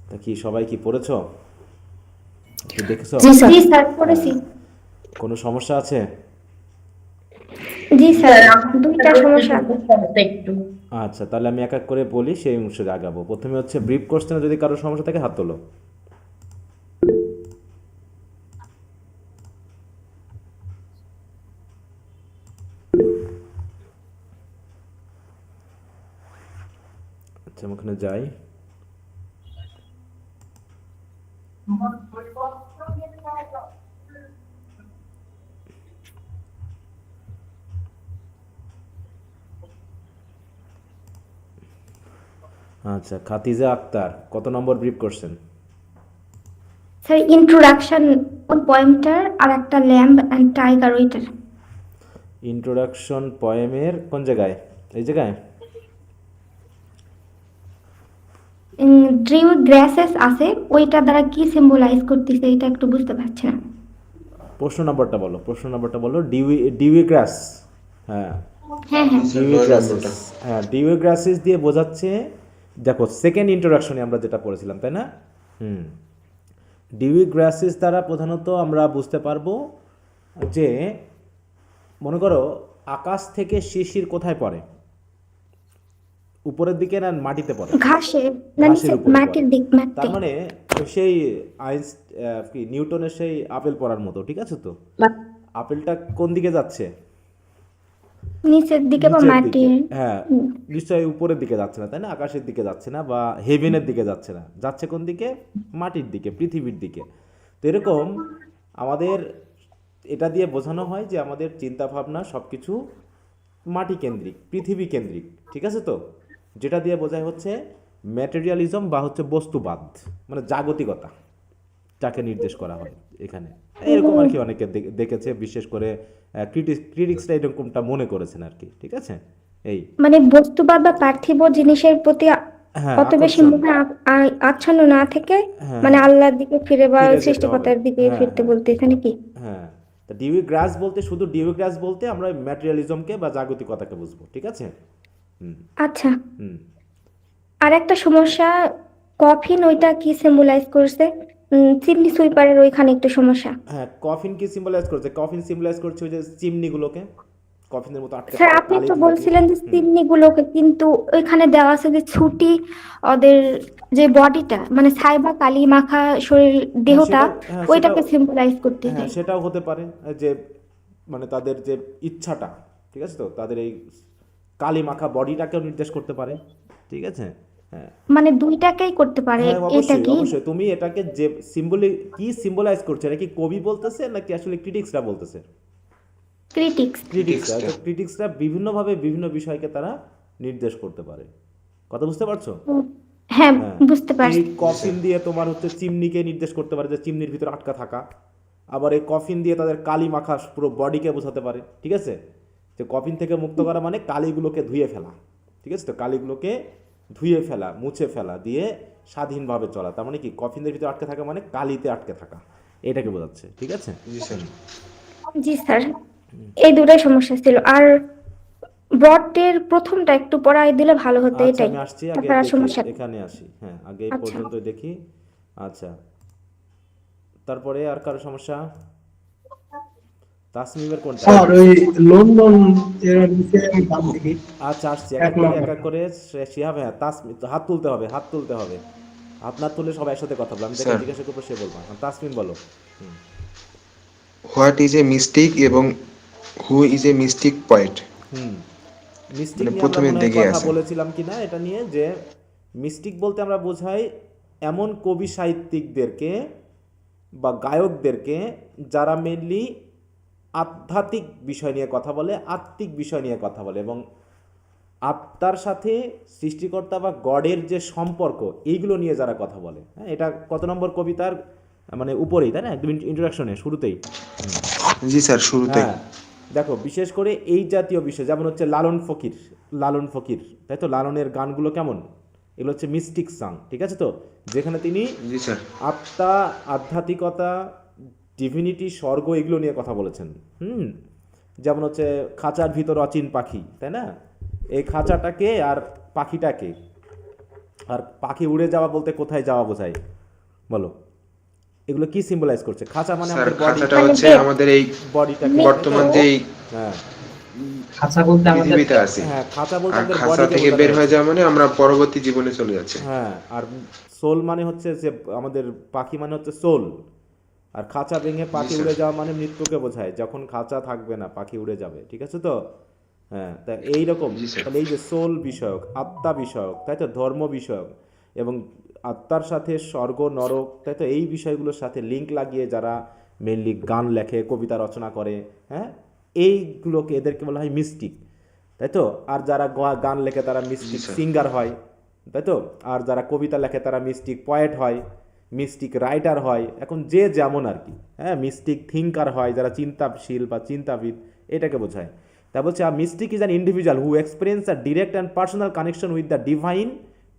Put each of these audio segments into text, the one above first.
তা কি সবাই কি পড়েছো? কি দেখেছো? জি স্যার। জি স্যার, হ্যাঁ, পড়েছি। কোনো সমস্যা আছে? জি জি স্যার, স্যার, আমাদের দুইটা পড়াশোনার সমস্যা আছে। সমস্যা একটু। আচ্ছা, তাহলে আমি এক এক করে বলি, সেই অনুসারে আগাবো। প্রথমে হচ্ছে ব্রিফ কোশ্চেনে যদি কারো সমস্যা থাকে হাত তোলো। আচ্ছা, আমি ওখানে যাই। আচ্ছা, খাতিজা আক্তার কত number brief question? Sir, introduction পয়েন্টার আর একটা ল্যাম্ব অ্যান্ড টাইগার ওইটার। ইন্ট্রোডাকশন পয়েমের কোন জায়গায়? এই জায়গায়? ড্রিম গ্রাসেস আছে, ওইটা দ্বারা কি সিম্বলাইজ করতেছে এটা একটু বুঝতে পারছি না। প্রশ্ন নম্বরটা বলো, প্রশ্ন নম্বরটা বলো। ডিউই ডিউই গ্রাস। হ্যাঁ, হ্যাঁ হ্যাঁ। Sir, dewy 9 grasses. নম্বরটা। হ্যাঁ, ডিউই গ্রাসেস দিয়ে বোঝাচ্ছে, দেখো সেকেন্ড ইন্ট্রোডাকশনে আমরা যেটা পড়েছিলাম, তাই না? হুম। ডিউই গ্রাসেস দ্বারা প্রধানত আমরা বুঝতে পারবো যে, মনে করো আকাশ থেকে শিশির কোথায় পড়ে? উপরের দিকে না মাটিতে পড়ে? ঘাসে, না ঘাসের নিচে উপরে পড়ে। মাটির দিক, তার মাটি। মানে সেই আইনস কি নিউটনের সেই আপেল পড়ার মতো, ঠিক আছে তো? আপেলটা কোন দিকে যাচ্ছে? নিচের দিকে বা নিচের দিকে। মাটির। হ্যাঁ, নিশ্চয়ই উপরের দিকে যাচ্ছে না, তাই না? আকাশের দিকে যাচ্ছে না, বা হেভেনের দিকে যাচ্ছে না, যাচ্ছে কোন দিকে? মাটির দিকে, পৃথিবীর দিকে। তো এরকম আমাদের এটা দিয়ে বোঝানো হয় যে আমাদের চিন্তা ভাবনা সব কিছু মাটি কেন্দ্রিক, পৃথিবী কেন্দ্রিক, ঠিক আছে তো? যেটা দিয়ে বোঝায় হচ্ছে ম্যাটেরিয়ালিজম বা হচ্ছে বস্তুবাদ, মানে জাগতিকতা, যাকে নির্দেশ করা হয় এখানে। এরকম আর কি অনেকে দেখেছে, বিশেষ করে ক্রিটিক্সরা এরকমটা মনে করেছেন আর কি, ঠিক আছে? এই, মানে বস্তুবাদ বা পার্থিব জিনিসের প্রতি হ্যাঁ, অত বেশি আকর্ষণ। মনে আচ্ছন্ন না থেকে, হ্যাঁ, মানে হ্যাঁ, আল্লাহর দিকে ফিরে বা ফিরে যেতে হবে। সৃষ্টিকর্তার দিকে হ্যাঁ, ফিরতে হ্যাঁ, বলতে এখানে কি? হ্যাঁ। তা ডিউই গ্রাস বলতে, শুধু ডিউই গ্রাস বলতে আমরা ম্যাটেরিয়ালিজমকে বা জাগতিকতাকে বুঝবো, ঠিক আছে? হুম। আচ্ছা। হুম। আর একটা সমস্যা, কফিন ওইটা কি সিম্বলাইজ করছে? চিমনি সুইপারের ওইখানে একটু সমস্যা। হ্যাঁ, কফিন কি সিম্বলাইজ করছে? কফিন সিম্বলাইজ করছে ওই যে চিমনিগুলোকে, কফিনের মতো আটকে স্যার, থাকে আপনি কালি তো ধুলা দিয়ে। বলছিলেন যে হুম। চিমনি গুলোকে, কিন্তু ওইখানে দেওয়া আছে যে ছুটি, ওদের যে বডিটা মানে ছাই বা কালি মাখা শরীর হ্যাঁ, দেহটা, সেটাও, হ্যাঁ সেটাও, ওইটাকে সিম্বলাইজ করতেছে। হ্যাঁ সেটাও হতে পারে। যে মানে তাদের যে ইচ্ছাটা, ঠিক আছে তো, তাদের এই কালি মাখা বডিটাকেও নির্দেশ করতে পারে, ঠিক আছে? হ্যাঁ, মানে দুইটাকেই করতে পারে। হ্যাঁ, এটা অবশ্যই কি অবশ্যই। তুমি এটাকে যে কি সিম্বলাইজ করছে, এটা কি কবি বলতেছে নাকি আসলে ক্রিটিক্সরা বলতেছে? ক্রিটিক্স? ক্রিটিক্সরা। ক্রিটিক্সটা। তো ক্রিটিক্সরা বিভিন্নভাবে বিভিন্ন বিষয়কে তারা নির্দেশ করতে পারে। কথা বুঝতে পারছো? হ্যাঁ, হ্যাঁ, বুঝতে এই পারছি। জি স্যার। কফিন দিয়ে তোমার হচ্ছে চিমনিকে নির্দেশ করতে পারে, যে চিমনির ভিতরে আটকা থাকা। আবার এই কফিন দিয়ে তাদের কালি মাখা পুরো বডিকে বোঝাতে পারে, ঠিক আছে? যে কফিন থেকে মুক্ত করা মানে কালিগুলোকে ধুয়ে ফেলা, ঠিক আছে তো? কালিগুলোকে ধুয়ে ফেলা, মুছে ফেলা, দিয়ে স্বাধীনভাবে চলা। তার মানে কি, কফিনের ভিতরে আটকে থাকা মানে কালিতে আটকে থাকা, এটাকে বোঝাচ্ছে, ঠিক আছে? জি স্যার। জি স্যার, এই দুটাই সমস্যা ছিল। আর ব্রডের প্রথমটা একটু পড়াই দিলে ভালো হতো, আচ্ছা, এটাই। আমি আসছি, আগে তারপর আর দেখি, সমস্যা নেই। এখানে আসি। হ্যাঁ, আগে এই আচ্ছা। পর্যন্ত দেখি। আচ্ছা, তারপরে আর কারো সমস্যা? তাসমিমের কোনটা? স্যার ওই লন্ডন এর বিষয়ে আমি ভাব দেখি আচ্ছা, আসছি, এক এক এক নম্বরটা। করে। শিহাব, হ্যাঁ, তাসমিম, হাত তুলতে হবে, হাত তুলতে হবে। হাত না তুললে সবাই একসাথে কথা বলবো, আমি যাকে স্যার, জিজ্ঞাসা করবো সে বলবো। হ্যাঁ, তাসমিম বলো। হুম। হোয়াট ইজ এ মিস্টিক এবং who is a mystic poet? Hmm. Mystic মানে নিয়ে আমরা প্রথমের মনে হয় দিকে কথা আছে। বলেছিলাম কি না এটা নিয়ে, যে মিস্টিক বলতে আমরা বোঝাই এমন কবি সাহিত্যিকদেরকে বা গায়কদেরকে যারা মেনলি আধ্যাত্মিক বিষয় নিয়ে কথা বলে, আত্মিক বিষয় নিয়ে কথা বলে, এবং আত্মার সাথে সৃষ্টিকর্তা বা গডের যে সম্পর্ক, এইগুলো নিয়ে যারা কথা বলে। হ্যাঁ, এটা কত নম্বর কবিতার মানে উপরেই, তাই না? একদম ইন্ট্রোডাকশনে শুরুতেই। হুম। জি স্যার, শুরুতেই। হ্যাঁ, দেখো বিশেষ করে এই জাতীয় বিষয়, যেমন হচ্ছে লালন ফকির, লালন ফকির, তাই তো? লালনের গানগুলো কেমন? এগুলো হচ্ছে মিস্টিক সং, ঠিক আছে তো? যেখানে তিনি জি স্যার। আত্মা, আধ্যাত্মিকতা, ডিভিনিটি, স্বর্গ, এগুলো নিয়ে কথা বলেছেন। হুম। যেমন হচ্ছে খাঁচার ভিতর অচিন পাখি, তাই না? এই খাঁচাটাকে আর পাখিটাকে, আর পাখি উড়ে যাওয়া বলতে কোথায় যাওয়া বোঝায় বলো? এগুলো কি সিম্বলাইজ করছে? খাঁচা মানে স্যার আমাদের বডি, খাঁচাটা মানে হচ্ছে যে আমাদের এই বডিটাকে, বর্তমান যেই হ্যাঁ খাঁচা বলতে আমাদের পৃথিবীতে আছি, হ্যাঁ খাঁচা বলতে আর আমাদের খাঁচা বডিকে থেকে বোঝানো বের হয়ে হয়েছে। যাওয়া মানে আমরা পরবর্তী জীবনে চলে যাচ্ছি। হ্যাঁ, আর সোল মানে হচ্ছে যে আমাদের পাখি মানে হচ্ছে সোল, আর খাঁচা ভেঙে পাখি স্যার। উড়ে যাওয়া মানে মৃত্যুকে বোঝায়, যখন খাঁচা থাকবে না পাখি উড়ে যাবে, ঠিক আছে তো? হ্যাঁ, তা এইরকম জি স্যার। তাহলে এই যে সোল বিষয়ক, আত্মা বিষয়ক, তাই তো, ধর্ম বিষয়ক এবং আত্মার সাথে স্বর্গ নরক, তাই তো, এই বিষয়গুলোর সাথে লিঙ্ক লাগিয়ে যারা মেনলি গান লেখে, কবিতা রচনা করে, হ্যাঁ, এইগুলোকে এদেরকে বলা হয় মিস্টিক, তাই তো? আর যারা গান লেখে তারা মিস্টিক স্যার। সিঙ্গার হয়, তাই তো? আর যারা কবিতা লেখে তারা মিস্টিক পয়েট হয়, মিস্টিক রাইটার হয়, এখন যে যেমন আর কি, হ্যাঁ, মিস্টিক থিঙ্কার হয় যারা চিন্তাশীল বা চিন্তাবিদ, এটাকে বোঝায়। তা বলছে mystic is an individual who experience a direct and personal connection with the divine,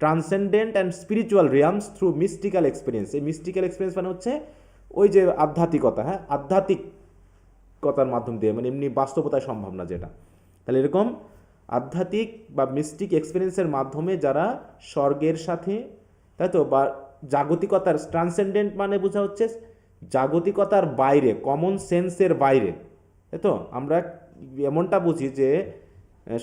transcendent and spiritual realms through mystical experience. এই মিস্টিক্যাল এক্সপিরিয়েন্স মানে হচ্ছে ওই যে আধ্যাত্মিকতা, হ্যাঁ, আধ্যাত্মিকতার মাধ্যম দিয়ে, মানে এমনি বাস্তবতায় সম্ভব না যেটা। তাহলে এরকম আধ্যাত্মিক বা মিস্টিক এক্সপিরিয়েন্সের মাধ্যমে যারা স্বর্গের সাথে, তাই তো, বা জাগতিকতার, ট্রান্সেন্ডেন্ট মানে বোঝা হচ্ছে জাগতিকতার বাইরে, কমন সেন্সের বাইরে, তাই তো? আমরা এমনটা বুঝি যে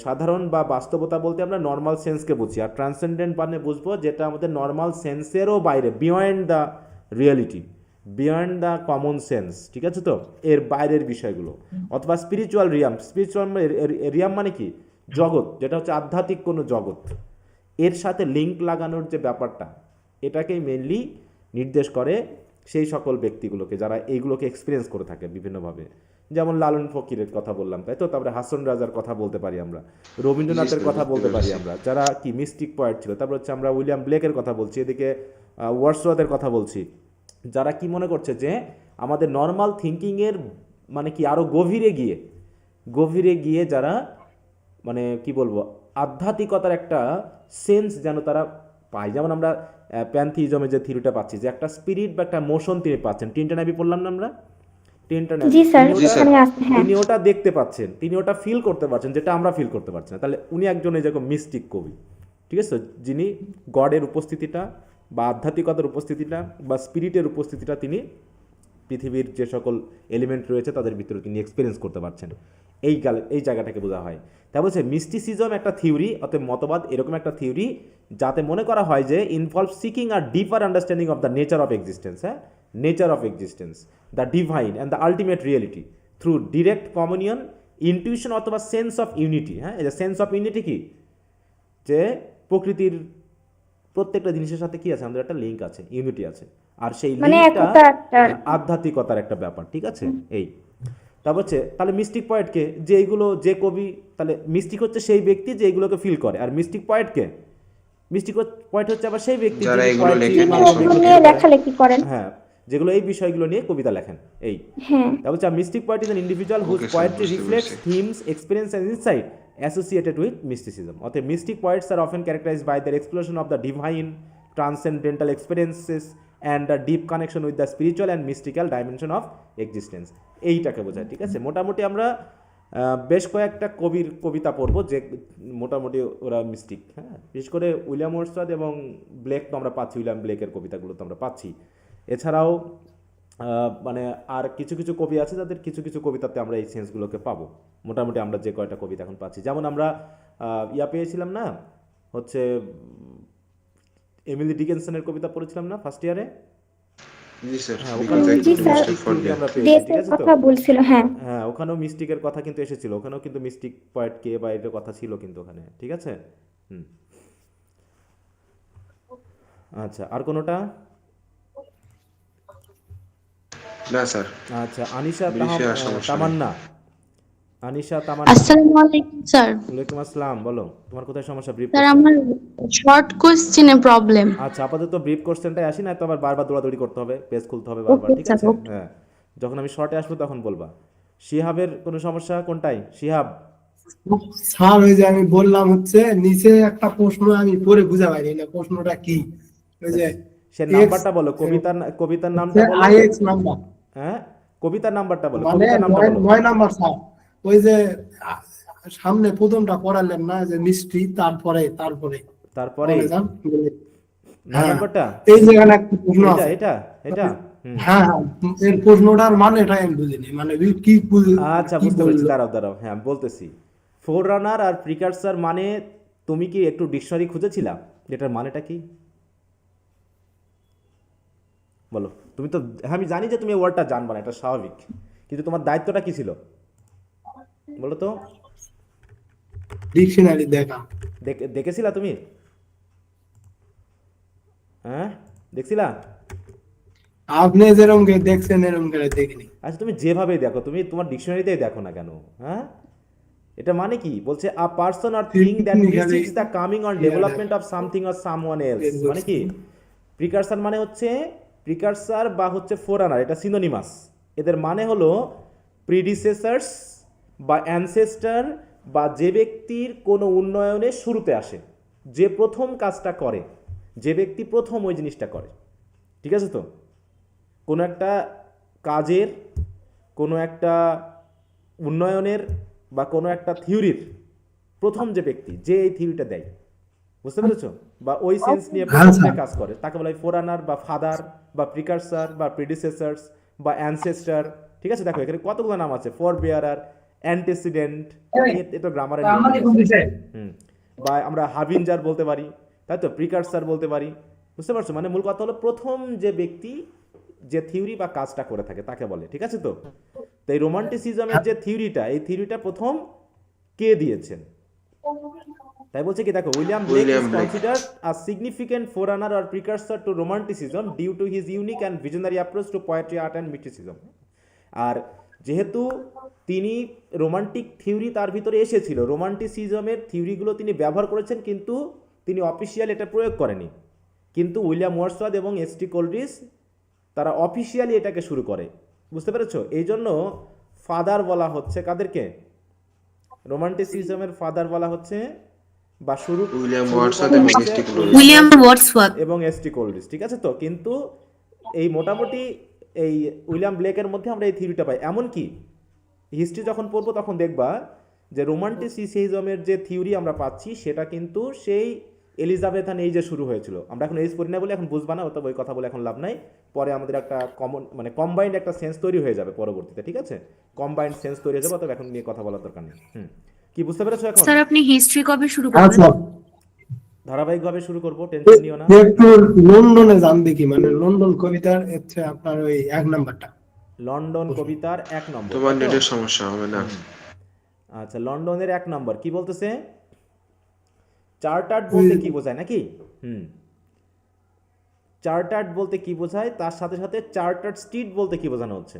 সাধারণ বা বাস্তবতা বলতে আমরা নর্মাল সেন্সকে বুঝি, আর ট্রান্সেন্ডেন্ট মানে বুঝবো যেটা আমাদের নর্মাল সেন্সেরও বাইরে, beyond the reality, beyond the common sense, ঠিক আছে তো, এর বাইরের বিষয়গুলো। অথবা স্পিরিচুয়াল রিয়াম, স্পিরিচুয়াল রিয়াম মানে কি? জগৎ, যেটা হচ্ছে আধ্যাত্মিক কোনো জগৎ, এর সাথে লিঙ্ক লাগানোর যে ব্যাপারটা, এটাকেই মেনলি নির্দেশ করে সেই সকল ব্যক্তিগুলোকে যারা এইগুলোকে এক্সপিরিয়েন্স করে থাকে বিভিন্নভাবে। যেমন লালন ফকিরের কথা বললাম, তাই তো, তারপরে হাসন রাজার কথা বলতে পারি আমরা, রবীন্দ্রনাথের জি, কথা বুঝতে বলতে পারি পেরেছি। আমরা, যারা কি মিস্টিক পয়েন্ট ছিল। তারপর হচ্ছে আমরা উইলিয়াম ব্লেকের কথা বলছি, এদিকে ওয়ার্ডসওয়ার্থের কথা বলছি, যারা কি মনে করছে যে আমাদের নর্মাল থিঙ্কিংয়ের মানে কি আরও গভীরে গিয়ে যারা মানে কি বলবো আধ্যাত্মিকতার একটা সেন্স যেন তারা পায়। যেমন আমরা প্যান্থিজমে যে থিওরিটা পাচ্ছি যে একটা স্পিরিট বা একটা মোশন তিনি পাচ্ছেন, টিনটা নাবি পড়লাম না আমরা, টিনটা নাবি, জি স্যার, জি স্যার। এখানে আছে, হ্যাঁ। তিনি ওটা দেখতে পাচ্ছেন, তিনি ওটা ফিল করতে পারছেন, যেটা আমরা ফিল করতে পারছি না। তাহলে উনি একজন এই যেরকম মিস্টিক কবি, ঠিক আছে, যিনি গডের উপস্থিতিটা বা আধ্যাত্মিকতার উপস্থিতিটা বা স্পিরিটের উপস্থিতিটা তিনি পৃথিবীর যে সকল এলিমেন্ট রয়েছে তাদের ভিতরে তিনি এক্সপিরিয়েন্স করতে পারছেন। এই জায়গাটাকে বোঝা হয়। তাই বলছে মিস্টিসিজম একটা থিওরি, অর্থাৎ মতবাদ, এরকম একটা থিওরি যাতে মনে করা হয় যে ইনভলভ সিকিং আর deeper understanding of the nature of existence, হ্যাঁ, nature of existence, the divine and the ultimate reality through direct communion, intuition অথবা সেন্স অফ ইউনিটি। হ্যাঁ, এই যে সেন্স অফ ইউনিটি কি, যে প্রকৃতির প্রত্যেকটা জিনিসের সাথে কি আছে, আমাদের একটা লিঙ্ক আছে, ইউনিটি আছে, আর সেই মানে লিঙ্কটা একতা একটা। আধ্যাত্মিকতার একটা ব্যাপার, ঠিক আছে। এই তারপর হচ্ছে তাহলে মিস্টিক পয়েন্টকে, যে এইগুলো যে কবি, তাহলে মিস্টিক হচ্ছে সেই ব্যক্তি যে এইগুলোকে ফিল করে, আর মিস্টিক পয়েন্টকে, মিস্টিক পয়েন্ট হচ্ছে আবার সেই ব্যক্তি যারা যিনি এগুলো poetry, লেখেন, তিনি নাটক ওগুলো এগুলো নিয়ে feel করেন। লেখালেখি করেন। হ্যাঁ, যেগুলো এই বিষয়গুলো নিয়ে কবিতা লেখেন। এই হ্যাঁ। তারপর হচ্ছে mystic point is an individual whose okay sir, poetry বুঝতে রিফ্লেক্টস পেরেছি। Themes, experience and insight associated with mysticism. অর্থাৎ mystic points are often characterized by their exploration of the divine, transcendental experiences and the deep connection with the spiritual and mystical dimension of existence. এইটাকে বোঝায়, ঠিক আছে। মোটামুটি আমরা বেশ কয়েকটা কবির কবিতা পড়বো যে মোটামুটি ওরা মিস্টিক, হ্যাঁ, বিশেষ করে উইলিয়াম ওয়ার্ডসওয়ার্থ এবং ব্লেক তো আমরা পাচ্ছি, উইলিয়াম ব্লেকের কবিতাগুলো তো আমরা পাচ্ছি। এছাড়াও মানে আর কিছু কিছু কবি আছে যাদের কিছু কিছু কবিতাতে আমরা এই সেন্সগুলোকে পাবো। মোটামুটি আমরা যে কয়টা কবিতা এখন পাচ্ছি, যেমন আমরা ইয়া পেয়েছিলাম না, হচ্ছে এমিলি ডিকেনসনের কবিতা পড়েছিলাম না ফার্স্ট ইয়ারে। জি স্যার, হ্যাঁ, because ওখানেও I কিন্তু জি sir. mistook for mystic them. আমরা পেয়েছি, ঠিক ডেথের আছে তো। কথা বলছিল, হ্যাঁ। হ্যাঁ, ওখানেও মিস্টিকের কথা কিন্তু এসেছিল, ওখানেও কিন্তু মিস্টিক পয়েন্ট কে বা এটার কথা ছিল কিন্তু ওখানে, ঠিক আছে। হুম, আচ্ছা, আর কোনোটা? না স্যার, আচ্ছা, আনিশা বিষয়ে আর সমস্যা নেই। তামান্না, আনিশা তামান্না, আসসালামু আলাইকুম স্যার। ওয়ালাইকুম আসসালাম, বলো তোমার কোথায় সমস্যা, ব্রিফ স্যার কোশ্চেন। আমার শর্ট কোশ্চেনে প্রবলেম। আচ্ছা, আপাতত ব্রিফ কোশ্চেনটাই আসি, না তো আবার বারবার দৌড়াদৌড়ি করতে হবে, পেজ খুলতে হবে বারবার, ওকে ঠিক স্যার, আছে। ওকে। হ্যাঁ, যখন আমি শর্টে আসবো তখন বলবা। শিহাবের কোনো সমস্যা কোনটাই? শিহাব, স্যার ওই যে আমি বললাম হচ্ছে নিচে একটা প্রশ্ন আমি পড়ে বুঝা পাইনি না প্রশ্নটা কি, ওই যে সে নাম্বারটা বলো, কবিতার নামটা বলো। আইএক্স নাম্বার, হ্যাঁ, কবিতার নাম্বারটা বলো, মানে কবিতার নামটা বলো। 9 নাম্বার স্যার। ওই যে সামনে প্রথমটা পড়ালেন না যে মিষ্টি, তারপরে তারপরে বলে যান। 9 হ্যাঁ, নম্বরটা এই জায়গায় একটা প্রশ্ন এটা আছে। এটা এটা হুম। হ্যাঁ হ্যাঁ, এর প্রশ্নটার মানে এটা আমি বুঝিনি, মানে আচ্ছা কি বুঝতে পেরেছি, বললো। দাঁড়াও দাঁড়াও, হ্যাঁ আমি বলতেছি। ফোর রানার আর প্রিকারসার মানে তুমি কি একটু ডিকশনারি খুঁজেছিলা যেটার মানেটা কি? বলো তুমি তো, হ্যাঁ আমি জানি যে তুমি ওয়ার্ডটা জানবা না, এটা স্বাভাবিক, কিন্তু তোমার দায়িত্বটা কি ছিল বলো তো? ডিকশনারি দেখা। দেখেছিলা তুমি? হ্যাঁ দেখছিলা? আপনি যেরকম করে দেখছেন এরকম করে দেখিনি। আচ্ছা তুমি যেভাবেই দেখো, তুমি তোমার ডিকশনারিতেই দেখো না কেন? হ্যাঁ, এটা মানে কি বলছে? A person or thing that technically precedes the coming on development of something or someone else, মানে কি? প্রিকারসার মানে হচ্ছে, প্রিকারসার বা হচ্ছে ফোরানার, এটা সিনোনিমাস। এদের মানে হলো প্রিডিসেসার্স বা অ্যানসেস্টার, বা যে ব্যক্তির কোনো উন্নয়নের শুরুতে আসে, যে প্রথম কাজটা করে, যে ব্যক্তি প্রথম ওই জিনিসটা করে। ঠিক আছে তো? কোনো একটা কাজের, কোনো একটা উন্নয়নের বা কোনো একটা থিওরির প্রথম যে ব্যক্তি, যে এই থিওরিটা দেয়, বুঝতে পেরেছো? বা ওই সেন্স নিয়ে হ্যাঁ প্রথম যে স্যার। কাজ করে তাকে বলা হয় ফোরানার বা ফাদার বা প্রিকারসার বা প্রিডিসেসার্স বা অ্যানসেস্টার। ঠিক আছে, দেখো এখানে কতগুলো নাম আছে, ফর বেয়ারার, অ্যান্টিসিডেন্ট, এটা গ্রামারের নিয়ম ঠিক আছে। হুম, বা আমরা হাভিনজার বলতে পারি, তাই তো, প্রিকারসার বলতে পারি। বুঝতে পারছো? মানে মূল কথা হলো প্রথম যে ব্যক্তি যে থিওরি বা কাজটা করে থাকে তাকে বলে। ঠিক আছে তো? তো এই রোমান্টিসিজমের যে থিওরিটা, এই থিওরিটা প্রথম কে দিয়েছেন? তাই বলছে কি, দেখো, William Blake is William Blake. Considered a significant forerunner or precursor to romanticism due to his unique and visionary approach to poetry, art and mysticism. আর যেহেতু তিনি রোমান্টিক থিওরি তার ভিতরে এসেছিল, রোমান্টিসিজমের থিওরিগুলো তিনি ব্যবহার করেছেন, কিন্তু তিনি অফিসিয়াল এটা প্রয়োগ করেনি। কিন্তু উইলিয়াম ওয়ার্ডসওয়ার্থ এবং এস.টি. কোলরিজ তারা অফিসিয়ালি এটাকে শুরু করে। বুঝতে পেরেছো? এই জন্য ফাদার বলা হচ্ছে কাদেরকে? রোমান্টিসিজমের ফাদার বলা হচ্ছে, বা শুরু উইলিয়াম শুরু ওয়ার্ডসওয়ার্থ করে এবং হচ্ছে এস.টি. কোলরিজ। William Wordsworth. এবং এস.টি. কোলরিজ। ঠিক আছে তো? কিন্তু এই মোটামুটি এই উইলিয়াম ব্লেকের মধ্যে আমরা এই থিওরিটা পাই। এমনকি হিস্ট্রি যখন পড়বো তখন দেখবা যে রোমান্টিসিজমের যে থিওরি আমরা পাচ্ছি সেটা কিন্তু সেই এলিজাবেথান এই যে শুরু হয়েছিল। আমরা এখন এইজ পড়ি না বলে এখন বুঝবা না, অথবা ওই কথা বলে এখন লাভ নাই। পরে আমাদের একটা কমন, মানে কম্বাইন্ড একটা সেন্স তৈরি হয়ে যাবে পরবর্তীতে। ঠিক আছে, কম্বাইন্ড সেন্স তৈরি হয়ে যাবে, তবে এখন নিয়ে কথা বলার দরকার নেই। কি বুঝতে পেরেছো এখন? স্যার আপনি হিস্ট্রি কবে শুরু হ্যাঁ করবেন? স্যার, ধারাবাহিকভাবে শুরু করবো, টেনশন নিও না। একটু লন্ডনে যান দেখি, মানে লন্ডন কবিতার হচ্ছে আপনার ওই 1 নাম্বারটা। লন্ডন কবিতার 1 নম্বর, তোমার তাই তো? নেটের সমস্যা হবে না। আচ্ছা, লন্ডনের 1 নম্বর কি বলতেছে? চার্টার্ড বলতে কি বোঝায় নাকি? চার্টার্ড বলতে কি বোঝায়, তার সাথে সাথে চার্টার্ড স্ট্রিট বলতে কি বোঝানো হচ্ছে।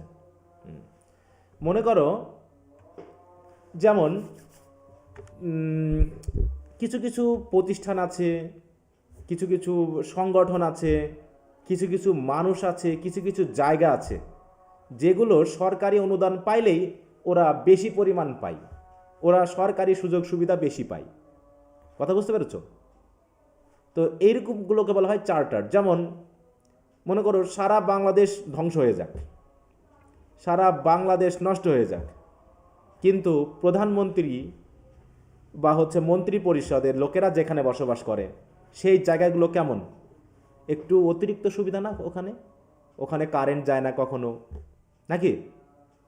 মনে করো যেমন কিছু কিছু প্রতিষ্ঠান আছে, কিছু কিছু সংগঠন আছে, কিছু কিছু মানুষ আছে, কিছু কিছু জায়গা আছে যেগুলো সরকারি অনুদান পাইলেই ওরা বেশি পরিমাণ পায়, ওরা সরকারি সুযোগ সুবিধা বেশি পায়। কথা বুঝতে পেরেছো? তো এইরকমগুলোকে বলা হয় চার্টার। যেমন মনে করো সারা বাংলাদেশ ধ্বংস হয়ে যাক, সারা বাংলাদেশ নষ্ট হয়ে যাক, কিন্তু প্রধানমন্ত্রী বা হচ্ছে মন্ত্রী পরিষদের লোকেরা যেখানে বসবাস করে সেই জায়গাগুলো কেমন, একটু অতিরিক্ত সুবিধা না? ওখানে ওখানে কারেন্ট যায় না কখনো, নাকি?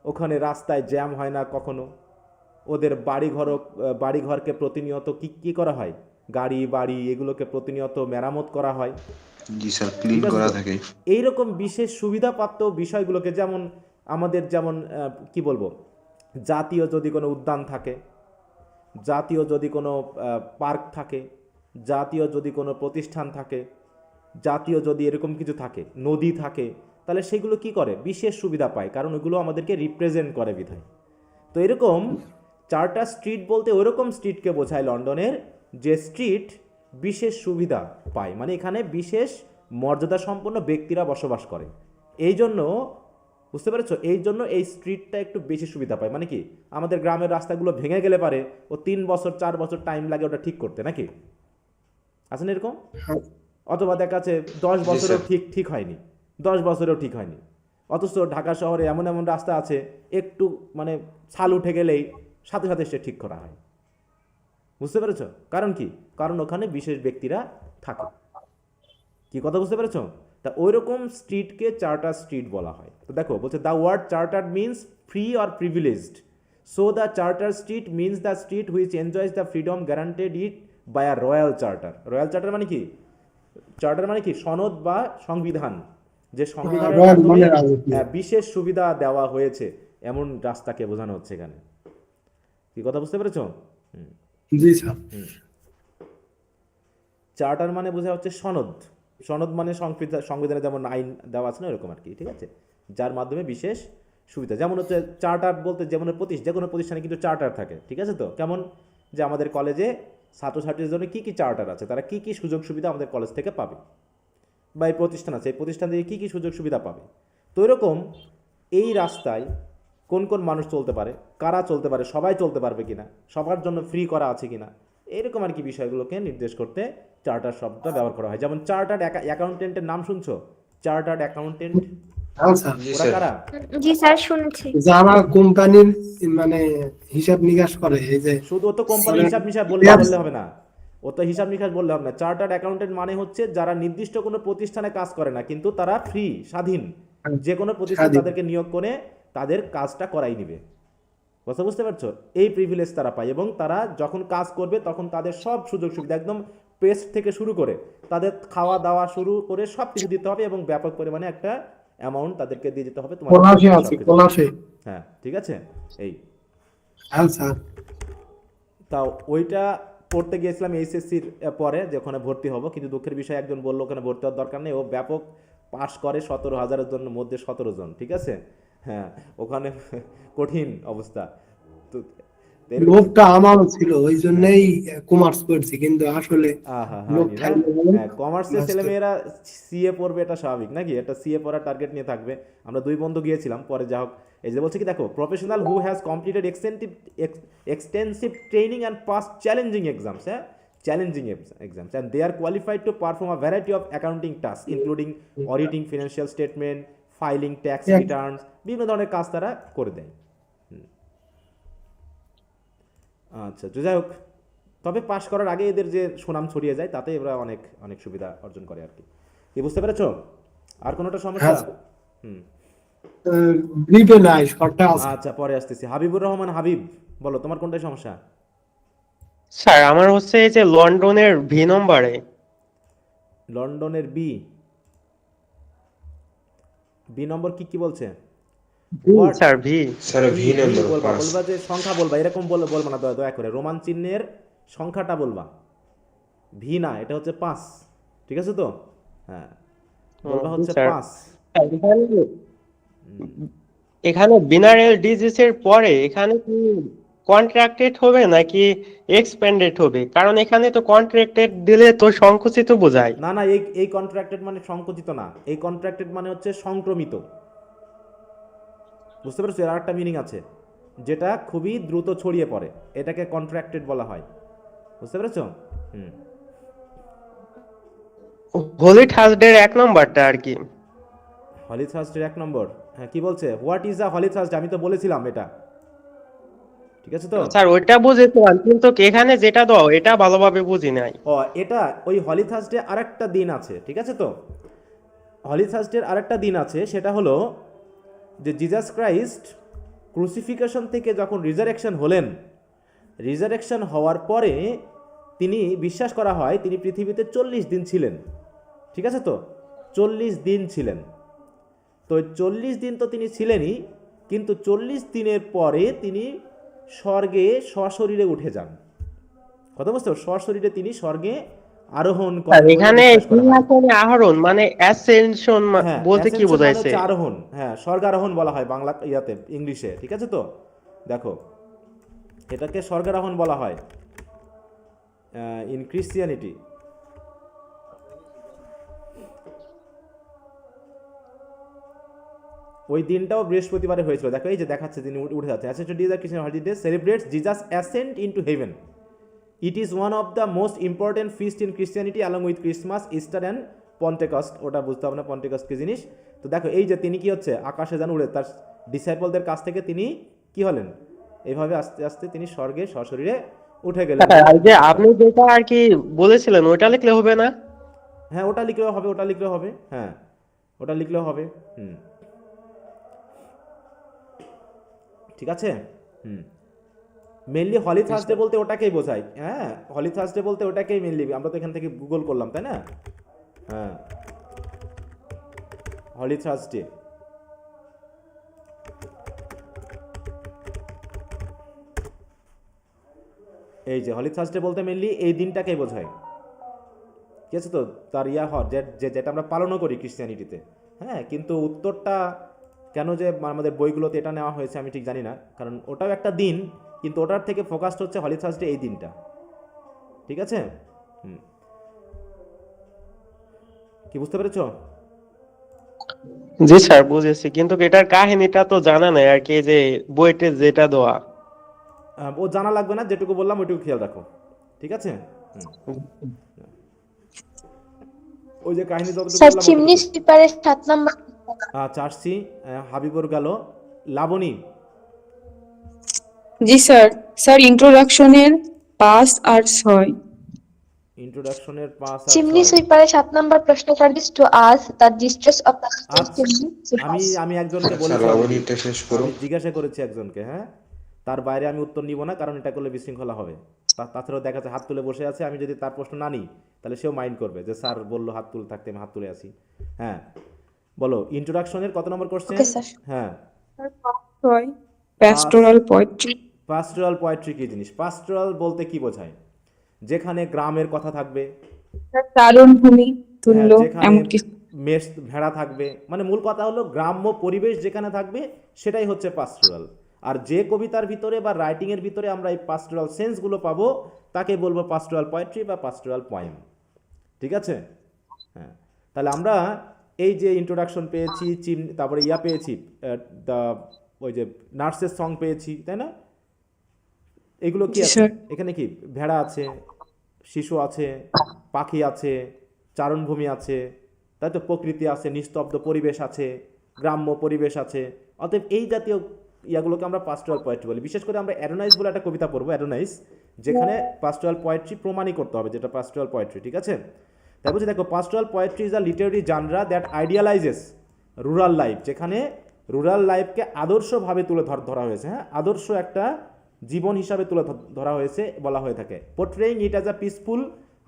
ওখানে রাস্তায় জ্যাম হয় না কখনো। ওদের বাড়িঘরকে প্রতিনিয়ত কি করা হয়, গাড়ি বাড়ি এগুলোকে প্রতিনিয়ত মেরামত করা হয়। জি স্যার, ক্লিন ঠিক আছে করা তো? থাকে। এইরকম বিশেষ সুবিধাপ্রাপ্ত বিষয়গুলোকে, যেমন আমাদের যেমন কি বলবো, জাতীয় যদি কোনো উদ্যান থাকে, জাতীয় যদি কোনো পার্ক থাকে, জাতীয় যদি কোনো প্রতিষ্ঠান থাকে, জাতীয় যদি এরকম কিছু থাকে, নদী থাকে, তাহলে সেগুলো কি করে, বিশেষ সুবিধা পায়, কারণ ওগুলো আমাদেরকে রিপ্রেজেন্ট করে বিধায়। তো এরকম চার্টার স্ট্রিট বলতে ওইরকম স্ট্রিটকে বোঝায় লন্ডনের, যে স্ট্রিট বিশেষ সুবিধা পায়, মানে এখানে বিশেষ মর্যাদা সম্পন্ন ব্যক্তিরা বসবাস করে। এই জন্য, বুঝতে পেরেছো, এই জন্য এই স্ট্রিটটা একটু বেশি সুবিধা পায়। মানে কি, আমাদের গ্রামের রাস্তাগুলো ভেঙে গেলে পারে ও 3 বছর 4 বছর টাইম লাগে ওটা ঠিক করতে, নাকি? আছে না এরকম? অথবা দেখা যাচ্ছে 10 জি বছরেও স্যার। ঠিক হয়নি, 10 বছরেও ঠিক হয়নি। অথচ ঢাকা শহরে এমন এমন রাস্তা আছে একটু মানে ছাল উঠে গেলেই সাথে সাথে সে ঠিক করা হয়। বুঝতে পেরেছো? কারণ কি? কারণ ওখানে বিশেষ ব্যক্তিরা থাকে। কি কথা বুঝতে পেরেছো? তা ওই রকম স্ট্রিটকে চার্টার স্ট্রিট বলা হয়। তো দেখো বলছে the word chartered means free or privileged, so the charter street means the street which enjoys the freedom guaranteed it by a royal charter. Royal charter মানে কি? চার্টার মানে কি? সনদ বা সংবিধান, যে সংবিধানের রয়্যাল মাধ্যমে মানে রাজকীয়। বিশেষ সুবিধা দেওয়া হয়েছে এমন রাস্তাকে বোঝানো হচ্ছে এখানে। কি কথা বুঝতে পেরেছো? জি স্যার। চার্টার মানে বোঝা হচ্ছে সনদ। সনদ মানে সংবিধানে যেমন আইন দেওয়া আছে না, এরকম আর কি, ঠিক আছে, যার মাধ্যমে বিশেষ সুবিধা। যেমন হচ্ছে চার্টার বলতে যেমন যে কোনো প্রতিষ্ঠানে কিন্তু চার্টার থাকে, ঠিক আছে তো? কেমন যে আমাদের কলেজে ছাত্রছাত্রীদের জন্য কী কী চার্টার আছে, তারা কী কী সুযোগ সুবিধা আমাদের কলেজ থেকে পাবে, বা এই প্রতিষ্ঠান আছে, এই প্রতিষ্ঠান থেকে কী কী সুযোগ সুবিধা পাবে। তো এরকম এই রাস্তায় কোন কোন মানুষ চলতে পারে, কারা চলতে পারে, সবাই চলতে পারবে কিনা, সবার জন্য ফ্রি করা আছে কিনা, এরকম আর কি বিষয়গুলোকে নির্দেশ করতে চার্টার শব্দটা ব্যবহার করা হয়। যেমন চার্টার্ড অ্যাকাউন্টেন্টের নাম শুনছো? চার্টার্ড অ্যাকাউন্টেন্ট হ্যাঁ স্যার। জি ওরা স্যার। কারা? জি স্যার, শুনেছি। যারা কোম্পানির মানে হিসাব নিকাশ করে, এই যে শুধু ও তো কোম্পানি হিসাব নিকাশ বললে হবে না, ও তো হিসাব নিকাশ বললে হবে না। চার্টার্ড অ্যাকাউন্টেন্ট মানে হচ্ছে যারা নির্দিষ্ট কোনো প্রতিষ্ঠানে কাজ করে না, কিন্তু তারা ফ্রি, স্বাধীন, যে কোনো প্রতিষ্ঠান স্বাধীন। তাদেরকে নিয়োগ করে তাদের কাজটা করাই নিবে। কথা বুঝতে পারছো? এই প্রিভিলেজ তারা পায়, এবং তারা যখন কাজ করবে তখন তাদের সব সুযোগ সুবিধা একদম পেস্ট থেকে শুরু করে তাদের খাওয়া দাওয়া শুরু করে সব কিছু দিতে হবে, এবং ব্যাপক পরিমাণে একটা অ্যামাউন্ট তাদেরকে দিয়ে যেতে হবে তোমার কোলাসে আছে, সবকিছু। কোলাসে। হ্যাঁ, ঠিক আছে। এই হ্যাঁ স্যার। তাও ওইটা পড়তে গিয়েছিলাম এইচএসসির পরে, যে ওখানে ভর্তি হব, কিন্তু দুঃখের বিষয় একজন বললো ওখানে ভর্তি হওয়ার দরকার নেই, ও ব্যাপক পাস করে 17,000-এর জন্য মধ্যে 17 জন, ঠিক আছে। হ্যাঁ, ওখানে কঠিন অবস্থা। তো এরকম লোভটা আমারও ছিল, ওই জন্যই কমার্স করছি, কিন্তু আসলে লোভ হয়নি না। থাকলে বলেন, হ্যাঁ, কমার্সের নষ্ট। ছেলেমেয়েরা সিএ পড়বে, এটা স্বাভাবিক নাকি? একটা সিএ পড়ার টার্গেট নিয়ে থাকবে। আমরা দুই বন্ধু গিয়েছিলাম, পরে যা হোক, এই যে বলছে কি দেখো, professional who has completed extensive training and pass challenging exams, হ্যাঁ, challenging exams, and they are qualified to perform a variety of accounting task including auditing, financial statement, filing tax returns, বিভিন্ন ধরনের কাজ তারা করে দেয়। আচ্ছা, তো যাই হোক, তবে পাশ করার আগে এদের যে সুনাম ছড়িয়ে যায়, তাতে এরা অনেক অনেক সুবিধা অর্জন করে আর কি। কি বুঝতে পেরেছো? আর কোনোটা সমস্যা? হ্যাঁ, স্যার। হুম, ব্রিফে নাই, শর্টটা আছে। আচ্ছা, পরে আসতেছি। হাবিবুর রহমান, হাবিব, বলো তোমার কোনটাই সমস্যা? স্যার আমার হচ্ছে এই যে লন্ডনের ভি নম্বরে। লন্ডনের বি নম্বর কি কি বলছে? What? Sir V. Sir V number বলবা 5। বলবা যে সংখ্যা বলবা, এরকম বলবা না, দয়া করে রোমান চিহ্নের সংখ্যাটা বলবা, ভি না, এটা হচ্ছে 5, ঠিক আছে তো? হ্যাঁ, বলবা হচ্ছে স্যার 5। এখানে বিনারেল ডিজিজের পরে এখানে কি কন্ট্রাক্টেড হবে নাকি এক্সপেন্ডেড হবে? কারণ এখানে তো কন্ট্রাক্টেড দিলে তো সংকুচিত বোঝায়। না না, এই কন্ট্রাক্টেড মানে সংকুচিত না, এই কন্ট্রাক্টেড মানে হচ্ছে সংক্রমিত। বুঝতে পেরেছো? এর আরেকটা মিনিং আছে, যেটা খুবই দ্রুত ছড়িয়ে পড়ে, এটাকে কন্ট্রাক্টেড বলা হয়। বুঝতে পেরেছো? হুম। হোলি থার্সডের 1 নম্বরটা আর কি। হলি থার্সডে 1 নম্বর, হ্যাঁ, কি বলছে? What is a holy Thursday? আমি তো বলেছিলাম এটা, ঠিক আছে তো? স্যার ওইটা বুঝেছিলাম, কিন্তু এখানে যেটা দাও এটা ভালোভাবে বুঝি নাই। এটা ওই হলি থার্সডে আরেকটা দিন আছে, ঠিক আছে তো? হলি থার্সডের আরেকটা দিন আছে, সেটা হলো যে জিজাস ক্রাইস্ট ক্রুসিফিকেশন থেকে যখন রিজারেকশন হলেন, রিজারেকশন হওয়ার পরে তিনি, বিশ্বাস করা হয় তিনি পৃথিবীতে 40 দিন ছিলেন, ঠিক আছে তো? 40 দিন ছিলেন। তো 40 দিন তো তিনি ছিলেনই, কিন্তু 40 দিনের পরে তিনি স্বর্গে সশরীরে উঠে যান। কথা বুঝতে পারছো? সশরীরে তিনি স্বর্গে আরোহণ স্যার করেন বলে এখানে বিশ্বাস করা হয়। সিংহাসনে আহরণ মানে অ্যাসেনশন হ্যাঁ, বলতে কি ascension বোঝায় মানে হচ্ছে আরোহণ, হ্যাঁ, স্বর্গারোহণ বলা হয় বাংলা, ইয়াতে, ইংলিশে, ঠিক আছে তো? দেখো, এটাকে স্বর্গারোহণ বলা হয় ইন ক্রিশ্চিয়ানিটি। ওই দিনটাও বৃহস্পতিবারে হয়েছিল। দেখো, এই যে দেখাচ্ছে তিনি উঠে যাচ্ছে। Ascent is the Christian holiday celebrates Jesus ascent into heaven. It is one of the most important feast in Christianity along with Christmas, Easter and Pentecost. ওটা বুঝতে হবে না পন্টেকস্ট কি জিনিস। তো দেখো, এই যে তিনি কি হচ্ছে, আকাশে যেন উড়ে, তার ডিসাইপলদের কাছ থেকে তিনি কি হলেন, এইভাবে আস্তে আস্তে তিনি স্বর্গে সশরীরে উঠে গেলেন। হ্যাঁ, এই যে আপনি যেটা আর কি বলেছিলেন ওইটা লিখলে হবে না? হ্যাঁ ওটা লিখলেও হবে, ওটা লিখলেও হবে, হ্যাঁ ওটা লিখলেও হবে। ঠিক আছে। মেনলি হলি থার্সডে বলতে ওটাকেই বোঝায়। হ্যাঁ হলি থার্সডে বলতে ওটাকেই মেনলি, আমরা তো এখান থেকে গুগল করলাম তাই না। হ্যাঁ হলি থার্সডে, এই যে হলি থার্সডে বলতে মেনলি এই দিনটাকেই বোঝায়। ঠিক আছে, তো তার যেটা আমরা পালনও করি ক্রিশ্চিয়ানিটিতে। হ্যাঁ কিন্তু উত্তরটা কেন যে আমাদের বইগুলোতে এটা নেওয়া হয়েছে আমি ঠিক জানি না, কারণ ওটাও একটা দিন, কিন্তু ওটার থেকে ফোকাসড হচ্ছে হলি থার্সডে এই দিনটা। ঠিক আছে, কি বুঝতে পেরেছো? জি স্যার বুঝেছি, কিন্তু এটার কাহিনীটা তো জানা নাই আর কি, যে বইতে যেটা দেওয়া। ও জানা লাগবে না, যেটুকু বললাম ওইটুকু খেয়াল রাখো। ঠিক আছে, ওই যে কাহিনী যতটুকু স্যার বললাম চিমনি ওতটুকু। সুইপারের 7 নম্বর। আচ্ছা আসছি, হাবিবুর গেল, লাবণী। জি স্যার। স্যার ইন্ট্রোডাকশনের 5 আর 6। ইন্ট্রোডাকশনের 5 আর চিমনি 6। সুইপারের 7 নম্বর প্রশ্ন service to us the distress of the আচ্ছা, আমি একজনকে আচ্ছা বলেছি, লাবণীটা শেষ করো। আমি জিজ্ঞাসা করেছি একজনকে, হ্যাঁ তার বাইরে আমি উত্তর নিব না, কারণ এটা করলে বিশৃঙ্খলা হবে। তাছাড়াও দেখা যাচ্ছে হাত তুলে বসে আছে, আমি যদি তার প্রশ্ন না নিই তাহলে সেও মাইন্ড করবে যে স্যার বললো হাত তুলে থাকতে, আমি হাত তুলে আসি। হ্যাঁ বলো ইন্ট্রোডাকশনের কত নম্বর কোশ্চেন? Okay sir. হ্যাঁ 6 প্যাস্টোরাল পোয়েট্রি। পাস্টোরাল পোয়েট্রি কি জিনিস? পাস্টোরাল বলতে কি বোঝায়? যেখানে গ্রামের কথা থাকবে, চারণভূমি তুল্য যেখানে এমন কিছু। মেষ ভেড়া থাকবে, মানে মূল কথা হলো গ্রাম্য পরিবেশ যেখানে থাকবে সেটাই হচ্ছে পাস্টোরাল। আর যে কবিতার ভিতরে বা রাইটিং এর ভিতরে আমরা এই পাস্টোরাল সেন্সগুলো পাবো তাকে বলবো পাস্টোরাল পোয়েট্রি বা পাস্টোরাল পয়েম। ঠিক আছে, হ্যাঁ তাহলে আমরা এই যে ইন্ট্রোডাকশন পেয়েছি, তারপরে পেয়েছি দ্য ওই যে নার্সের সং পেয়েছি, তাই না? এগুলো কি জি, আছে? স্যার। এখানে কি ভেড়া আছে, শিশু আছে, পাখি আছে, চারণভূমি আছে, তাই তো, প্রকৃতি আছে, নিস্তব্ধ পরিবেশ আছে, গ্রাম্য পরিবেশ আছে। অতএব এই জাতীয় ইয়াগুলোকে আমরা পাস্টোরাল পোয়েট্রি বলি। বিশেষ করে আমরা অ্যাডোনাইস বলে একটা কবিতা পড়বো, অ্যাডোনাইস, যেখানে পাস্টোরাল পোয়েট্রি প্রমাণই করতে হবে যেটা পাস্টোরাল পোয়েট্রি। ঠিক আছে, তাই বলছি দেখো, pastoral poetry is a literary genre that idealises rural life, যেখানে রুরাল লাইফকে আদর্শভাবে তুলে ধরা হয়েছে। হ্যাঁ আদর্শ একটা জীবন হিসাবে তুলে ধরা হয়েছে বলা হয়ে থাকে। Portraying it as a peaceful,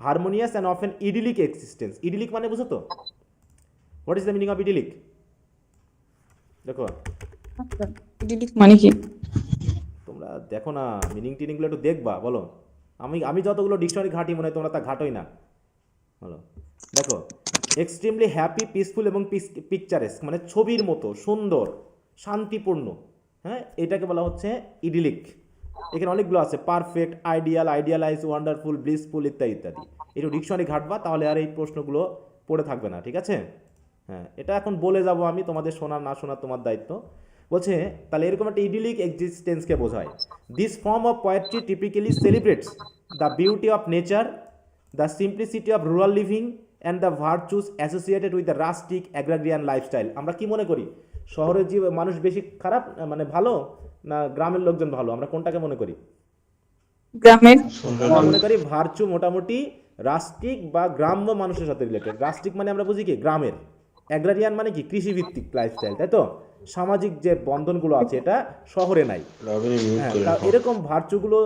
harmonious and often idyllic existence. Idyllic মানে বুঝো তো? What is the meaning of idyllic? দেখো ইডিলিক মানে কি? তোমরা দেখো না, মিনিং টিনিংগুলো একটু দেখবা, বলো। আমি যতগুলো ডিকশনারি ঘাঁটি মনে হয় তোমরা তা ঘাটোই না। বলো, দেখো, এক্সট্রিমলি হ্যাপি, পিসফুল এবং পিকচারেস্ক, মানে ছবির মতো সুন্দর, শান্তিপূর্ণ। হ্যাঁ এটাকে বলা হচ্ছে ইডিলিক। এখানে অনেকগুলো আছে, perfect, ideal, idealise, wonderful, blissful ইত্যাদি ইত্যাদি। একটু ডিকশনারি ঘাটবা, তাহলে আর এই প্রশ্নগুলো পড়ে থাকবে না। ঠিক আছে, হ্যাঁ এটা এখন বলে যাব আমি, তোমাদের শোনার না শোনার তোমার দায়িত্ব। বলছে তাহলে এরকম একটা ইডিলিক এক্সিস্টেন্সকে বোঝায়। This form of poetry typically celebrates the beauty of nature, the simplicity of rural living and the virtues associated with the rustic agrarian lifestyle. আমরা কি মনে করি, শহরের মানুষ বেশি খারাপ, মানে ভালো, না গ্রামের লোকজন ভালো? আমরা কোনটাকে মনে করি? গ্রামের। আমরা মনে করি ভার্চু মোটামুটি রাস্টিক বা গ্রাম্য মানুষের সাথে রিলেটেড। রাস্টিক মানে আমরা বুঝি কি গ্রামের, অ্যাগ্রারিয়ান মানে কি কৃষিভিত্তিক লাইফস্টাইল, তাই তো? সামাজিক যে বন্ধনগুলো আছে এটা শহরে নাই। লাবণী মিউট হ্যাঁ করে তা রাখো। এরকম ভার্চুগুলো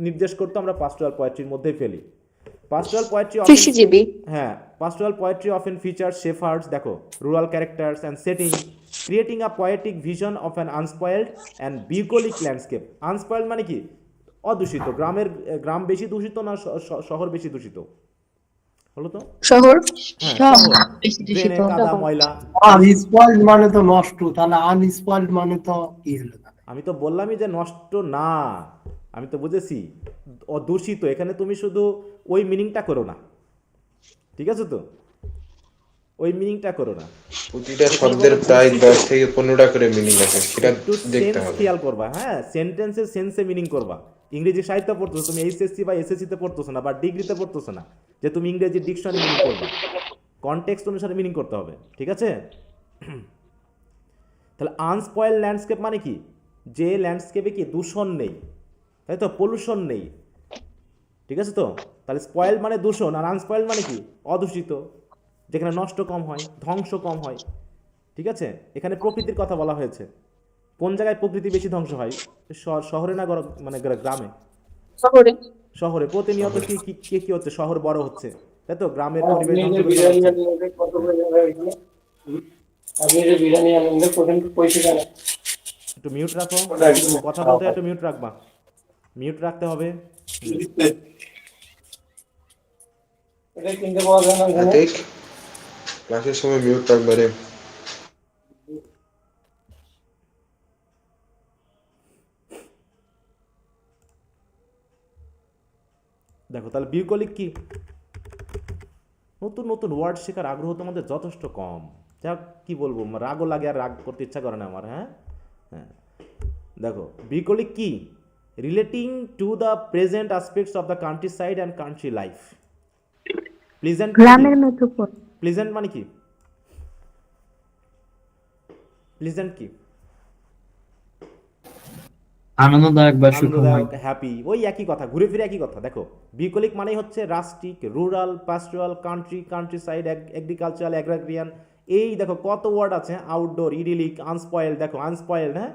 নির্দেশ করতে আমরা পাস্টোরাল পোয়েট্রির মধ্যেই ফেলি। পাস্টোরাল পোয়েট্রি কৃষিজীবী। হ্যাঁ pastoral poetry often feature shepherds, দেখো, rural characters and setting, creating a poetic vision of an unspoiled and bucolic landscape. Unspoiled মানে কি? অদূষিত। গ্রাম বেশি দূষিত না শহর বেশি দূষিত? হলো তো? শহর। হ্যাঁ শহর, ড্রেনে কাদা ময়লা। আর স্পয়েলড মানে তো নষ্ট, তাহলে আনস্পয়েলড মানে তো কি হলো? আমি তো বললামই যে নষ্ট না, আমি তো বুঝেছি অদূষিত। এখানে তুমি শুধু ওই মিনিংটা করো না, ঠিক আছে তো? ওই মিনিংটা করো না, প্রতিটা শব্দের প্রায় 10 থেকে 15টা করে মিনিং আছে, সেটা একটু দেখতে সেন্স হবে। খেয়াল করবা। হ্যাঁ সেন্টেন্সের সেন্সে মিনিং করবা। ইংরেজি সাহিত্য পড়তেছো তুমি, এইচএসসি বা এসএসসিতে পড়তেছো না, বা ডিগ্রিতে পড়তেছো না যে তুমি ইংরেজি ডিকশনারি মিনিং করবা। কনটেক্সট অনুসারে মিনিং করতে হবে, ঠিক আছে? তাহলে আনস্পয়েল ল্যান্ডস্কেপ মানে কি? যে ল্যান্ডস্কেপে কি দূষণ নেই, তাই তো, পলিউশন নেই, ঠিক আছে তো? তাহলে স্পয়েল মানে দূষণ, আর আনস্পয়েল মানে কি? অদূষিত, যেখানে নষ্ট কম হয়, ধ্বংস কম হয়। ঠিক আছে, এখানে প্রকৃতির কথা বলা হয়েছে। কোন জায়গায় প্রকৃতি বেশি ধ্বংস হয়? শহরে না মানে গ্রামে? শহরে। শহরে প্রতিনিয়ত কি কি কি কি হচ্ছে? শহর বড় হচ্ছে, তাই তো? গ্রামের পরিবেশ ধ্বংস করে দেওয়া হচ্ছে। একটু মিউট রাখো, কথা বলতে একটু মিউট রাখবা, মিউট রাখতে হবে। আতিক, ক্লাসের সময় মিউট রাখবে রে। দেখো তাহলে বিউকলিক কি? নতুন নতুন ওয়ার্ড শেখার আগ্রহ তোমাদের যথেষ্ট কম। যা কি বলবো, রাগও লাগে আর রাগ করতে ইচ্ছা করে না আমার। হ্যাঁ হ্যাঁ, দেখো বিউকলিক কি? Relating to the present aspects of the country side and country life. Pleasant গ্রামের মেথোপর প্লেজেন্ট মানে কি? প্লেজেন্ট কি? আনন্দদায়ক বা সুখময়। আনন্দদায়ক, হ্যাপি, ওই একই কথা, ঘুরে ফিরে একই কথা। দেখো বিকলিক মানেই হচ্ছে rustic, rural, pastoral, country, countryside, agricultural, agrarian. এই দেখো কত ওয়ার্ড আছে, আউটডোর, ইডিলিক, আনস্পয়েল। দেখো আনস্পয়েল, হ্যাঁ,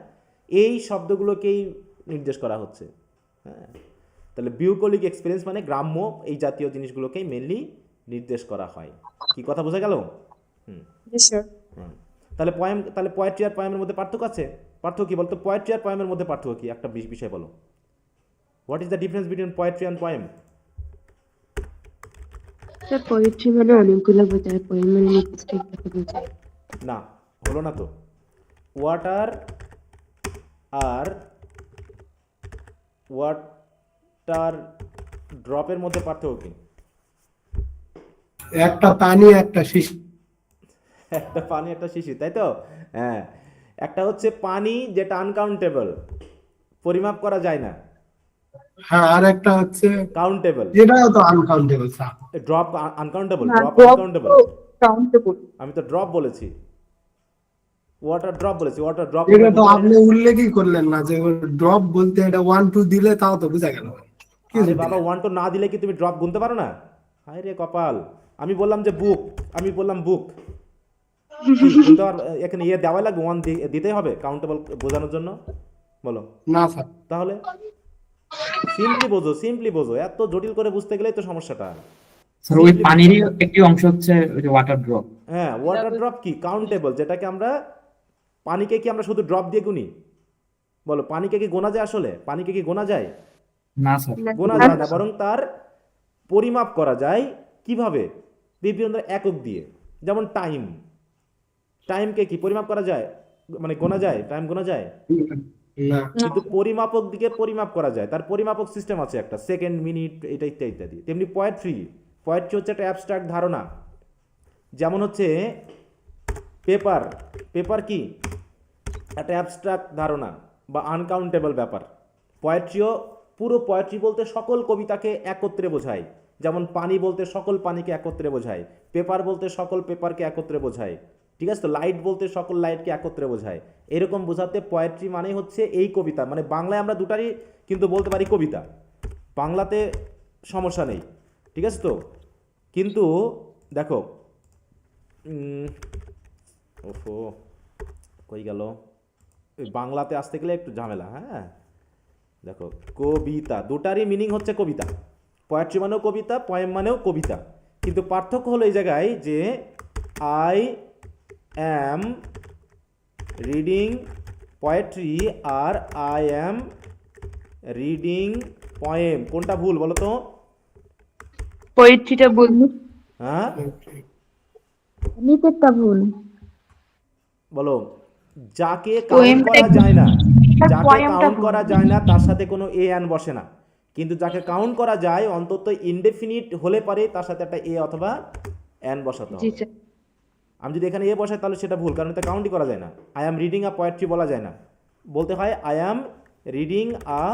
এই শব্দগুলোকেই নির্দেশ করা হচ্ছে। হ্যাঁ, তাহলে বিউকলিক এক্সপিরিয়েন্স মানে গ্রাম্য এই জাতীয় জিনিসগুলোকেই মেনলি নির্দেশ করা হয়। কি কথা বোঝা গেল? হুম। তাহলে পয়েম, তাহলে পোয়েট্রি আর পয়েমের মধ্যে পার্থক্য আছে। পার্থক্য কি বলতো? পোয়েট্রি আর পয়েমের মধ্যে পার্থক্য কি? একটা বিষয় বলো। What is the difference between poetry and poem? Sir poetry মানে অনেকগুলো বোঝায়, পোয়েম মানে নির্দিষ্ট একটা বোঝায়। না, হলো না তো। ওয়াটার আর ওয়াটার ড্রপের মধ্যে পার্থক্য কি? একটা পানি একটা শিশি। একটা পানি একটা শিশির, তাই তো? হ্যাঁ, একটা হচ্ছে পানি যেটা আনকাউন্টেবল, পরিমাপ করা যায় না। হ্যাঁ, আর একটা হচ্ছে কাউন্টেবল। এটাও তো আনকাউন্টেবল স্যার। ড্রপ আনকাউন্টেবল, না, ড্রপ drop আনকাউন্টেবল। তো countable। আমি তো ড্রপ বলেছি, ওয়াটার ড্রপ বলেছি। ওয়াটার ড্রপ এটা তো আপনি উল্লেখই করলেন না যে ড্রপ বলতে এটা 1 2 দিলে তাও তো বোঝা গেল। কি আরে দিলেন? বাবা, 1 2 না দিলে কি তুমি ড্রপ গুনতে পারো না? হায় রে কপাল, আমি বললাম যে বুক, আমি বললাম বুক। কিন্তু আর এখানে ইয়ে দেওয়া লাগবে, 1 দিতেই হবে কাউন্টেবল বোঝানোর জন্য? বলো না স্যার। তাহলে সিম্পলি বোঝো, সিম্পলি বোঝো, এত জটিল করে বুঝতে গেলেই তো সমস্যাটা। স্যার ওই পানিরই একটি অংশ হচ্ছে ওই যে ওয়াটার ড্রপ। হ্যাঁ, ওয়াটার ড্রপ কি? কাউন্টেবল, যেটাকে আমরা, পানিকে কি আমরা শুধু ড্রপ দিয়ে গুনি? বলো, পানিকে কি গোনা যায় আসলে? পানিকে কি গোনা যায়? না স্যার। গোনা যায় না, বরং তার পরিমাপ করা যায়। কিভাবে? বিভিন্ন একক দিয়ে। যেমন টাইম, টাইমকে কি পরিমাপ করা যায়? মানে গোনা যায়? টাইম গোনা যায়? না। কিন্তু পরিমাপক দিকে পরিমাপ করা যায়, তার পরিমাপক সিস্টেম আছে একটা, সেকেন্ড, মিনিট, এটা ইত্যাদি ইত্যাদি। তেমনি পোয়েট্রি, পোয়েট্রি হচ্ছে একটা অ্যাবস্ট্রাক্ট ধারণা। যেমন হচ্ছে পেপার, পেপার কি? একটা অ্যাবস্ট্রাক্ট ধারণা বা আনকাউন্টেবল ব্যাপার। পোয়েট্রিও, পুরো পোয়েট্রি বলতে সকল কবিতাকে একত্রে বোঝায়। যেমন পানি বলতে সকল পানিকে একত্রে বোঝায়, পেপার বলতে সকল পেপারকে একত্রে বোঝায়। ঠিক আছে তো? লাইট বলতে সকল লাইটকে একত্রে বোঝায়। এরকম বোঝাতে পোয়েট্রি মানে হচ্ছে এই কবিতা। মানে বাংলায় আমরা দুটারই কিন্তু বলতে পারি কবিতা, বাংলাতে সমস্যা নেই। ঠিক আছে তো? কিন্তু দেখো, ওফো, কই গেল? ওই বাংলাতে আসতে গেলে একটু ঝামেলা। হ্যাঁ, দেখো কবিতা, দুটারই মিনিং হচ্ছে কবিতা। পোয়েট্রি মানেও কবিতা, পয়েম মানেও কবিতা। কিন্তু পার্থক্য হলো এই জায়গায় যে আই অ্যাম রিডিং পোয়েট্রি আর আই অ্যাম রিডিং পয়েম, কোনটা ভুল বলো তো? পোয়েট্রিটা বলবো। হ্যাঁ নিতেরটা ভুল। বলো, যাকে কাউন্ট করা যায় না, যাকে কাউন্ট করা যায় না তার সাথে কোনো এ অ্যান বসে না। কিন্তু যাকে কাউন্ট করা যায়, অন্তত ইনডেফিনিট হলে পারে তার সাথে একটা এ অথবা অ্যান বসাতে জি হবে। স্যার। আমি যদি এখানে এ বসাই তাহলে সেটা ভুল, কারণ এটা কাউন্টই করা যায় না। I am reading a poetry বলা যায় না, বলতে হয় I am reading a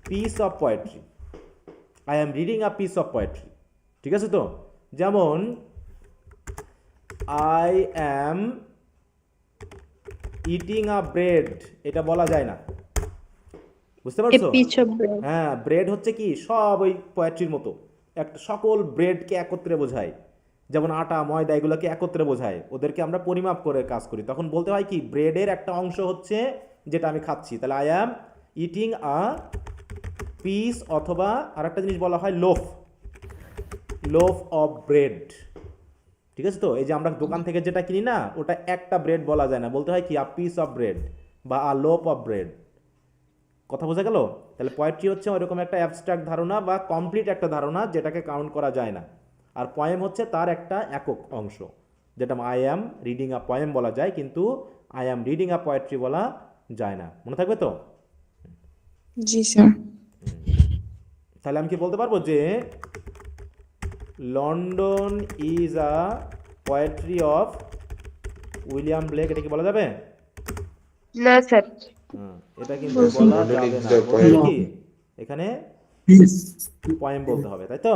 piece of poetry, I am reading a piece of poetry. ঠিক আছে তো? যেমন I am eating a bread, এটা বলা যায় না। বুঝতে পারছো? piece of bread. হ্যাঁ, ব্রেড হচ্ছে কি সব ওই পোয়েট্রির মতো একটা সকল ব্রেডকে একত্রে বোঝায়, যেমন আটা ময়দা এগুলোকে একত্রে বোঝায়, ওদেরকে আমরা পরিমাপ করে কাজ করি, তখন বলতে হয় কি ব্রেডের একটা অংশ হচ্ছে যেটা আমি খাচ্ছি, তাহলে I am eating a piece, অথবা আর একটা জিনিস বলা হয় লোফ, লোফ অফ ব্রেড। ঠিক আছে তো? এই যে আমরা দোকান থেকে যেটা কিনি না, ওটা একটা ব্রেড বলা যায় না, বলতে হয় কি আ পিস অফ ব্রেড বা আ লোফ অফ ব্রেড। কথা বোঝা গেল? তাহলে পোয়েট্রি হচ্ছে ওইরকম একটা অ্যাবস্ট্রাক্ট ধারণা বা কমপ্লিট একটা ধারণা যেটাকে কাউন্ট করা যায় না, আর পয়েম হচ্ছে তার একটা একক অংশ, যেটা I am reading a poem বলা যায়, কিন্তু I am reading a poetry বলা যায় না। মনে থাকবে তো? জি স্যার। তাহলে আমি কি বলতে পারবো যে London is a poetry of William Blake, এটা কি বলা যাবে? না স্যার। এটা কিন্তু বলা London যাবে is না, the বলতে হবে poem. কি এখানে Piece. পয়েম বলতে হবে, তাই তো?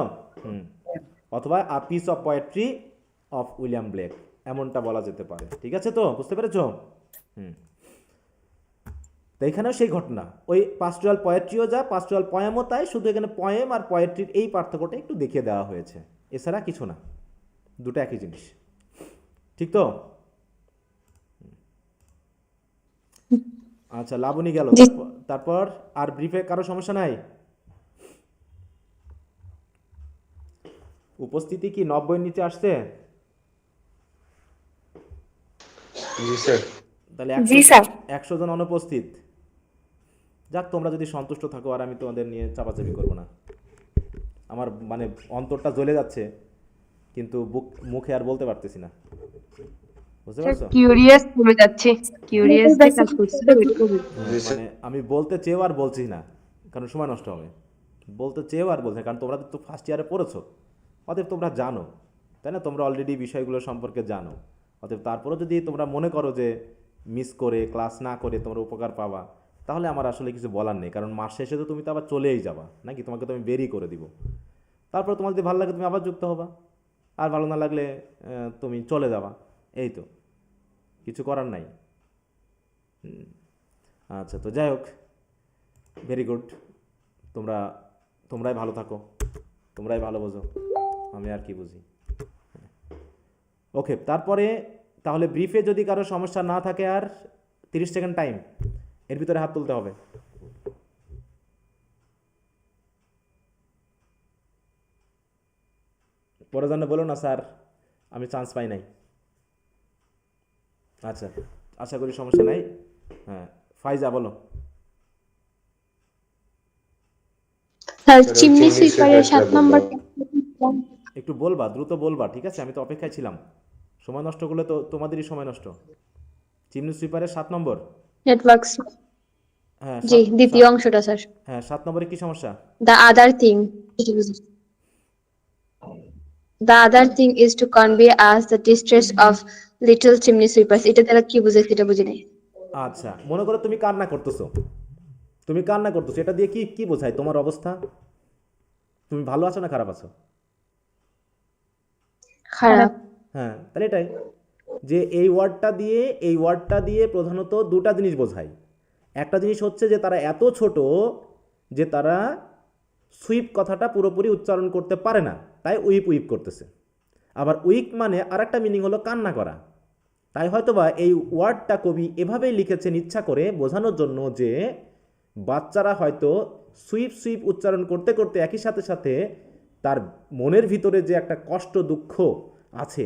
অথবা a piece of poetry of William Blake, এমনটা বলা যেতে পারে। ঠিক আছে তো? বুঝতে পেরেছো? তো এখানেও সেই ঘটনা, ওই পাস্টোরাল পোয়েট্রিও যা পাস্টোরাল পয়েমও তাই, শুধু এখানে পয়েম আর পোয়েট্রির এই পার্থক্যটা একটু দেখিয়ে দেওয়া হয়েছে, এছাড়া কিছু না, দুটো একই জিনিস। ঠিক তো? আচ্ছা, লাবণী গেল, তারপর আর ব্রিফে কারো সমস্যা নাই? উপস্থিতি কি 90-এর নিচে আসছে? জি স্যার। তাহলে জি স্যার। 100 জন অনুপস্থিত। যাক, তোমরা যদি সন্তুষ্ট থাকো, আর আমি তোমাদের নিয়ে চাপাচাপি করবো না। আমার মানে অন্তরটা জ্বলে যাচ্ছে, কিন্তু মুখে আর বলতে পারতেছি না। বুঝতে স্যার পারছো? কিউরিয়াস হয়ে যাচ্ছে, কিউরিয়াস যে কাজ করছে ওইটা বলছি। মানে আমি বলতে চেয়েও আর বলছি না, কারণ সময় নষ্ট হবে। বলতে চেয়েও আর বলছি না, কারণ তোমরা তো ফার্স্ট ইয়ারে পড়েছো, অতএব তোমরা জানো, তাই না? তোমরা অলরেডি বিষয়গুলো সম্পর্কে জানো, অতএব তারপরেও যদি তোমরা মনে করো যে মিস করে ক্লাস না করে তোমরা উপকার পাবা, তাহলে আমার আসলে কিছু বলার নেই, কারণ মাস শেষে তো তুমি তো আবার চলেই যাবা নাকি, তোমাকে তো আমি বেরই করে দিব। তারপর তোমার যদি ভালো লাগে তুমি আবার যুক্ত হবা, আর ভালো না লাগলে তুমি চলে যাবা, এই তো, কিছু করার নাই। আচ্ছা, তো যাই হোক, ভেরি গুড, তোমরাই ভালো থাকো, তোমরাই ভালো বোঝো, আমি আর কি বুঝি। ওকে, তারপরে তাহলে ব্রিফে যদি কারো সমস্যা না থাকে, আর 30 সেকেন্ড টাইম, এর ভিতরে হাত তুলতে হবে। পরে জন্য বলো না স্যার আমি চান্স পাই নাই। আচ্ছা, আশা করি সমস্যা নাই। হ্যাঁ, ফাইজা বলো। স্যার চিমনি চিমনি সুইপারের সুইপারের 7 7 নম্বর একটু বলবা, দ্রুত বলবা, ঠিক আছে? আমি তো অপেক্ষায় ছিলাম, সময় নষ্ট করলে তো তোমাদেরই সময় নষ্ট। চিমনি সুইপারের 7 নম্বর। নেটওয়ার্কস। হ্যাঁ, জি, দ্বিতীয় অংশটা স্যার। হ্যাঁ, 7 নম্বরে কি সমস্যা? The other thing. The other thing is to convey us the distress of little chimney sweepers. এটা দ্বারা কি বুঝে সেটা বুঝি নাই। আচ্ছা, মনে করো তুমি কান্না করতেছো, এটা দিয়ে কি কি বোঝায় তোমার অবস্থা? তুমি ভালো আছো না খারাপ আছো? খারাপ। হ্যাঁ, তাহলে এটাই যে এই ওয়ার্ডটা দিয়ে প্রধানত দুটা জিনিস বোঝায়। একটা জিনিস হচ্ছে যে তারা এত ছোট যে তারা সুইপ কথাটা পুরোপুরি উচ্চারণ করতে পারে না, তাই উইপ করতেছে। আবার উইক মানে আরেকটা মিনিং হলো কান্না করা। তাই হয়তোবা এই ওয়ার্ডটা কবি এভাবেই লিখেছেন ইচ্ছা করে বোঝানোর জন্য যে বাচ্চারা হয়তো সুইপ উচ্চারণ করতে করতে একই সাথে তার মনের ভিতরে যে একটা কষ্ট দুঃখ আছে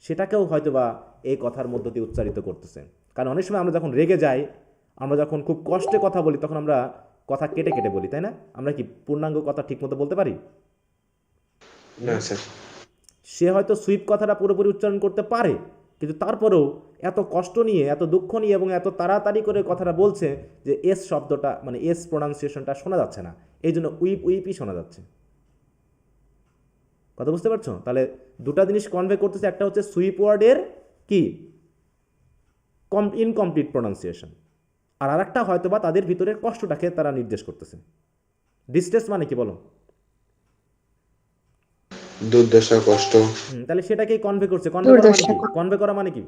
সেটাকেও হয়তোবা এই কথার মধ্য দিয়ে উচ্চারিত করতেছে। কারণ অনেক সময় আমরা যখন রেগে যাই, আমরা যখন খুব কষ্টে কথা বলি, তখন আমরা কথা কেটে বলি, তাই না? আমরা কি পূর্ণাঙ্গ কথা ঠিকমতো বলতে পারি? না স্যার। সে হয়তো সুইপ কথাটা পুরোপুরি উচ্চারণ করতে পারে, কিন্তু তারপরেও এত কষ্ট নিয়ে, এত দুঃখ নিয়ে এবং এত তাড়াতাড়ি করে কথাটা বলছে যে এস শব্দটা মানে এস প্রোনাউন্সিয়েশনটা শোনা যাচ্ছে না, এই জন্য উইপই শোনা যাচ্ছে। কথা বুঝতে পারছো? তাহলে দুটা জিনিস কনভে করতেছে, একটা হচ্ছে সুইপ ওয়ার্ডের কি ইনকমপ্লিট প্রোনাউন্সিয়েশন, আর আরেকটা হয়তো বা তাদের ভিতরের কষ্টটাকে তারা নির্দেশ করতেছে। ডিস্ট্রেস মানে কি বলো? দুর্দশা, কষ্ট। তাহলে সেটাকেই কনভে করছে। কনভে করা মানে কি?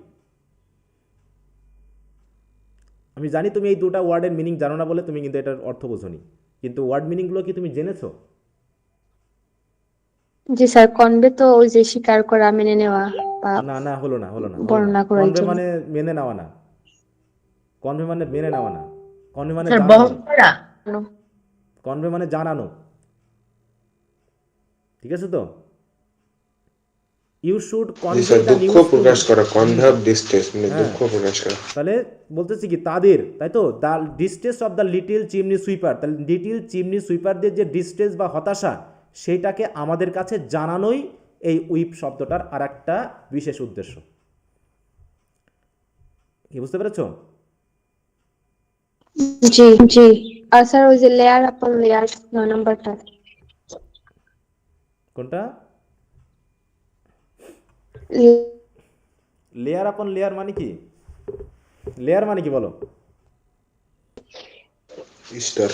আমি জানি তুমি এই দুটো ওয়ার্ডের মিনিং জানো না বলে তুমি কিন্তু এটার অর্থ বোঝোনি, কিন্তু ওয়ার্ড মিনিংগুলো কি তুমি জেনেছো? জি স্যার, কনভে তো ওই যে স্বীকার করা, মেনে নেওয়া বা না না, হলো না, হলো না, হলো না। বর্ণনা করার কনভে জন্য। মানে মেনে নেওয়া না, কনভে মানে মেনে নেওয়া না, কনভে মানে স্যার জানানো, বহন করা। কনভে মানে জানানো, ঠিক আছে তো? ইউ শুড জি কনভে স্যার, দ্য দুঃখ নিউজ টু, প্রকাশ করা, কনভে অফ ডিস্ট্রেস মানে হ্যাঁ। দুঃখ প্রকাশ করা। তাহলে বলতেছি কি তাদের, তাই তো, the distress of the little chimney sweeper, তাহলে লিটিল চিমনি সুইপারদের যে ডিস্ট্রেস বা হতাশা, সেইটাকে আমাদের কাছে জানানোই এই উইপ শব্দটার আর একটা বিশেষ উদ্দেশ্য। কি বুঝতে পেরেছো? জি জি। আর স্যার ওই যে লেয়ার আপন লেয়ার 9 নাম্বারটা। কোনটা? লেয়ার আপন লেয়ার মানে কি? লেয়ার মানে কি বলো? স্তর।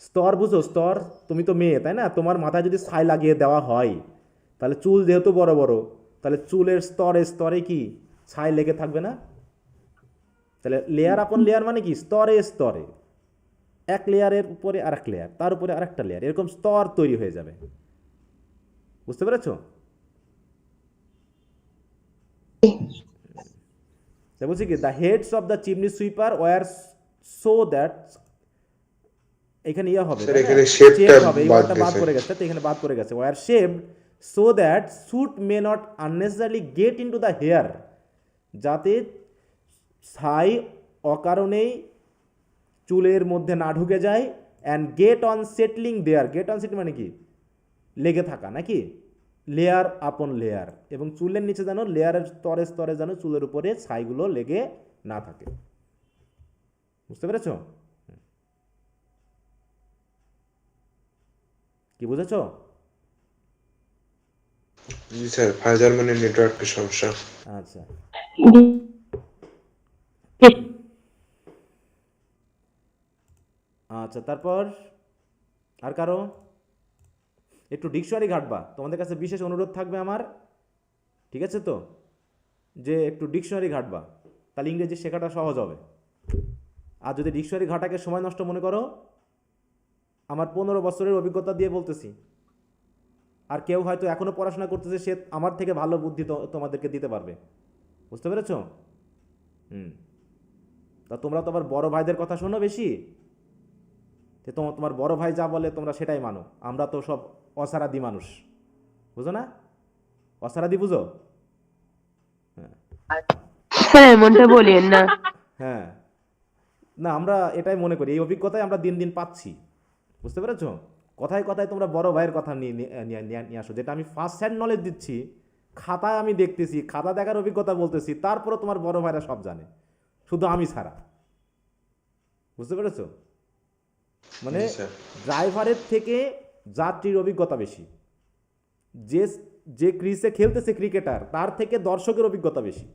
স্তর বুঝো? স্তর, তুমি তো মেয়ে তাই না, তোমার মাথায় যদি ছাই লাগিয়ে দেওয়া হয়, তাহলে চুল যেহেতু বড় বড়, তাহলে চুলের স্তরে স্তরে কি ছাই লেগে থাকবে না? তাহলে লেয়ার আপন লেয়ার মানে কি? স্তরে স্তরে, এক লেয়ারের উপরে আর এক লেয়ার, তার উপরে আর একটা লেয়ার, এরকম স্তর তৈরি হয়ে যাবে। বুঝতে পেরেছো? বলছি কি the heads of the chimney sweeper were so that, এখানে ইয়ে হবে, স্যার এখানে শেপটা শেপ হবে, এই বাদ ওয়ার্ডটা বাদ গেছে। পড়ে গেছে, তো এখানে বাদ পড়ে গেছে, were shaped so that soot may not unnecessarily get into the hair, যাতে ছাই অকারণেই চুলের মধ্যে না ঢুকে যায়, and get on settling there, get on settling মানে কি? লেগে থাকা নাকি? লেয়ার আপন লেয়ার, এবং চুলের নিচে যেন লেয়ারের স্তরে স্তরে যেন চুলের উপরে ছাইগুলো লেগে না থাকে। বুঝতে পেরেছো? কি বুঝেছো? জি স্যার, ফাইজার মানে নেটওয়ার্কের সমস্যা। আচ্ছা, আচ্ছা, তারপর আর কারো একটু ডিকশনারি ঘাটবা, তোমাদের কাছে বিশেষ অনুরোধ থাকবে আমার, ঠিক আছে তো, যে একটু ডিকশনারি ঘাটবা, তাহলে ইংরেজি শেখাটা সহজ হবে। আর যদি ডিকশনারি ঘাটাকে সময় নষ্ট মনে করো, আমার 15 বছরের অভিজ্ঞতা দিয়ে বলতেছি, আর কেউ হয়তো এখনও পড়াশোনা করতেছে, সে আমার থেকে ভালো বুদ্ধি তোমাদেরকে দিতে পারবে। বুঝতে পেরেছো? তা তোমরা তো আবার বড় ভাইদের কথা শোনো বেশি, যে তোমার বড় ভাই যা বলে তোমরা সেটাই মানো, আমরা তো সব অসারাদি মানুষ, বুঝো না? অসারাদি বুঝো? স্যার এমনটা বলিয়েন না। হ্যাঁ, না আমরা এটাই মনে করি, এই অভিজ্ঞতায় আমরা দিন দিন পাচ্ছি। বুঝতে পেরেছো? কথায় কথায় তোমরা বড় ভাইয়ের কথা নিয়ে আসো, যেটা আমি ফার্স্ট হ্যান্ড নলেজ দিচ্ছি, খাতায় আমি দেখতেছি, খাতা দেখার অভিজ্ঞতা বলতেছি, তারপরে তোমার বড় ভাইরা সব জানে, শুধু আমি ছাড়া। বুঝতে পেরেছো? মানে জি স্যার। ড্রাইভারের থেকে যাত্রীর অভিজ্ঞতা বেশি, যে যে ক্রিজে খেলতেছে ক্রিকেটার, তার থেকে দর্শকের অভিজ্ঞতা বেশি,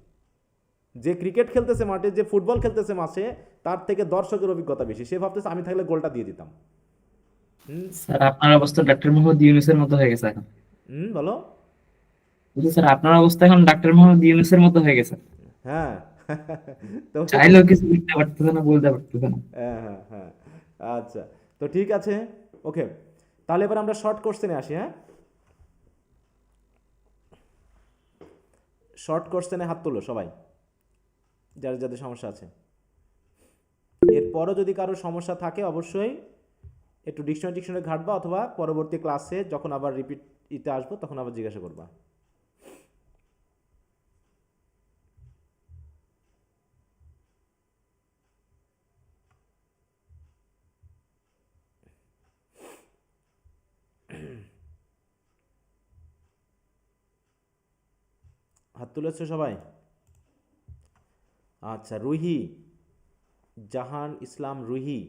যে ক্রিকেট খেলতেছে মাঠে, যে ফুটবল খেলতেছে মাঠে, তার থেকে দর্শকের অভিজ্ঞতা বেশি। সে ভাবতেছে আমি থাকলে গোলটা দিয়ে দিতাম। স্যার আপনার অবস্থা ডক্টর মোহাম্মদ ইউনূসের মতো হয়ে গেছে এখন। বলো। বলছি স্যার আপনার অবস্থা এখন ডক্টর মোহাম্মদ ইউনূসের মতো হয়ে গেছে। হ্যাঁ তো চাইলেও কিছু লিখতে পারতেছে না, বলতে পারতেছে না। হ্যাঁ হ্যাঁ হ্যাঁ, আচ্ছা, তো ঠিক আছে, ওকে, তাহলে এবার আমরা শর্ট কোশ্চেনে আসি। হ্যাঁ, শর্ট কোশ্চেনে হাত তোলো সবাই, যাদের যাদের সমস্যা আছে। এরপরও যদি কারো সমস্যা থাকে অবশ্যই একটু ডিকশনারি ঘাটবা, অথবা পরবর্তী ক্লাসে যখন আবার রিপিট ইতে আসবো তখন আবার জিজ্ঞাসা করবা। হাত তুলেছো সবাই? আচ্ছা, রুহি, জাহান ইসলাম রুহি,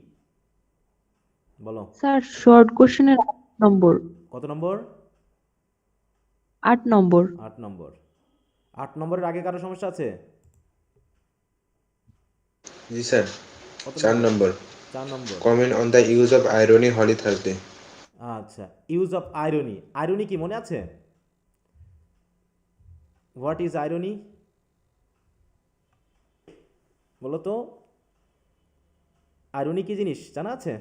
বলো স্যার শর্ট কোশ্চেনের 8 নম্বর। কত নম্বর? 8 নম্বর। 8 নম্বর। 8 নম্বরের আগে কারো সমস্যা আছে? জি স্যার, কত 4 number. 4 number. Comment on the use of irony Holy Thursday. আচ্ছা, ইউজ অফ আইরনি, আইরনি কি মনে আছে? হোয়াট ইজ আইরনি বলো তো? আইরনি কি জিনিস জানা আছে?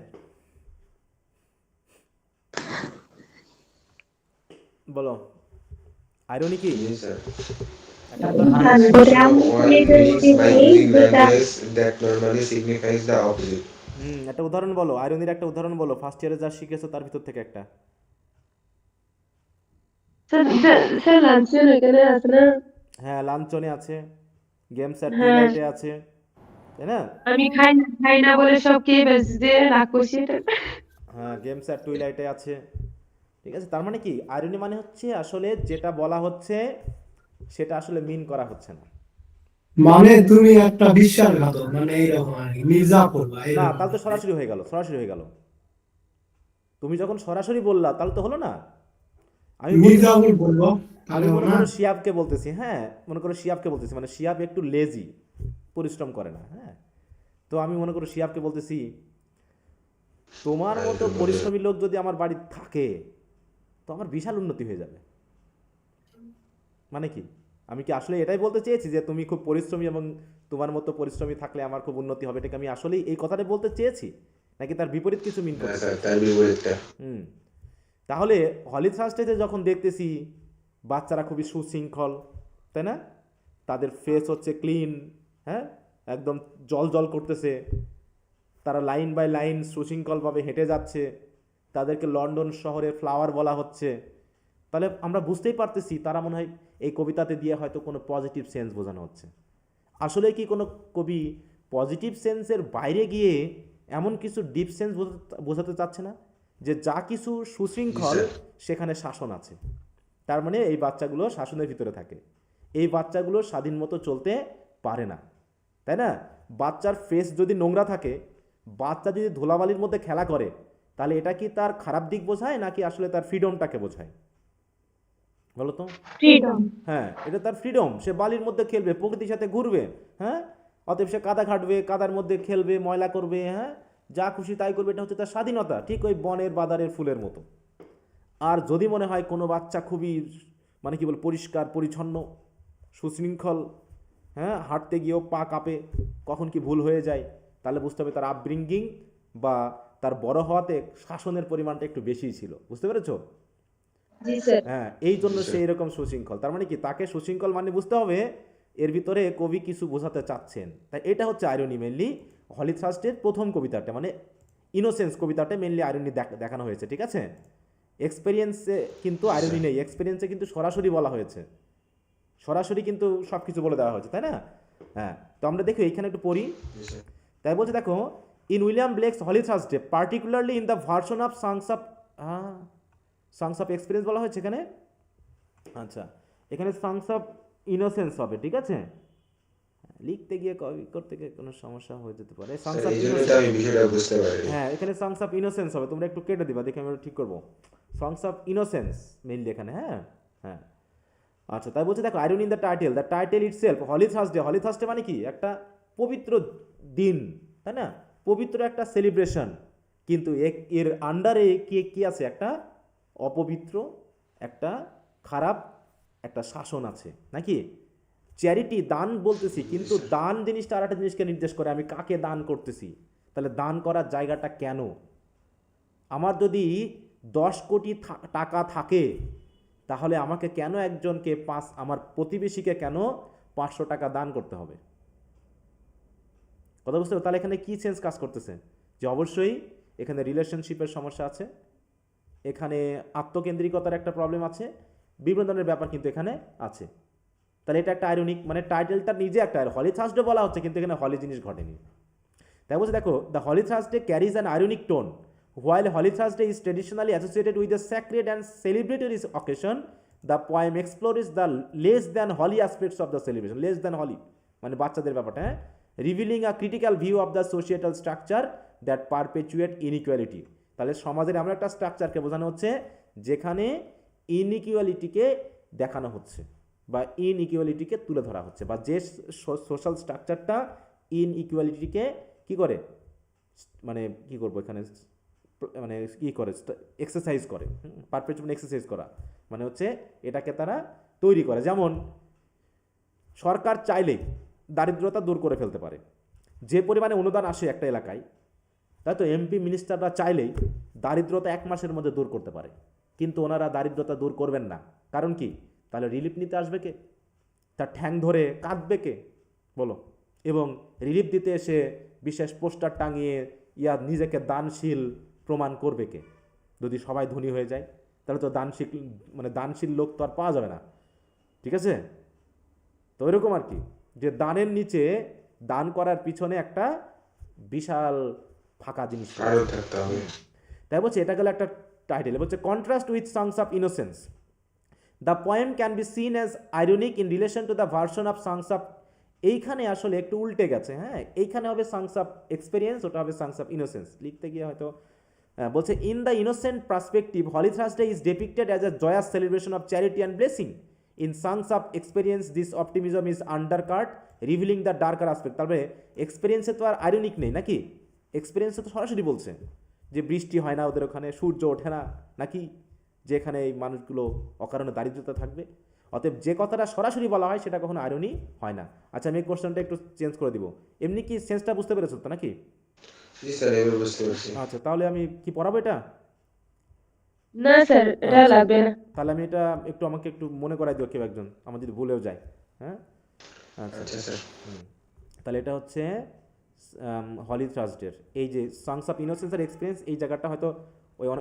বলো, আইরনি কি? Yes, sir. একটা উদাহরণ দাও। One means by using language that normally signifies the opposite. একটা উদাহরণ বলো, আইরনির একটা উদাহরণ বলো, ফার্স্ট ইয়ারে যা শিখেছো তার ভিতর থেকে একটা। স্যার লাঞ্চের এখানে আছে না? হ্যাঁ, লাঞ্চনে আছে, গেমস অ্যাট হ্যাঁ, টুইলাইটে আছে, তাই না? আমি খাই না বলে সব খেয়ে ফেলছি যে রাগ করছি এটা। হ্যাঁ, গেমস অ্যাট টুইলাইটে আছে। ঠিক আছে, তার মানে কি আইরনি মানে হচ্ছে আসলে যেটা বলা হচ্ছে সেটা আসলে মিন করা হচ্ছে না। মানে তুমি একটা বিশ্বাসঘাতক, মানে এইরকম আর কি, মির্জাফর বা না, এইরকম। তাহলে তো সরাসরি হয়ে গেল, সরাসরি হয়ে গেল। তুমি যখন সরাসরি বললা তাহলে তো হলো না। আমি বলছি, মির্জাফর বলবো তাহলে আমি হবে মনে না? করো শিয়াবকে বলতেছি, হ্যাঁ মনে করো শিয়াবকে বলতেছি, মানে শিয়াব একটু লেজি, পরিশ্রম করে না, হ্যাঁ। তো আমি মনে করো শিয়াবকে বলতেছি, তোমার মতো পরিশ্রমী লোক যদি আমার বাড়িতে থাকে তো আমার বিশাল উন্নতি হয়ে যাবে। মানে কি, আমি কি আসলে এটাই বলতে চেয়েছি যে তুমি খুব পরিশ্রমী এবং তোমার মতো পরিশ্রমী থাকলে আমার খুব উন্নতি হবে? এটাকে আমি আসলেই এই কথাটাই বলতে চেয়েছি, নাকি তার বিপরীত কিছু মিন না করতে স্যার, চেয়েছি? তার বিপরীতটা। হুম। তাহলে হলি থার্সডেতে যখন দেখতেছি বাচ্চারা খুবই সুশৃঙ্খল, তাই না? তাদের ফেস হচ্ছে ক্লিন, হ্যাঁ, একদম জল জল করতেছে, তারা লাইন বাই লাইন সুশৃঙ্খলভাবে হেঁটে যাচ্ছে, তাদেরকে লন্ডন শহরের ফ্লাওয়ার বলা হচ্ছে, তাহলে আমরা বুঝতেই পারতেছি তারা মনে হয় এই কবিতাতে দিয়ে হয়তো কোনো পজিটিভ সেন্স বোঝানো হচ্ছে। আসলে কি কোনো কবি পজিটিভ সেন্সের বাইরে গিয়ে এমন কিছু ডিপ সেন্স বোঝাতে চাচ্ছে না যে যা কিছু সুশৃঙ্খল সেখানে শাসন আছে? তার মানে এই বাচ্চাগুলো শাসনের ভিতরে থাকে, এই বাচ্চাগুলো স্বাধীন মতো চলতে পারে না, তাই না? বাচ্চার ফেস যদি নোংরা থাকে, বাচ্চা যদি ধুলাবালির মধ্যে খেলা করে, তাহলে এটা কি তার খারাপ দিক বোঝায় নাকি আসলে তার ফ্রিডমটাকে বোঝায়? বলো তো। ফ্রিডম। হ্যাঁ, এটা তার ফ্রিডম, সে বালির মধ্যে খেলবে, প্রকৃতির সাথে ঘুরবে, হ্যাঁ, অতএব সে কাদা ঘাটবে, কাদার মধ্যে খেলবে, ময়লা করবে, হ্যাঁ, যা খুশি তাই করবে, এটা হচ্ছে তার স্বাধীনতা, ঠিক ওই বনের বাদারের ফুলের মতো। আর যদি মনে হয় কোনো বাচ্চা খুবই মানে কি বল পরিষ্কার পরিচ্ছন্ন সুশৃঙ্খল, হ্যাঁ, হাঁটতে গিয়েও পা কাঁপে, কখন কি ভুল হয়ে যায়, তাহলে বুঝতে হবে তার আপব্রিঙ্গিং বা তার বড় হওয়াতে শাসনের পরিমাণটা একটু বেশিই ছিল। বুঝতে পেরেছো? জি স্যার। হ্যাঁ, এই জন্য সে এরকম সুশৃঙ্খল। তার মানে কি তাকে সুশৃঙ্খল মানে বুঝতে হবে এর ভিতরে কবি কিছু বোঝাতে চাচ্ছেন। তাই এটা হচ্ছে আইরনি মেনলি হলি থার্সডের প্রথম কবিতাটা, মানে ইনোসেন্স কবিতাটা মেনলি আইরনি দেখানো হয়েছে। ঠিক আছে, এক্সপেরিয়েন্সে কিন্তু আইরনি নেই, এক্সপেরিয়েন্সে কিন্তু সরাসরি বলা হয়েছে, সরাসরি কিন্তু সব কিছু বলে দেওয়া হয়েছে, তাই না? হ্যাঁ, তো আমরা দেখো এইখানে একটু পড়ি। তাই বলছে দেখো, in William Blake's Holy Thursday particularly in the version of songs of experience বলা হয়েছে এখানে। আচ্ছা, এখানে সংস অফ ইনোসেন্স হবে, ঠিক আছে? লিখতে গিয়ে কপি করতে গিয়ে কোনো সমস্যা হয়ে যেতে পারে। সংস অফ এই জন্য তো আমি বিষয়টা বুঝতে পারি। হ্যাঁ, এখানে সংস অফ ইনোসেন্স হবে, তোমরা একটু কেটে দিবা, দেখে আমি ঠিক করবো। সংস অফ ইনোসেন্স মেইনলি এখানে, হ্যাঁ হ্যাঁ। আচ্ছা, তাই বলছে দেখো, irony in the title itself holy Thursday. Holy Thursday মানে কি একটা পবিত্র দিন, তাই না? পবিত্র একটা সেলিব্রেশন, কিন্তু এর আন্ডারে কি আছে? একটা অপবিত্র, একটা খারাপ একটা শাসন আছে, নাকি? চ্যারিটি দান বলতেছি, কিন্তু দান জিনিসটা আর একটা জিনিসকে নির্দেশ করে, আমি কাকে দান করতেছি, তাহলে দান করার জায়গাটা কেন? আমার যদি 10 কোটি টাকা থাকে, তাহলে আমাকে কেন একজনকে আমার প্রতিবেশীকে কেন 500 টাকা দান করতে হবে? কথা বুঝতে হবে? তাহলে এখানে কি সেন্স কাজ করতেছে? যে অবশ্যই এখানে রিলেশনশিপের সমস্যা আছে, এখানে আত্মকেন্দ্রিকতার একটা প্রবলেম আছে, বিভিন্ন ধরনের ব্যাপার কিন্তু এখানে আছে। তাহলে এটা একটা আইরনিক, মানে টাইটেলটা নিজে একটা হলি থার্সডে বলা হচ্ছে, কিন্তু এখানে হলি জিনিস ঘটেনি। তাই বলছে দেখো, the holy Thursday carries an ironic tone. While Holy Thursday is traditionally associated with a sacred and celebratory occasion, the poem explores the less than holy aspects of the celebration. Less than holy মানে বাচ্চাদের ব্যাপারটা, হ্যাঁ, revealing a critical view of the societal structure that perpetuate inequality. তাহলে সমাজের এমন একটা স্ট্রাকচারকে বোঝানো হচ্ছে যেখানে ইনইকুয়ালিটিকে দেখানো হচ্ছে বা ইনইকুয়ালিটিকে তুলে ধরা হচ্ছে, বা যে সোশ্যাল স্ট্রাকচারটা ইনইকুয়ালিটিকে কি করে, মানে কি করবো এখানে, মানে কী করে, এক্সারসাইজ করে, পারপেচুয়াল এক্সারসাইজ করা, মানে হচ্ছে এটাকে তারা তৈরি করে। যেমন সরকার চাইলে দারিদ্রতা দূর করে ফেলতে পারে, যে পরিমাণে অনুদান আসে একটা এলাকায় তাই তো এমপি মিনিস্টাররা চাইলেই দারিদ্রতা 1 মাসের মধ্যে দূর করতে পারে, কিন্তু ওনারা দারিদ্রতা দূর করবেন না। কারণ কি? তাহলে রিলিফ নিতে আসবে কে? তার ঠ্যাং ধরে কাঁদবে কে বলো? এবং রিলিফ দিতে এসে বিশেষ পোস্টার টাঙিয়ে নিজেকে দানশীল প্রমাণ করবে কে? যদি সবাই ধনী হয়ে যায় তাহলে তো দানশীল লোক তো আর পাওয়া যাবে না, ঠিক আছে? তো এরকম আর কি, যে দানের নিচে দান করার পিছনে একটা বিশাল ফাঁকা জিনিস আরো থাকতে হবে। তাই বলছে এটা গেল একটা টাইটেল। বলছে contrast with songs of innocence, the poem can be seen as ironic in relation to the version of songs of. এইখানে আসলে একটু উল্টে গেছে, হ্যাঁ, এইখানে হবে সংস অফ এক্সপেরিয়েন্স, ওটা হবে সংস অফ ইনোসেন্স। লিখতে গিয়ে হয়তো বলছে in the innocent perspective holy Thursday is depicted as a joyous celebration of charity and blessing. In songs of experience this optimism is undercut revealing the darker aspect. তারপরে এক্সপেরিয়েন্সে তো আর ironic নেই নাকি? এক্সপেরিয়েন্সে তো সরাসরি বলছে যে বৃষ্টি হয় না ওদের ওখানে, সূর্য ওঠে না নাকি, যেখানে এই মানুষগুলো অকারণে দারিদ্রতা থাকবে। অতএব যে কথাটা সরাসরি বলা হয় সেটা কখনো আইরনি হয় না। আচ্ছা, আমি এই কোশ্চেনটা একটু চেঞ্জ করে দিব। এমনি কি সেন্সটা বুঝতে পেরেছো তো নাকি? জি স্যার, এবার বুঝতে পারছি। আচ্ছা, তাহলে আমি কি পড়াবো এটা? না স্যার, এটা লাগবে না। তাহলে আমি এটা আমাকে একটু মনে করাই দিও কেউ একজন, আমার যদি ভুলেও যায়। হ্যাঁ, আচ্ছা আচ্ছা স্যার। তাহলে এটা হচ্ছে হলি থার্সডের এই যে সংস অফ ইনোসেন্স আর এক্সপিরিয়েন্স, এই জায়গাটা হয়তো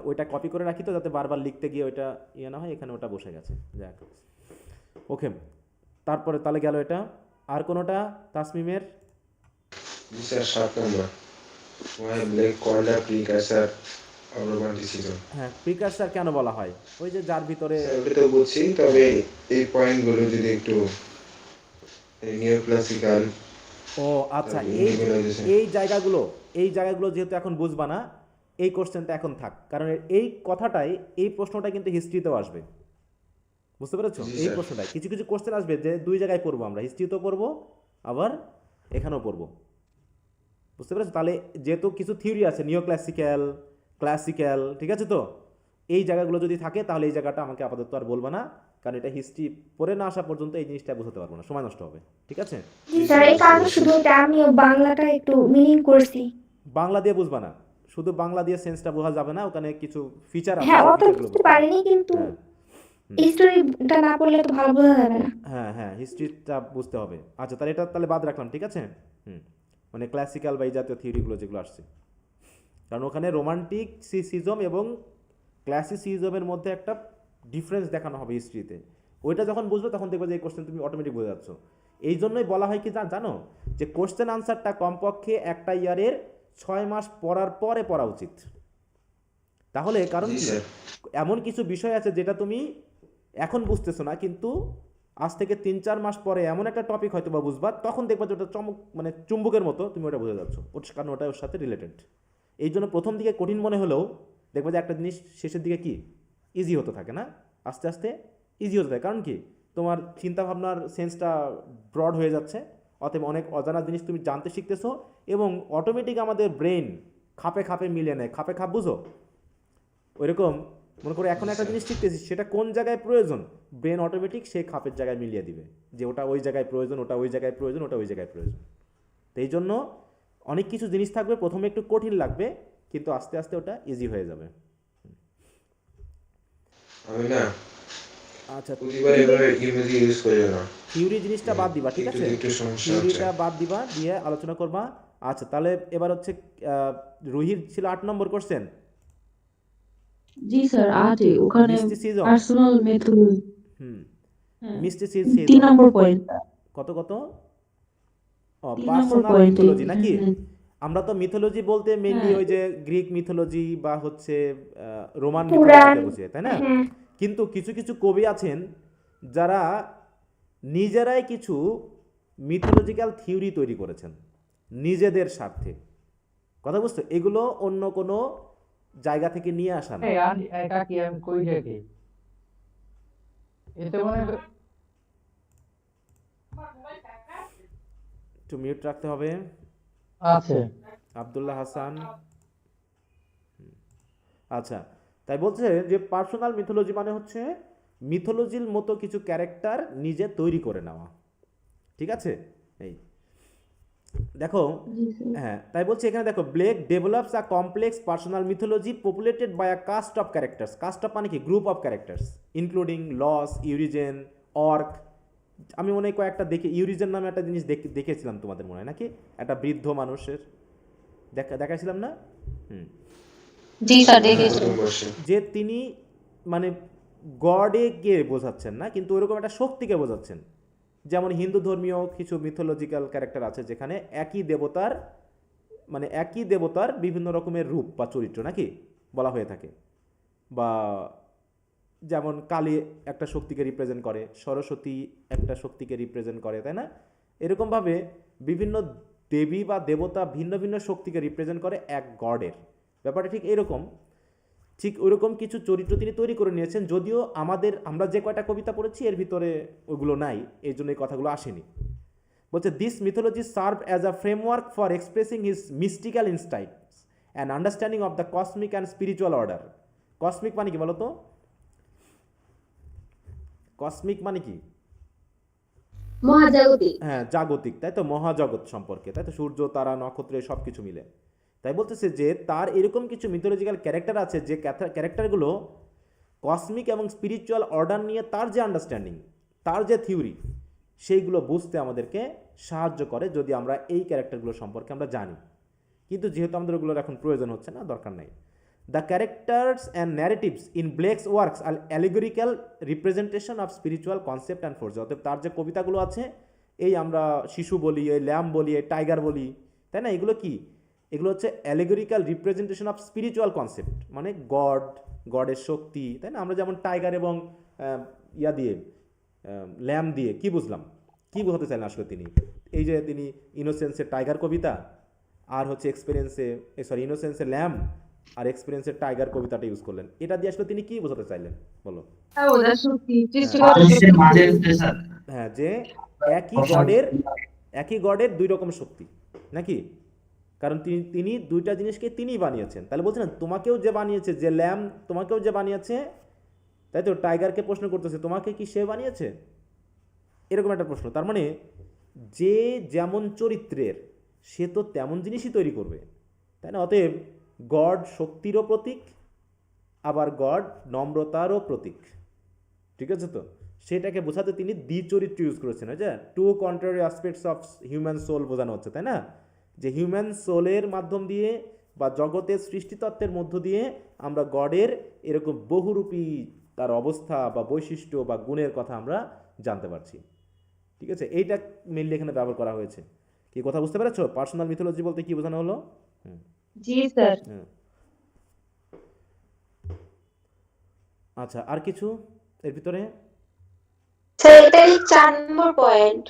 ওইটা কপি করে রাখি তো, যাতে বারবার লিখতে গিয়ে ওইটা না হয়, এখানে ওটা বসে গেছে। যাক, ওকে। তারপরে তাহলে গেল এটা। আর কোনোটা তাসমিমের? জি sir, 7 number. Why Blake called a precursor of romanticism? হ্যাঁ, প্রিকারসার কেন বলা হয়? ওই যে যার ভিতরে স্যার ওটা তো বুঝছি, তবে এই পয়েন্টগুলো যদি একটু নিও ক্লাসিক্যাল। ও আচ্ছা, Liberalization. এই জায়গাগুলো যেহেতু এখন বুঝবা না, এই কোশ্চেনটা এখন থাক, কারণ এই কথাটাই, এই প্রশ্নটা কিন্তু হিস্ট্রিতেও আসবে, বুঝতে পেরেছো? জি, এই স্যার। প্রশ্নটাই কিছু কিছু কোশ্চেন আসবে যে দুই জায়গায় পড়বো আমরা, হিস্ট্রিতেও পড়বো আবার এখানেও পড়বো, বুঝতে পেরেছো? তাহলে যেহেতু কিছু থিওরি আছে, নিও ক্লাসিক্যাল, ঠিক আছে তো? এই জায়গাগুলো যদি থাকে তাহলে এই জায়গাটা আমাকে আপাতত আর বলবো না, কারণ এটা হিস্ট্রি পড়ে না আসা পর্যন্ত এই জিনিসটা বুঝতে পারবো না, সময় নষ্ট হবে, ঠিক আছে? জি স্যার, এই কারণে শুধু এটা আমিও বাংলাটা একটু মিনিং করছি। বাংলা দিয়ে বুঝবা না, শুধু বাংলা দিয়ে সেন্সটা বোঝা যাবে না, ওখানে কিছু ফিচার আছে, হ্যাঁ, সেই অত ফিচারগুলো বুঝতে পারিনি, কিন্তু হ্যাঁ হিস্টোরিটা না পড়লে তো ভালো বোঝা যাবে না। হ্যাঁ, হিস্ট্রিটা বুঝতে হবে। আচ্ছা, তাহলে এটা তাহলে বাদ রাখলাম, ঠিক আছে? মানে ক্লাসিক্যাল বা এই জাতীয় থিওরিগুলো যেগুলো আসছে, কারণ ওখানে রোমান্টিক সিজম এবং ক্লাসিসিজমের মধ্যে একটা ডিফারেন্স দেখানো হবে হিস্ট্রিতে। ওইটা যখন বুঝবে তখন দেখবে যে এই কোশ্চেন তুমি অটোমেটিক বুঝে যাচ্ছ। এই জন্যই বলা হয় কি জানো, যে কোশ্চেন আনসারটা কমপক্ষে একটা ইয়ারের 6 মাস পড়ার পরে পড়া উচিত। তাহলে কারণ জি কি, স্যার। এমন কিছু বিষয় আছে যেটা তুমি এখন বুঝতেছো না, কিন্তু আজ থেকে 3-4 মাস পরে এমন একটা টপিক হয়তো বা বুঝবা, তখন দেখবা যে ওটা চুম্বকের মতো তুমি ওটা বুঝে যাচ্ছ, কারণ ওটা ওর সাথে রিলেটেড। এই জন্য প্রথম দিকে কঠিন মনে হলেও দেখবা যে একটা জিনিস শেষের দিকে কি ইজি হতে থাকে না, আস্তে আস্তে ইজি হতে থাকে। কারণ কি, তোমার চিন্তাভাবনার সেন্সটা ব্রড হয়ে যাচ্ছে, অতএব অনেক অজানা জিনিস তুমি জানতে শিখতেছো, এবং অটোমেটিক আমাদের ব্রেন খাপে খাপে মিলিয়ে নেয়। খাপে খাপ বুঝো? ওইরকম মনে করো এখন একটা জিনিস শিখতেছি, সেটা কোন জায়গায় প্রয়োজন, ব্রেন অটোমেটিক সেই খাপের জায়গায় মিলিয়ে দিবে, যে ওটা ওই জায়গায় প্রয়োজন, ওটা ওই জায়গায় প্রয়োজন, ওটা ওই জায়গায় প্রয়োজন। তো এই জন্য অনেক কিছু জিনিস থাকবে, প্রথমে একটু কঠিন লাগবে, কিন্তু আস্তে আস্তে ওটা ইজি হয়ে যাবে। আমি না আচ্ছা, প্রতিবার এভাবে ইংরেজি ইউজ করি না। থিওরি জিনিসটা বাদ দিবা, ঠিক আছে? একটু সমস্যা থিওরিটা হচ্ছে। বাদ দিবা, দিয়ে আলোচনা করবা। আচ্ছা, তাহলে এবার হচ্ছে রুহির ছিল 8 নম্বর কোশ্চেন, জি স্যার, আজই ওখানে মিস্টিসিজম। Personal methodology. মিস্টিসিজম 3 নম্বর পয়েন্ট। কত ও 3 নম্বর পার্সোনাল পয়েন্ট। মিথোলজি নাকি? আমরা তো মিথোলজি বলতে মেইনলি ওই যে গ্রিক মিথোলজি বা হচ্ছে রোমান পুরাণ। মিথোলজি বুঝিয়ে, তাই না? হ্যাঁ, কিন্তু কিছু কিছু কবি আছেন যারা নিজেরাই কিছু মিথোলজিক্যাল থিওরি তৈরি করেছেন নিজেদের স্বার্থে, কথা বুঝছো? এগুলো অন্য কোনো জায়গা থেকে নিয়ে আসা না। এটা কি আমি কই দেখি এতে মনে একটু মিউট রাখতে হবে। আছে আব্দুল্লাহ হাসান। আচ্ছা, তাই বলছে যে পার্সোনাল মিথোলজি মানে হচ্ছে মিথোলজির মতো কিছু ক্যারেক্টার নিজে তৈরি করে নেওয়া, ঠিক আছে? এই দেখো, জি স্যার। হ্যাঁ তাই বলছি এখানে দেখো, Blake develops a complex personal mythology populated by a cast of characters. Cast of মানে কি? Group of characters including Los, Urizen, Orc. আমি মনে হয় কয়েকটা দেখে, ইউরিজেন নামে একটা জিনিস দেখেছিলাম তোমাদের মনে হয় নাকি, একটা বৃদ্ধ মানুষের দেখাইছিলাম না? জি স্যার হ্যাঁ, দেখেছি। প্রথম বর্ষে। যে তিনি মানে গডে কে বোঝাচ্ছেন না, কিন্তু ওইরকম একটা শক্তিকে বোঝাচ্ছেন। যেমন হিন্দু ধর্মীয় কিছু মিথোলজিক্যাল ক্যারেক্টার আছে যেখানে একই দেবতার বিভিন্ন রকমের রূপ বা চরিত্র নাকি বলা হয়ে থাকে। বা যেমন কালী একটা শক্তিকে রিপ্রেজেন্ট করে, সরস্বতী একটা শক্তিকে রিপ্রেজেন্ট করে, তাই না? এরকমভাবে বিভিন্ন দেবী বা দেবতা ভিন্ন ভিন্ন শক্তিকে রিপ্রেজেন্ট করে এক গডের। ব্যাপারটা ঠিক এরকম। ঠিক ওইরকম কিছু চরিত্র তিনি তৈরি করে নিয়েছেন, যদিও আমরা যে কয়টা কবিতা পড়েছি এর ভিতরে ওগুলো নাই, এই জন্য এই কথাগুলো আসেনি। বলছে this mythology serve as a framework for expressing his mystical insights and understanding of the cosmic and spiritual order. Cosmic মানে কি বলো তো? কসমিক মানে কি? মহাজাগতিক। হ্যাঁ, জাগতিক, তাই তো, মহাজগৎ সম্পর্কে, তাই তো, সূর্য তারা নক্ষত্র সব কিছু মিলে। তাই বলতেছে যে তার এরকম কিছু মিথোলজিক্যাল ক্যারেক্টার আছে যে ক্যারেক্টারগুলো কসমিক এবং স্পিরিচুয়াল অর্ডার নিয়ে তার যে আন্ডারস্ট্যান্ডিং, তার যে থিওরি, সেইগুলো বুঝতে আমাদেরকে সাহায্য করে যদি আমরা এই ক্যারেক্টারগুলো সম্পর্কে আমরা জানি। কিন্তু যেহেতু আমাদের ওগুলোর এখন প্রয়োজন হচ্ছে না, দরকার নাই। The characters and narratives in Blake's works are allegorical representation of spiritual concept and force. অর্থাৎ তার যে কবিতাগুলো আছে, এই আমরা শিশু বলি, এই ল্যাম্ব বলি, এই টাইগার বলি, তাই না? এগুলো কি? এগুলো হচ্ছে allegorical representation of spiritual concept, মানে গডের শক্তি, তাই না? আমরা যেমন টাইগার এবং ল্যাম্ব দিয়ে কি বুঝলাম, কি বোঝাতে চাইলেন আসলে তিনি? এই যে তিনি ইনোসেন্সের টাইগার কবিতা আর হচ্ছে ইনোসেন্সের ল্যাম্ব আর এক্সপিরিয়েন্সের টাইগার কবিতাটা ইউজ করলেন, এটা দিয়ে আসলে তিনি কি বোঝাতে চাইলেন বলো? মানুষের মাঝে স্যার হ্যাঁ, যে একই গডের দুই রকম শক্তি নাকি? কারণ তিনি দুইটা জিনিসকে তিনিই বানিয়েছেন। তাহলে বলছেন তোমাকেও যে বানিয়েছে, যে ল্যাম্ব তোমাকেও যে বানিয়েছে, তাই তো, টাইগারকে প্রশ্ন করতেছে তোমাকে কি সে বানিয়েছে, এরকম একটা প্রশ্ন। তার মানে যে যেমন চরিত্রের সে তো তেমন জিনিসই তৈরি করবে, তাই না? অতএব গড শক্তিরও প্রতীক, আবার গড নম্রতারও প্রতীক, ঠিক আছে তো? সেটাকে বোঝাতে তিনি চরিত্র ইউজ করেছেন, যে to contrary aspects of human soul বোঝানো হচ্ছে, তাই না? যে হিউম্যান সোলের মাধ্যম দিয়ে বা জগতের সৃষ্টিতত্ত্বের মধ্য দিয়ে আমরা গডের এরকম বহুরূপী তার অবস্থা বা বৈশিষ্ট্য বা গুণের কথা আমরা জানতে পারছি, ঠিক আছে? এইটা মেইনলি এখানে ব্যবহার করা হয়েছে। কি কথা বুঝতে পেরেছো? পার্সোনাল মিথোলজি বলতে কি বোঝানো হলো? জি স্যার। আচ্ছা, আর কিছু এর ভিতরে? স্যার এটাই 4 number point.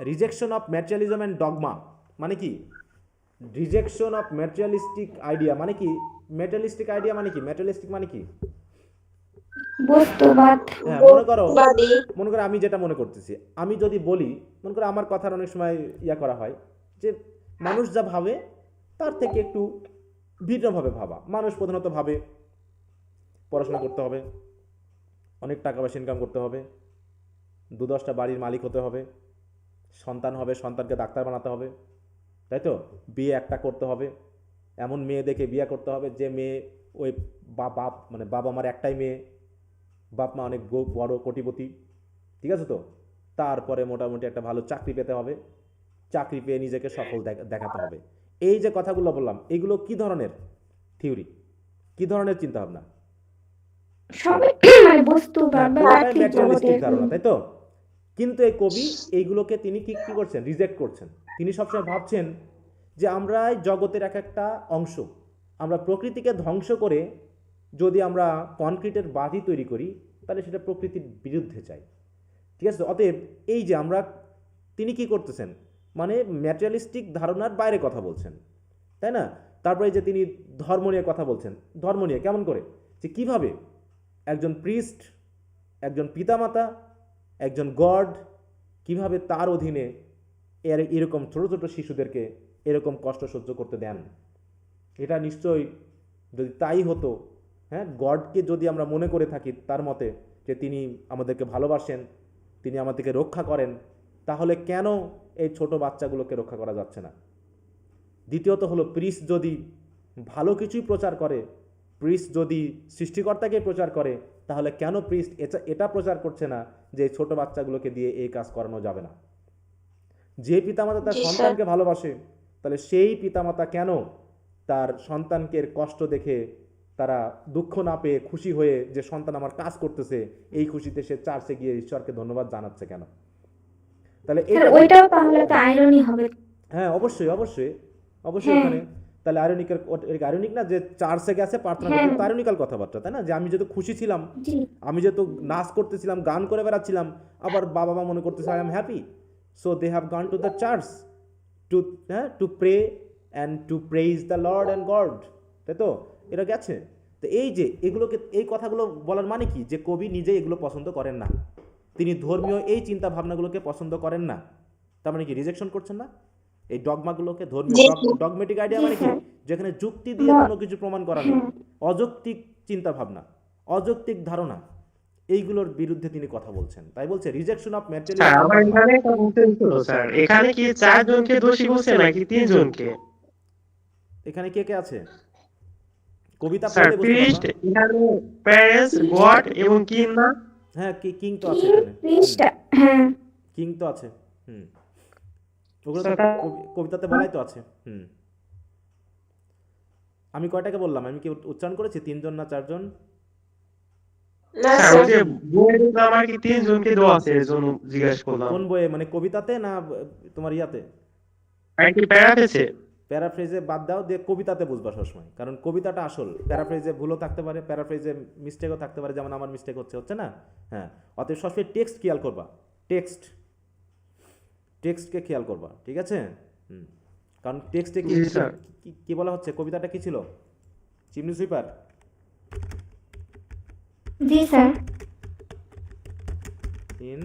Rejection of materialism and dogma মানে কি? রিজেকশন অফ ম্যাটেরিয়ালিস্টিক আইডিয়া মানে কি? ম্যাটেরিয়ালিস্টিক আইডিয়া মানে কি? ম্যাটেরিয়ালিস্টিক মানে কি? বস্তুবাদ। হ্যাঁ, মনে করো আমি যেটা মনে করতেছি, আমি যদি বলি, মনে করো আমার কথার অনেক সময় করা হয় যে মানুষ যা ভাবে তার থেকে একটু ভিন্নভাবে ভাবা। মানুষ প্রধানত ভাবে পড়াশোনা করতে হবে, অনেক টাকা পয়সা ইনকাম করতে হবে, 2-10টা বাড়ির মালিক হতে হবে, সন্তান হবে, সন্তানকে ডাক্তার বানাতে হবে, তাই তো, বিয়ে একটা করতে হবে, এমন মেয়ে দেখে বিয়ে করতে হবে যে মেয়ে ওই বাবা মার একটাই মেয়ে, বাপ মা অনেক বড় কোটিপতি, ঠিক আছে তো? তারপরে মোটামুটি একটা ভালো চাকরি পেতে হবে, চাকরি পেয়ে নিজেকে সফল দেখাতে হবে। এই যে কথাগুলো বললাম, এগুলো কি ধরনের থিওরি, কি ধরনের চিন্তাভাবনা? সবই মানে বস্তুবাদ বা আর্থিক ম্যাটেরিয়ালিস্টিক জগতের। ধারণা, তাই তো? কিন্তু এই কবি এইগুলোকে তিনি কি করছেন? রিজেক্ট করছেন। তিনি সবসময় ভাবছেন যে আমরা জগতের এক একটা অংশ, আমরা প্রকৃতিকে ধ্বংস করে যদি আমরা কনক্রিটের বাড়ি তৈরি করি তাহলে সেটা প্রকৃতির বিরুদ্ধে যায়, ঠিক আছে? অতএব এই যে তিনি কি করতেছেন, মানে ম্যাটেরিয়ালিস্টিক ধারণার বাইরে কথা বলছেন, তাই না? তারপরে যে তিনি ধর্ম নিয়ে কথা বলছেন। ধর্ম নিয়ে কেমন করে? যে কিভাবে একজন প্রিস্ট, একজন পিতামাতা, একজন গড কিভাবে তার অধীনে এরকম ছোট ছোট শিশুদেরকে এরকম কষ্ট সহ্য করতে দেন। এটা নিশ্চয়ই যদি তাই হতো, হ্যাঁ, গডকে যদি আমরা মনে করে থাকি তার মতে যে তিনি আমাদেরকে ভালোবাসেন, তিনি আমাদেরকে রক্ষা করেন, তাহলে কেন এই ছোট বাচ্চাগুলোকে রক্ষা করা যাচ্ছে না। দ্বিতীয়ত হলো প্রিস্ট যদি ভালো কিছুই প্রচার করে, প্রিস্ট যদি সৃষ্টিকর্তাকে প্রচার করে, তাহলে কেন প্রিস্ট এটা প্রচার করছে না যে এই ছোট বাচ্চাগুলোকে দিয়ে এই কাজ করানো যাবে না? যে পিতামাতা তার সন্তানকে ভালোবাসে, তাহলে সেই পিতামাতা কেন তার সন্তানকে কষ্ট দেখে তারা দুঃখ না পেয়ে খুশি হয়ে যে সন্তান আমার কাজ করতেছে, এই খুশিতে সে চার্চে গিয়ে ঈশ্বরকে ধন্যবাদ জানাচ্ছে কেন? তাহলে স্যার ওইটাও তাহলে তো আইরনি হবে। হ্যাঁ, অবশ্যই অবশ্যই অবশ্যই। হ্যাঁ। ওখানে তাহলে আয়রনিক না যে চার্চে গেছে প্রার্থনা হ্যাঁ। করতে, আয়রনিক্যাল কথাবার্তা, তাই না? যে আমি যেহেতু খুশি ছিলাম, জি আমি যেহেতু নাচ করতেছিলাম, গান করে বেড়াচ্ছিলাম, আবার বাবা মা মনে করতেছে I am happy, so they have gone to the church to pray and to praise the lord and god, তাই তো? এরা গেছে। তো এই যে এগুলোকে, এই কথাগুলো বলার মানে কি? যে কবি নিজে এগুলো পছন্দ করেন না, তিনি ধর্মীয় এই চিন্তা ভাবনাগুলোকে পছন্দ করেন না। তার মানে কি রিজেকশন করছেন না এই ডগমাগুলোকে? ধর্মীয় ডগমেটিক আইডিয়া মানে কি? যেখানে যুক্তি দিয়ে কোনো কিছু প্রমাণ করা নেই, অযৌক্তিক চিন্তা ভাবনা, অযৌক্তিক ধারণা, এইগুলোর বিরুদ্ধে তিনি কথা বলছেন। তাই বলছে রিজেকশন অফ স্যার আমার এখানে একটা বলতে ছিল স্যার, এখানে কি 4 জনকে দোষী বলছে নাকি 3 জনকে? এখানে কে কে আছে? কবিতা স্যার পড়লে বুঝতে প্রিস্ট, পারবা। এখানে প্যারেন্টস, গড এবং কিং না? হ্যাঁ, কিং তো আছে এখানে, প্রিস্ট, হ্যাঁ কিং তো আছে। ওগুলো তো কবিতাতে বলাই তো আছে। আমি কয়টাকে বললাম? আমি কি উচ্চারণ করেছি 3 জন না 4 জন? স্যার ওই যে বইয়ে তো আমার কি 3 জনকে দেওয়া আছে, এজন্য জিজ্ঞাসা করলাম। কোন বইয়ে? মানে কবিতাতে না তোমার ইয়াতে? আর কি প্যারাফেসে? প্যারাফ্রেজে বাদ দাও, দিয়ে কবিতাতে বুঝবা সবসময়, কারণ কবিতাটা আসল। প্যারাফ্রেজে ভুলও থাকতে পারে, প্যারাফ্রেজে মিস্টেকও থাকতে পারে, যেমন আমার মিস্টেক হচ্ছে না? হ্যাঁ, অতএব সবসময় টেক্সট খেয়াল করবা, টেক্সটকে খেয়াল করবা, ঠিক আছে? কারণ টেক্সটে কি কি বলা হচ্ছে? কবিতাটা কি ছিল? Chimney sweeper? G sir. In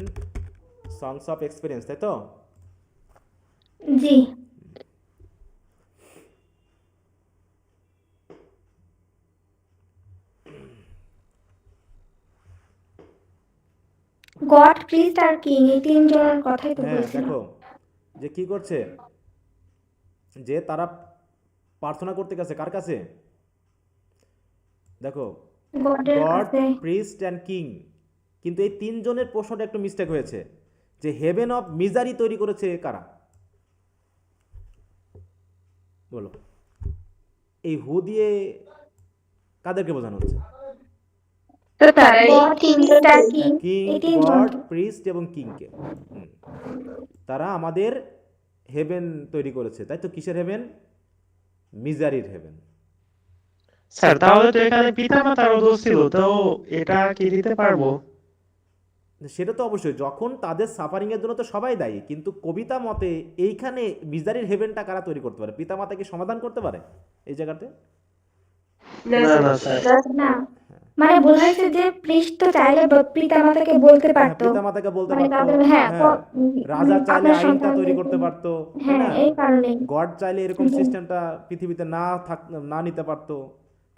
songs of experience, তাই তো? জি গড, প্রিস্ট আর কিং, এই তিনজনের কথাই তো হ্যাঁ, বলছিলাম। দেখো যে কি করছে, যে তারা প্রার্থনা করতে গেছে কার কাছে? দেখো, গডের গড, কাছে। Priest and king. কিন্তু এই 3 জনের প্রশ্নটা একটু মিস্টেক হয়েছে, যে হেভেন অফ মিজারি তৈরি করেছে কারা? বলো, এই হু দিয়ে কাদেরকে বোঝানো হচ্ছে? তো তারাই গড, প্রিস্ট আর কিং, কিং, এই তিনজন। গড, প্রিস্ট এবং কিংকে। তারা আমাদের হেভেন তৈরি করেছে, তাই তো? কিসের হেভেন? মিজারির হেভেন। স্যার তাহলে তো এখানে পিতামাতারও দোষ ছিল, তো এটা কি দিতে পারবো? সেটা তো অবশ্যই, যখন তাদের সাফারিং এর জন্য তো সবাই দায়ী, কিন্তু কবিতা মতে এইখানে মিজারির হেভেনটা কারা তৈরি করতে পারে? পিতামাতা কি সমাধান করতে পারে এই জায়গাতে? না না স্যার, না, মানে বোঝাইছে যে প্রিস্ট তো চাইলে পিতামাতাকে বলতে হ্যাঁ, পারতো, পিতামাতাকে বলতে মানে পারতো। তাদের হ্যাঁ হ্যাঁ, রাজা চাইলে আপনার আইনটা সন্তান তৈরি করতে পারতো, তাই হ্যাঁ না? এই কারণে। গড চাইলে এরকম সিস্টেমটা পৃথিবীতে না নিতে পারতো।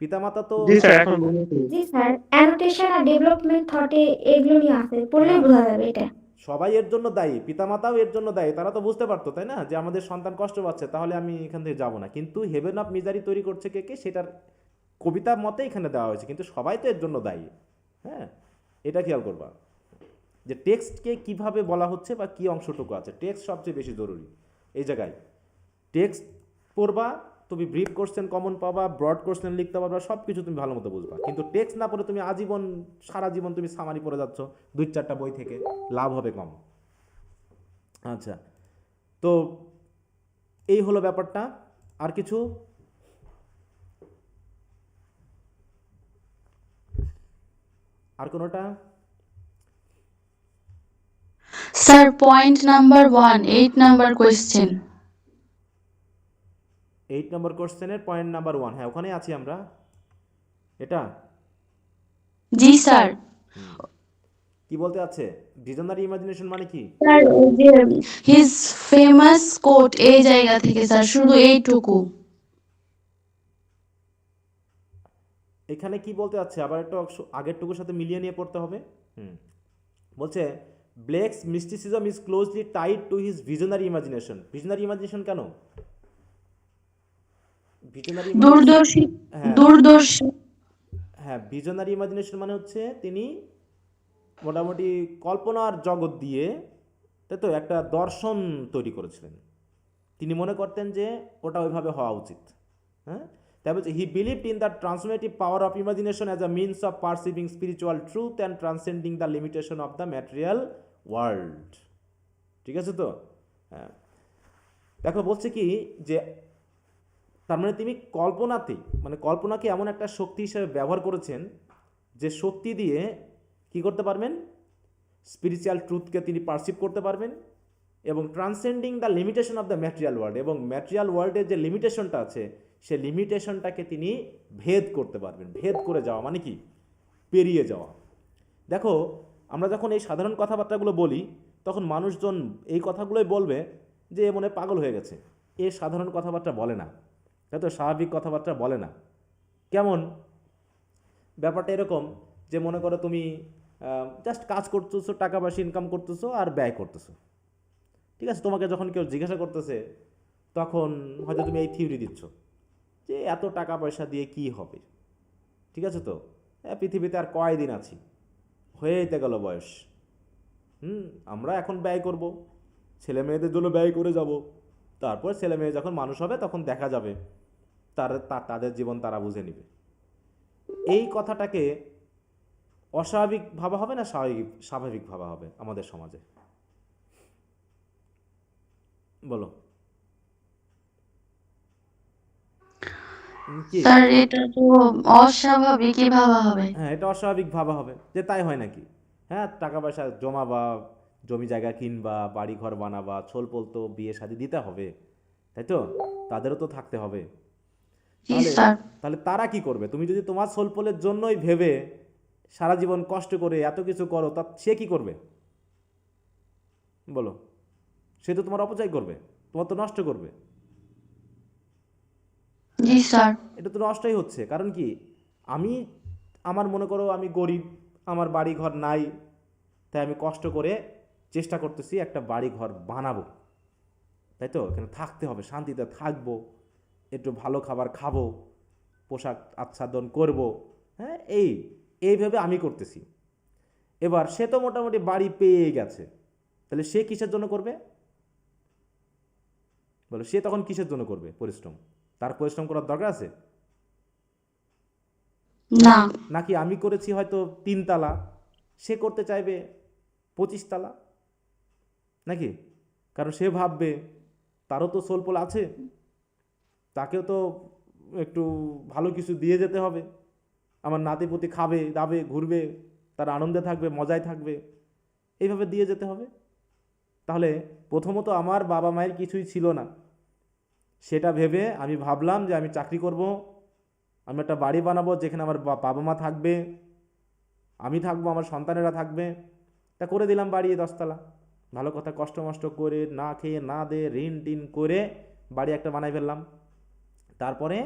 পিতামাতা তো জি স্যার এখন বুঝেছি। জি স্যার, অ্যানোটেশন আর ডেভেলপমেন্ট থটে এগুলো নিয়ে আছে, পড়লেই বোঝা যাবে এটা। সবাই এর জন্য দায়ী, পিতামাতাও এর জন্য দায়ী। তারা তো বুঝতে পারতো, তাই না, যে আমাদের সন্তান কষ্ট পাচ্ছে, তাহলে আমি এখান থেকে যাব না। কিন্তু হেভেন অফ মিজারি তৈরি করছে কে? সেটার কবিতা মতে এখানে দেওয়া হয়েছে, কিন্তু সবাই তো এর জন্য দায়ী। হ্যাঁ, এটা খেয়াল করবা যে টেক্সটকে কিভাবে বলা হচ্ছে বা কি অংশটুকু আছে। টেক্সট সবচেয়ে বেশি জরুরি এই জায়গায়। টেক্সট পড়বা, তুমি ব্রিফ কোশ্চেন কমন পাবা, ব্রড কোশ্চেন লিখতে পারবা, সব কিছু তুমি ভালো মতো বুঝবা। কিন্তু টেক্সট না পড়ে তুমি আজীবন, সারা জীবন তুমি সামারি পড়ে যাচ্ছ 2-4টা বই থেকে, লাভ হবে কম। আচ্ছা, তো এই হলো ব্যাপারটা। আর কিছু? আর কোনোটা? Sir point number 1, 8 number question. 8 নম্বর কোশ্চেনের পয়েন্ট নাম্বার 1, হ্যাঁ ওখানে আছি আমরা। এটা জি স্যার। কি বলতে আছে? ভিশনারি ইমাজিনেশন মানে কি? স্যার ওই যে হিজ ফেমাস কোট, এই জায়গা থেকে স্যার শুধু এইটুকু। এখানে কি বলতে আছে? আবার একটু আগেরটুকুর সাথে মিলিয়ে নিয়ে পড়তে হবে। বলছে Blake's mysticism is closely tied to his visionary imagination. Visionary imagination কেন? ভিশনারি দূরদর্শী হ্যাঁ দূরদর্শী হ্যাঁ, ভিশনারি ইমাজিনেশন মানে হচ্ছে তিনি মোটামুটি কল্পনার জগৎ দিয়ে, তাই তো, একটা দর্শন তৈরি করেছিলেন। তিনি মনে করতেন যে ওটা ওইভাবে হওয়া উচিত। হ্যাঁ, তাই বলছে he believed in the transformative power of imagination as a means of perceiving spiritual truth and transcending the limitation of the material world. ঠিক আছে তো? হ্যাঁ, দেখো বলছে কি যে তার মানে তিনি কল্পনাতেই, মানে কল্পনাকে এমন একটা শক্তি হিসেবে ব্যবহার করেছেন যে শক্তি দিয়ে কি করতে পারবেন, স্পিরিচুয়াল ট্রুথকে তিনি পারসিভ করতে পারবেন এবং transcending the limitation of the material world, এবং ম্যাটেরিয়াল ওয়ার্ল্ডের যে লিমিটেশনটা আছে সেই লিমিটেশনটাকে তিনি ভেদ করতে পারবেন। ভেদ করে যাওয়া মানে কি? পেরিয়ে যাওয়া। দেখো আমরা যখন এই সাধারণ কথাবার্তাগুলো বলি তখন মানুষজন এই কথাগুলোই বলবে যে এ মনে হয় পাগল হয়ে গেছে, এ সাধারণ কথাবার্তা বলে না, তাই তো, স্বাভাবিক কথাবার্তা বলে না। কেমন ব্যাপারটা? এরকম যে মনে করো তুমি জাস্ট কাজ করতেছো, টাকা পয়সা ইনকাম করতেছো আর ব্যয় করতেছো। ঠিক আছে, তোমাকে যখন কেউ জিজ্ঞাসা করতেছে তখন হয়তো তুমি এই থিওরি দিচ্ছ যে এত টাকা পয়সা দিয়ে কি হবে। ঠিক আছে তো, পৃথিবীতে আর কয়দিন আছি, হয়েইতে গেল বয়স। আমরা এখন ব্যয় করব, ছেলে মেয়েদের জন্য ব্যয় করে যাব, তারপর ছেলে মেয়ে যখন মানুষ হবে তখন দেখা যাবে, তাদের জীবন তারা বুঝে নেবে। এই কথাটাকে অস্বাভাবিক ভাবা হবে না স্বাভাবিক ভাবা হবে আমাদের সমাজে? বলো কি? স্যার এটা তো অস্বাভাবিকই ভাবা হবে। হ্যাঁ, এটা অস্বাভাবিক ভাবা হবে যে তাই হয় নাকি? হ্যাঁ, টাকা পয়সা জমাবা, জমি জায়গা কিনবা, বাড়ি ঘর বানাবা, ছোলপোল তো বিয়ে শাদী দিতে হবে, তাই তো, তাদেরও তো থাকতে হবে। জি তাহলে স্যার। তাহলে তারা কি করবে? তুমি যদি তোমার ছোলপোলের জন্যই ভেবে সারা জীবন কষ্ট করে এত কিছু করো, তা সে কি করবে বলো? সে তো তোমার অপচয় করবে, তোমার তো নষ্ট করবে। জি স্যার। এটা তো নষ্টই হচ্ছে। কারণ কি, আমার মনে করো আমি গরিব, আমার বাড়ি ঘর নাই, তাই আমি কষ্ট করে চেষ্টা করতেছি একটা বাড়ি ঘর বানাবো, তাই তো, এখানে থাকতে হবে, শান্তিতে থাকবো, একটু ভালো খাবার খাবো, পোশাক আচ্ছাদন করব। হ্যাঁ, এইভাবে আমি করতেছি। এবার সে তো মোটামুটি বাড়ি পেয়ে গেছে, তাহলে সে কিসের জন্য করবে বলো? সে তখন কিসের জন্য করবে পরিশ্রম? তার পরিশ্রম করার দরকার আছে না। নাকি? আমি করেছি হয়তো 3 তালা, সে করতে চাইবে 25 তালা নাকি? কারণ সে ভাববে তারও তো সোলপোল আছে, তাকেও তো একটু ভালো কিছু দিয়ে যেতে হবে, আমার নাতিপুতি খাবে দাবে ঘুরবে, তার আনন্দে থাকবে, মজায় থাকবে, এইভাবে দিয়ে যেতে হবে। তাহলে প্রথমত আমার বাবা মায়ের কিছুই ছিল না, সেটা ভেবে আমি ভাবলাম যে আমি চাকরি করব, আমি একটা বাড়ি বানাবো যেখানে আমার বাবা মা থাকবে, আমি থাকবো, আমার সন্তানেরা থাকবে। তা করে দিলাম বাড়ি 10 তলা। ভালো কথা, কষ্ট মষ্ট করে, না খেয়ে না দে, ঋণ টিন করে বাড়ি একটা বানাই ফেললাম। তারপরে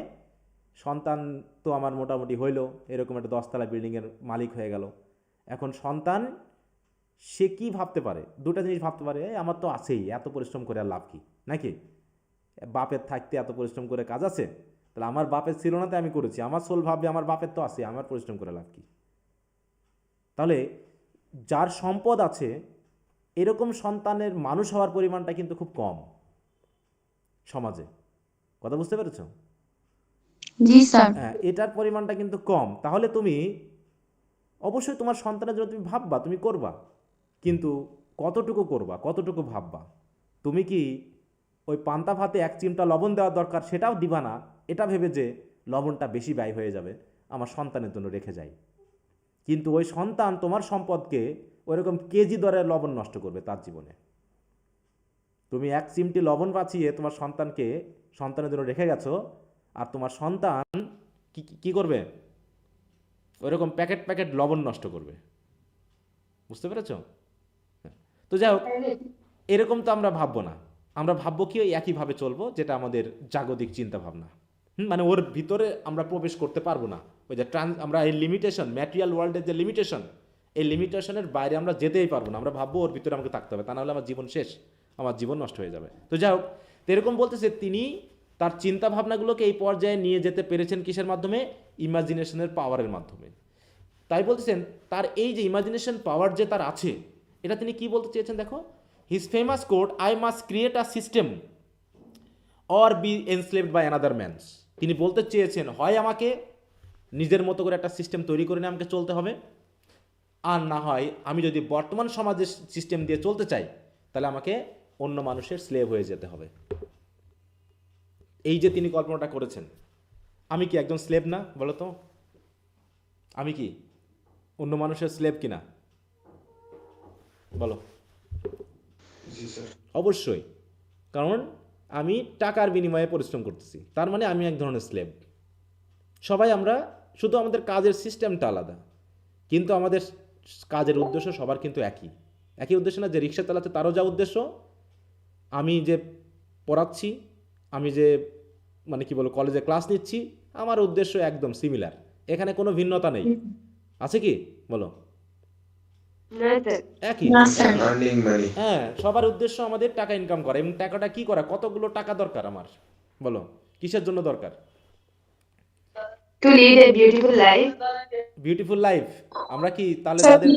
সন্তান তো আমার মোটামুটি হইলো, এরকম একটা 10 তলা বিল্ডিংয়ের মালিক হয়ে গেল। এখন সন্তান সে কি ভাবতে পারে? দুটা জিনিস ভাবতে পারে, আমার তো আছেই, এত পরিশ্রম করে আর লাভ কি নাকি? বাপের থাকতে এত পরিশ্রম করে কাজ আছে, তাহলে আমার বাপের ছিল না তাই আমি করেছি। আমার সোল ভাববে আমার বাপের তো আছে, আমার পরিশ্রম করে লাভ কি? তাহলে যার সম্পদ আছে এরকম সন্তানের মানুষ হওয়ার পরিমাণটা কিন্তু খুব কম সমাজে। কথা বুঝতে পেরেছো? জি স্যার। হ্যাঁ, এটার পরিমাণটা কিন্তু কম। তাহলে তুমি অবশ্যই তোমার সন্তানের জন্য তুমি ভাববা, তুমি করবা, কিন্তু কতটুকু করবা, কতটুকু ভাববা? তুমি কি ওই পান্তা ভাতে 1 চিমটা লবণ দেওয়া দরকার সেটাও দিবা না, এটা ভেবে যে লবণটা বেশি ব্যয় হয়ে যাবে, আমার সন্তানের জন্য রেখে যাই। কিন্তু ওই সন্তান তোমার সম্পদকে ওইরকম কেজি দরে লবণ নষ্ট করবে তার জীবনে। তুমি 1 চিমটি লবণ বাঁচিয়ে তোমার সন্তানের জন্য রেখে গেছো, আর তোমার সন্তান কি করবে? ওইরকম প্যাকেট প্যাকেট লবণ নষ্ট করবে। বুঝতে পেরেছো? তো যাই হোক, এরকম তো আমরা ভাববো না। আমরা ভাববো কি ওই একইভাবে চলবো, যেটা আমাদের জাগতিক চিন্তা ভাবনা। মানে ওর ভিতরে আমরা প্রবেশ করতে পারবো না। ওই যে আমরা এই লিমিটেশন, ম্যাটেরিয়াল ওয়ার্ল্ডের যে লিমিটেশন, এই লিমিটেশনের বাইরে আমরা যেতেই পারবো না। আমরা ভাববো ওর ভিতরে আমাকে থাকতে হবে, তা নাহলে আমার জীবন শেষ, আমার জীবন নষ্ট হয়ে যাবে। তো যাই হোক, তো এরকম বলতেছে তিনি তার চিন্তা ভাবনাগুলোকে এই পর্যায়ে নিয়ে যেতে পেরেছেন কিসের মাধ্যমে? ইমাজিনেশনের পাওয়ারের মাধ্যমে। তাই বলতেছেন তার এই যে ইমাজিনেশন পাওয়ার যে তার আছে, এটা তিনি কি বলতে চেয়েছেন দেখো, his famous quote, I must create a system or be enslaved by another man's. তিনি বলতে চেয়েছেন হয় আমাকে নিজের মতো করে একটা সিস্টেম তৈরি করে নিয়ে আমাকে চলতে হবে, আর না হয় আমি যদি বর্তমান সমাজের সিস্টেম দিয়ে চলতে চাই তাহলে আমাকে অন্য মানুষের স্লেভ হয়ে যেতে হবে। এই যে তিনি কল্পনাটা করেছেন, আমি কি একজন স্লেভ না বলো তো? আমি কি অন্য মানুষের স্লেভ কিনা বলো? জি স্যার। অবশ্যই, কারণ আমি টাকার বিনিময়ে পরিশ্রম করতেছি, তার মানে আমি এক ধরনের স্লেভ। সবাই আমরা, শুধু আমাদের কাজের সিস্টেমটা আলাদা, কিন্তু আমাদের কাজের উদ্দেশ্য সবার কিন্তু একই উদ্দেশ্য না? যে রিক্সা চালাচ্ছে তারও যা উদ্দেশ্য, আমি যে পড়াচ্ছি, আমি যে মানে কি বলবো কলেজে ক্লাস নিচ্ছি, আমার উদ্দেশ্য একদম সিমিলার, এখানে কোনো ভিন্নতা নেই। আছে কি বলো? একই। Earning money. হ্যাঁ, সবার উদ্দেশ্য আমাদের টাকা ইনকাম করা, এবং টাকাটা কি করা, কতগুলো টাকা দরকার আমার বলো, কিসের জন্য দরকার? To lead a beautiful life. Beautiful life. আমরা কি তাহলে তাদের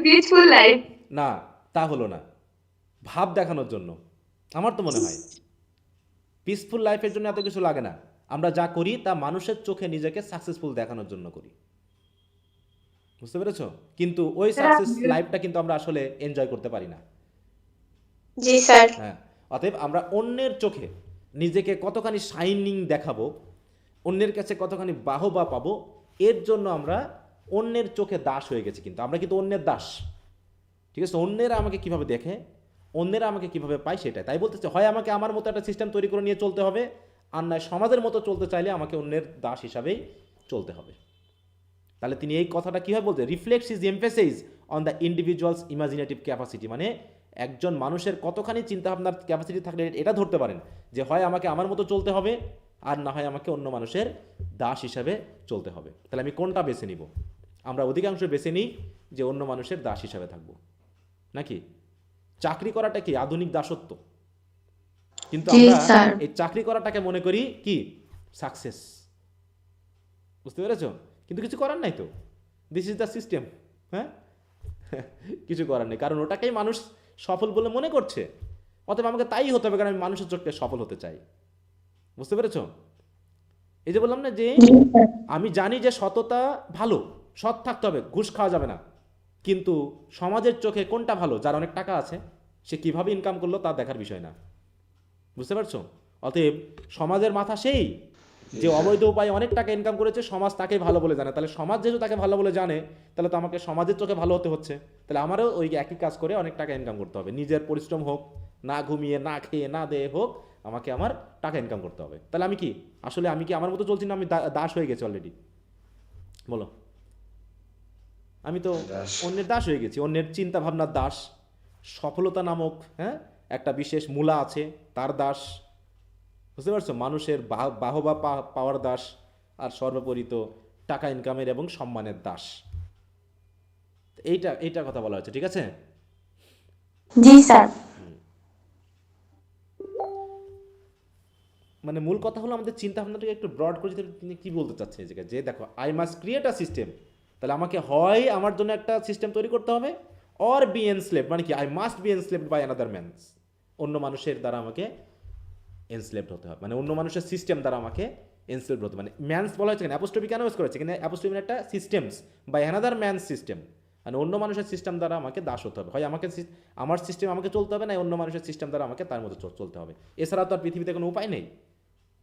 Peaceful life. না, তা হলো না, ভাব দেখানোর জন্য। আমার তো মনে হয় পিসফুল লাইফের জন্য এত কিছু লাগে না, আমরা যা করি তা মানুষের চোখে নিজেকে সাকসেসফুল দেখানোর জন্য করি, বুঝতে পেরেছো? কিন্তু ওই সাকসেস লাইফটা কিন্তু আমরা আসলে এনজয় করতে পারি না। জি স্যার। হ্যাঁ, অতএব আমরা অন্যের চোখে নিজেকে কতখানি শাইনিং দেখাবো, অন্যের কাছে কতখানি বাহবা পাবো, এর জন্য আমরা অন্যের চোখে দাস হয়ে গেছি। কিন্তু আমরা কিন্তু অন্যের দাস, ঠিক আছে? অন্যেরা আমাকে কিভাবে দেখে, অন্যেরা আমাকে কিভাবে পায় সেটাই। তাই বলতেছে হয় আমাকে আমার মতো একটা সিস্টেম তৈরি করে নিয়ে চলতে হবে, আর নয় সমাজের মতো চলতে চাইলে আমাকে অন্যের দাস হিসাবেই চলতে হবে। তাহলে তিনি এই কথাটা কীভাবে বলতে, reflects is emphasise on the individuals imaginative capacity, মানে একজন মানুষের কতখানি চিন্তাভাবনার ক্যাপাসিটি থাকলে এটা ধরতে পারেন যে হয় আমাকে আমার মতো চলতে হবে, আর না হয় আমাকে অন্য মানুষের দাস হিসাবে চলতে হবে। তাহলে আমি কোনটা বেছে নিব? আমরা অধিকাংশ বেছে নিই যে অন্য মানুষের দাস হিসাবে থাকব, নাকি? চাকরি করাটা কি আধুনিক দাসত্ব? কিন্তু জি আমরা স্যার। এই চাকরি করাটাকে মনে করি কি সাকসেস, বুঝতে পেরেছো? কিন্তু কিছু করার নাই তো, দিস ইজ দ্য সিস্টেম। হ্যাঁ, কিছু করার নেই, কারণ ওটাকেই মানুষ সফল বলে মনে করছে, অতএব আমাকে তাই হতে হবে, কারণ আমি মানুষের চোখে সফল হতে চাই, বুঝতে পেরেছো? এই যে বললাম না যে আমি জানি যে সততা ভালো, সৎ থাকতে হবে, ঘুষ খাওয়া যাবে না, কিন্তু সমাজের চোখে কোনটা ভালো? যার অনেক টাকা আছে সে কিভাবে ইনকাম করলো তা দেখার বিষয় না, বুঝতে পারছো? অতএব সমাজের মাথা সেই যে অবৈধ উপায়ে অনেক টাকা ইনকাম করেছে, সমাজ তাকে ভালো বলে জানে, তাহলে সমাজ যেহেতু তাকে ভালো বলে জানে, তাহলে তো আমাকে সমাজের চোখে ভালো হতে হচ্ছে, তাহলে আমারও ওই একই কাজ করে অনেক টাকা ইনকাম করতে হবে, নিজের পরিশ্রম হোক, না ঘুমিয়ে না খেয়ে না দেয়ে হোক, আমাকে আমার টাকা ইনকাম করতে হবে। তাহলে আমি কি আসলে আমি কি আমার মতো চলছি না আমি দাস হয়ে গেছি অলরেডি? বলো, আমি তো অন্যের দাস হয়ে গেছি, অন্যের চিন্তা ভাবনার দাস, সফলতা নামক একটা বিশেষ মূলা আছে তার দাস, বুঝতে পারছো? মানুষের বাহবা পাওয়ার দাস, আর সর্বোপরি তো টাকা ইনকামের এবং সম্মানের দাস। এইটা কথা বলা হচ্ছে, ঠিক আছে? জি স্যার। মানে মূল কথা হলো আমাদের চিন্তা ভাবনাটাকে একটু ব্রড করে দিতে, তিনি কি বলতে চাচ্ছেন এই জায়গায়, যে দেখো I must create a system, তাহলে আমাকে হয় আমার জন্য একটা সিস্টেম তৈরি করতে হবে, অর বি এনস্লেভড, মানে কি I must be enslaved by another man's, অন্য মানুষের দ্বারা আমাকে এনস্লেভড হতে হবে, মানে অন্য মানুষের সিস্টেম দ্বারা আমাকে এনস্লেভড হতে, মানে ম্যানস বলা হয়েছে কেন, অ্যাপোস্ট্রফি কেন ইউজ করেছে? কিন্তু অ্যাপোস্ট্রফি একটা systems by another man's system, মানে অন্য মানুষের সিস্টেম দ্বারা আমাকে দাস হতে হবে, হয় আমাকে আমার সিস্টেম আমাকে চলতে হবে, না অন্য মানুষের সিস্টেম দ্বারা আমাকে তার মতো চলতে হবে, এছাড়া তো আর পৃথিবীতে কোনো উপায় নেই।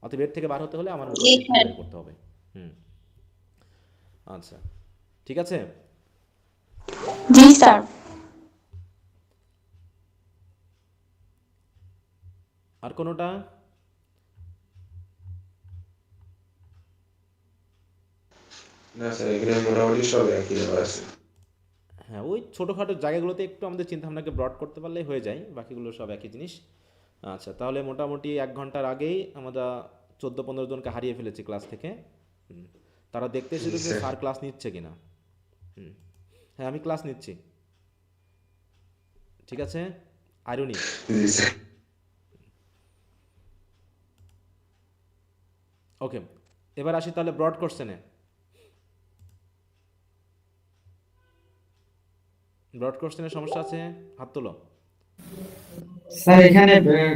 অতএব এর থেকে বার হতে হলে আমার মতো সিস্টেম করতে হবে। আচ্ছা, ঠিক আছে। জি স্যার। আর কোনোটা? না স্যার, এখানে মোটামুটি সব একই দেওয়া আছে। হ্যাঁ, ওই ছোটোখাটো জায়গাগুলোতে একটু আমাদের চিন্তাভাবনাকে ব্রড করতে পারলেই হয়ে যায়, বাকিগুলো সব একই জিনিস। আচ্ছা, তাহলে মোটামুটি 1 ঘন্টার আগেই আমরা 14-15 জনকে হারিয়ে ফেলেছি ক্লাস থেকে। তারা দেখতে এসেছিল যে স্যার ক্লাস নিচ্ছে কিনা। হ্যাঁ আমি ক্লাস নিচ্ছি, ঠিক আছে আইরনি। জি স্যার। ওকে, এবার আসি তাহলে ব্রড কোশ্চেনে। ব্রড কোশ্চেনের সমস্যা আছে, হাত তোলো। স্যার এখানে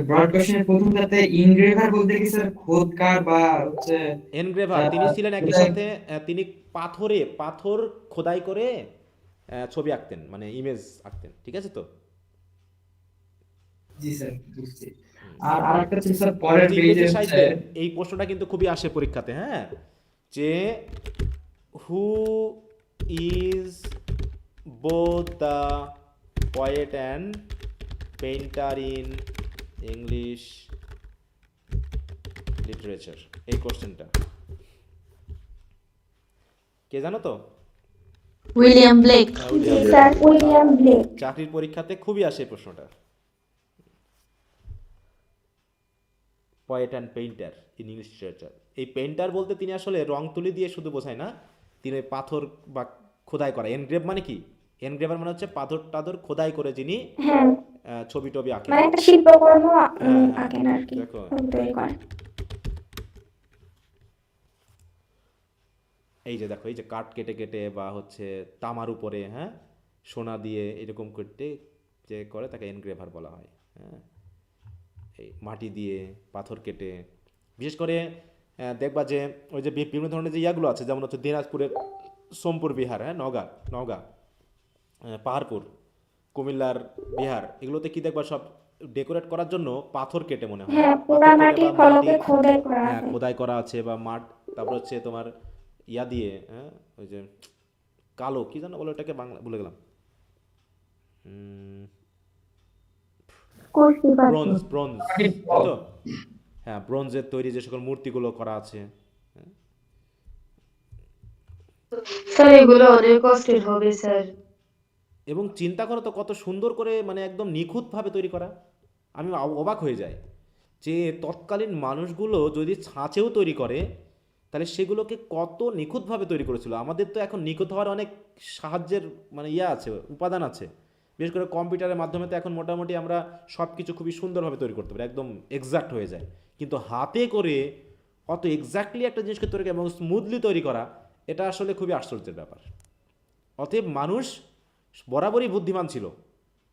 ব্রড কোশ্চেনের প্রথমটাতে ইনগ্রেভার বলতে কি স্যার খোদকার বা হচ্ছে এনগ্রেভার তিনি ছিলেন একই খোদাই? সাথে তিনি পাথর খোদাই করে ছবি আঁকতেন, মানে ইমেজ আঁকতেন, ঠিক আছে তো। জি স্যার বুঝছি। আর আরেকটা ছিল স্যার পরের যে পেজে ইংরেজি হচ্ছে সাহিত্যের এই প্রশ্নটা কিন্তু খুবই আসে পরীক্ষাতে, হ্যাঁ, যে who is both the poet and painter in English literature, এই কোশ্চেনটা কে জানো তো? William Blake. জি স্যার, উইলিয়াম ব্লেক। চাকরির পরীক্ষাতে খুবই আসে এই প্রশ্নটা। Poet and painter in English literature, এই পেইন্টার বলতে তিনি আসলে রং তুলি দিয়ে শুধু বোঝায় না, তিনি ওই পাথর বা খোদাই করা, এনগ্রেভ মানে কি, এনগ্রেভার মানে হচ্ছে পাথর টাথর খোদাই করে যিনি হ্যাঁ, ছবি টবি আঁকেন। মানে একটা শিল্পকর্ম হ্যাঁ, আঁকেন আর কি, দেখো ছবি তৈরি করেন। এই যে দেখো, এই যে কাঠ কেটে কেটে বা হচ্ছে তামার উপরে, হ্যাঁ, সোনা দিয়ে এরকম করতে যে করে তাকে এনগ্রেভার বলা হয়। হ্যাঁ, এই মাটি দিয়ে পাথর কেটে, বিশেষ করে দেখবা যে ওই যে বিভিন্ন ধরনের যে ইয়াগুলো আছে, যেমন হচ্ছে দিনাজপুরের সোমপুর বিহার, হ্যাঁ, নওগাঁ নওগাঁ পাহাড়পুর, কুমিল্লার বিহার, এগুলোতে কি দেখবা সব ডেকোরেট করার জন্য পাথর কেটে মনে হয়, হ্যাঁ, পাথর পোড়া কেটে মাটির বা ফলকে মাটির, খোদাই করা হ্যাঁ, আছে। খোদাই করা আছে বা মাঠ, তারপর হচ্ছে তোমার ইয়া দিয়ে, হ্যাঁ, ওই যে কালো কি জানো বলো এটাকে, বাংলা ভুলে গেলাম, কুশি পাথর। ব্রোঞ্জ ব্রোঞ্জ, তাই তো, হ্যাঁ, ব্রোঞ্জের তৈরি যে সকল মূর্তিগুলো করা আছে। স্যার এগুলো অনেক কষ্টের হবে স্যার। এবং চিন্তা করো তো কত সুন্দর করে, মানে একদম নিখুঁতভাবে তৈরি করা। আমি অবাক হয়ে যাই যে তৎকালীন মানুষগুলো যদি ছাঁচেও তৈরি করে, তাহলে সেগুলোকে কত নিখুঁতভাবে তৈরি করেছিল। আমাদের তো এখন নিখুঁত হওয়ার অনেক সাহায্যের মানে ইয়া আছে, উপাদান আছে, বিশেষ করে কম্পিউটারের মাধ্যমে তো এখন মোটামুটি আমরা সব কিছু খুবই সুন্দরভাবে তৈরি করতে পারি, একদম এক্সাক্ট হয়ে যায়। কিন্তু হাতে করে অত এক্স্যাক্টলি একটা জিনিসকে তৈরি করা এবং স্মুথলি তৈরি করা, এটা আসলে খুবই আশ্চর্যের ব্যাপার। অতএব মানুষ বরাবরই বুদ্ধিমান ছিল,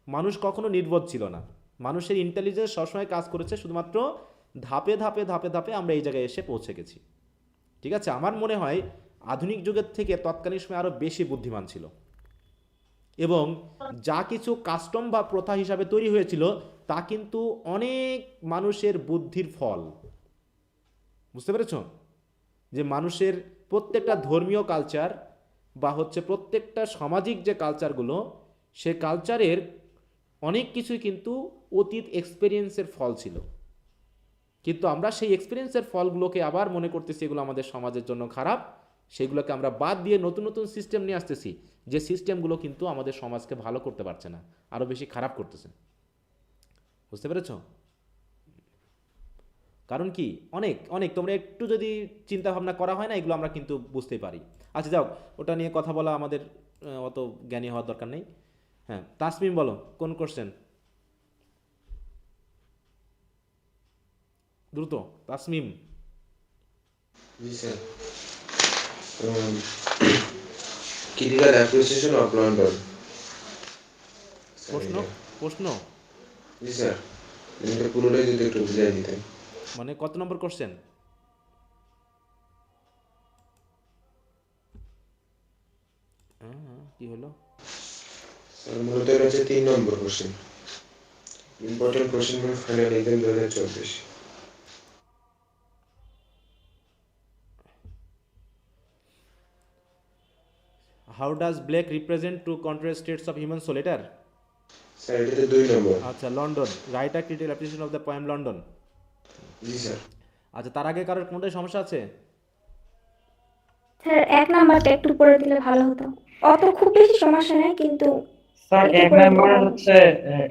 মানুষ কখনো নির্বোধ ছিল না, মানুষের ইন্টেলিজেন্স সবসময় কাজ করেছে, শুধুমাত্র ধাপে ধাপে ধাপে ধাপে আমরা এই জায়গায় এসে পৌঁছে গেছি। ঠিক আছে, আমার মনে হয় আধুনিক যুগের থেকে তৎকালীন সময় আরও বেশি বুদ্ধিমান ছিল, এবং যা কিছু কাস্টম বা প্রথা হিসাবে তৈরি হয়েছিল তা কিন্তু অনেক মানুষের বুদ্ধির ফল। বুঝতে পেরেছ যে মানুষের প্রত্যেকটা ধর্মীয় কালচার বা হচ্ছে প্রত্যেকটা সামাজিক যে কালচারগুলো, সে কালচারের অনেক কিছুই কিন্তু অতীত এক্সপেরিয়েন্সের ফল ছিল, কিন্তু আমরা সেই এক্সপেরিয়েন্সের ফলগুলোকে আবার মনে করতেছি এগুলো আমাদের সমাজের জন্য খারাপ, সেগুলোকে আমরা বাদ দিয়ে নতুন নতুন সিস্টেম নিয়ে আসতেছি, যে সিস্টেমগুলো কিন্তু আমাদের সমাজকে ভালো করতে পারছে না, আরও বেশি খারাপ করতেছে। বুঝতে পেরেছ? কারণ কি, অনেক অনেক তোমরা একটু যদি চিন্তা ভাবনা করা হয় না, এগুলো আমরা কিন্তু বুঝতেই পারি। আচ্ছা যাও, ওটা নিয়ে কথা বলা আমাদের অত জ্ঞানী হওয়ার দরকার নেই। হ্যাঁ, তাসমিম বলো কোন কোশ্চেন, দ্রুত তাসমিম। জি sir. critical appreciation of London. প্রশ্ন প্রশ্ন জি স্যার, এটা পুরোটাই যদি একটু বুঝিয়ে দিতেন। মানে কত নম্বর কোশ্চেন? কি হলো স্যার মূলত এটা হচ্ছে 3 number question, important question for final exam 2024। How does Blake represent to contrast states of human soul, এটার স্যার এটাতে 2 নম্বর। আচ্ছা, London, write a critical appreciation of the poem London. জি স্যার। আচ্ছা, তার আগে কারোর কোনটাই সমস্যা আছে? স্যার 1 নাম্বারটা একটু পড়ে দিলে ভালো হতো। অত খুব বেশি সমস্যা নেই, কিন্তু স্যার একটু এক পড়ে দিলে নম্বরে ভালো হতো। হচ্ছে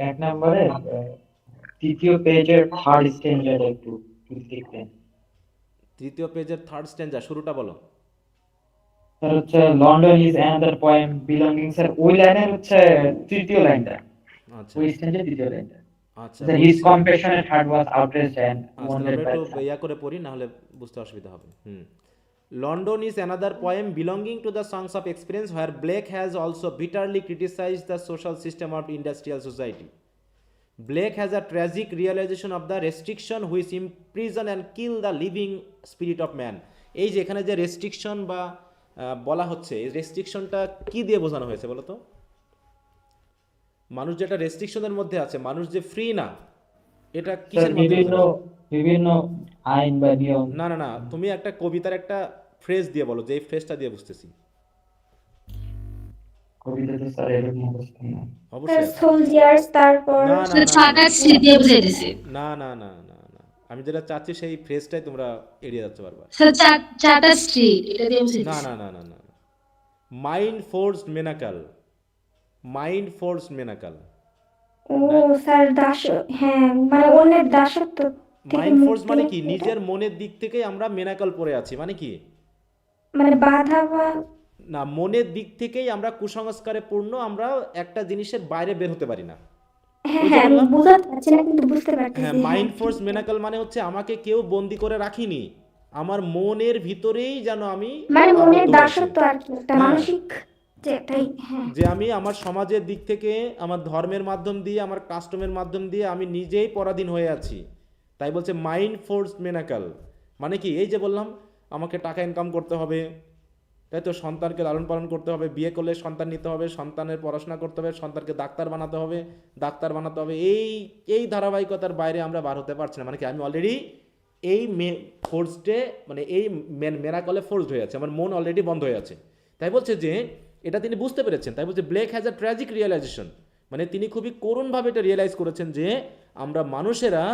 এক নম্বরে তৃতীয় পেজের থার্ড স্ট্যান্ডার্ড একটু দেখবেন। তৃতীয় পেজের থার্ড স্ট্যান্জা শুরুটা বলো। স্যার হচ্ছে London is another poem belonging, sir ওই লাইনের হচ্ছে তৃতীয় লাইনটা, আচ্ছা ওই স্টেজের তৃতীয় লাইনটা। আচ্ছা sir his compassionate heart was outraged and তাহলে ওয়ান্টেড আমরা বাই একটু ইয়া করে পড়ি, না হলে বুঝতে অসুবিধা হবে। London is another poem belonging to the songs of experience where Blake has also bitterly criticised the social system of industrial society. Blake has a tragic realization of the restriction which imprison and kill the living spirit of man. এই যে এখানে যে restriction বা বলা হচ্ছে, এই রেস্ট্রিকশনটা কি দিয়ে বোঝানো হয়েছে বলো তো? মানুষ যেটা রেস্ট্রিকশনের মধ্যে আছে, মানুষ যে ফ্রি না, এটা স্যার কিসের মাধ্যমে বিভিন্ন বোঝানো হয়েছে? বিভিন্ন আইন বা নিয়ম। না না না, তুমি একটা কবিতার একটা ফ্রেজ দিয়ে বলো, যে এই ফ্রেজটা দিয়ে বুঝতেছি। কবিতাতে স্যার এরকম অবস্থা না। স্যার অবশ্যই আছে। সোলজার্স, তারপর না না স্যার না ছাতা ছিঁড়ে দিয়ে বুঝিয়ে দিছি। না না না না না, আমি যেটা চাচ্ছি সেই ফ্রেজটাই তোমরা এড়িয়ে যাচ্ছ বারবার। স্যার চাটা স্ট্রিট এটা দিয়ে বুঝিয়ে না দিছি। না না না না, মাইন্ড ফোর্সড মেনাকাল, মাইন্ড ফোর্সড মেনাকাল। ও স্যার হ্যাঁ, মানে অন্যের দাসত্ব থেকে মাইন্ড ফোর্স মুক্তি মানে নাকি কি? এটা? নিজের মনের দিক থেকে আমরা মেনাকাল পড়ে আছি, মানে কি? মানে বাধা বা না, মনের দিক থেকেই আমরা কুসংস্কারে পূর্ণ, আমরা একটা জিনিসের বাইরে বের হতে পারি না। হ্যাঁ ওই যে হ্যাঁ, আমি বললাম, বুঝাতে পারছি না কিন্তু বুঝতে পারতেছি। হ্যাঁ, হ্যাঁ মাইন্ড ফোর্স ঠিক। মেনাকাল মানে হচ্ছে আমাকে কেউ বন্দি করে রাখিনি, আমার মনের ভিতরেই যেন আমি মানে মনের আবদ্ধ হয়ে আছি। দাসত্ব আর কি, একটা হ্যাঁ, মানসিক যে এটাই। হ্যাঁ যে আমি আমার সমাজের দিক থেকে, আমার ধর্মের মাধ্যম দিয়ে, আমার কাস্টমের মাধ্যম দিয়ে আমি নিজেই পরাধীন হয়ে আছি। তাই বলছে মাইন্ড ফোর্স মেনাকাল। মানে কি? এই যে বললাম, আমাকে টাকা ইনকাম করতে হবে, তাই তো, সন্তানকে লালন পালন করতে হবে, বিয়ে করলে সন্তান নিতে হবে, সন্তানের পড়াশোনা করতে হবে, সন্তানকে ডাক্তার বানাতে হবে, ডাক্তার বানাতে হবে, এই ধারাবাহিকতার বাইরে আমরা বার হতে পারছি না। মানে কি? আমি অলরেডি এই ফোর্সডে, মানে এই মেরাকলে ফোর্সড হয়ে আছে, আমার মন অলরেডি বন্ধ হয়ে আছে। তাই বলছে যে এটা তিনি বুঝতে পেরেছেন। তাই বলছে Blake has a tragic realization, মানে তিনি খুবই করুণভাবে এটা রিয়েলাইজ করেছেন যে আমরা মানুষেরা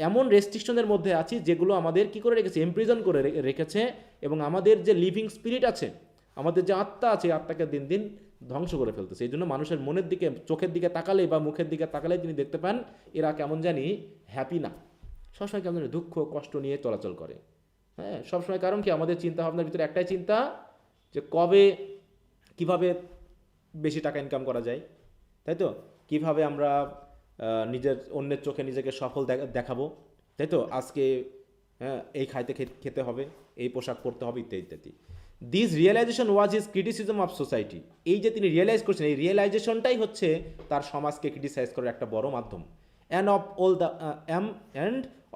এমন রেস্ট্রিকশনের মধ্যে আছি যেগুলো আমাদের কি করে রেখেছে, এমপ্রিজন করে রেখেছে, এবং আমাদের যে লিভিং স্পিরিট আছে, আমাদের যে আত্মা আছে, আত্মাকে দিন দিন ধ্বংস করে ফেলতেছে। এই জন্য মানুষের মনের দিকে, চোখের দিকে তাকালেই বা মুখের দিকে তাকালেই তিনি দেখতে পান এরা কেমন জানি হ্যাপি না, সবসময় কেমন জানি দুঃখ কষ্ট নিয়ে চলাচল করে। হ্যাঁ, সবসময়। কারণ কি? আমাদের চিন্তা ভাবনার ভিতরে একটাই চিন্তা, যে কবে কিভাবে বেশি টাকা ইনকাম করা যায়, তাই তো, কিভাবে আমরা নিজের অন্যের চোখে নিজেকে সফল দেখাবো, তাই তো, আজকে হ্যাঁ এই খেতে হবে, এই পোশাক পরতে হবে, ইত্যাদি ইত্যাদি। This realization was his criticism of society. এই যে তিনি রিয়েলাইজ করছেন, এই রিয়েলাইজেশনটাই হচ্ছে তার সমাজকে ক্রিটিসাইজ করার একটা বড় মাধ্যম। And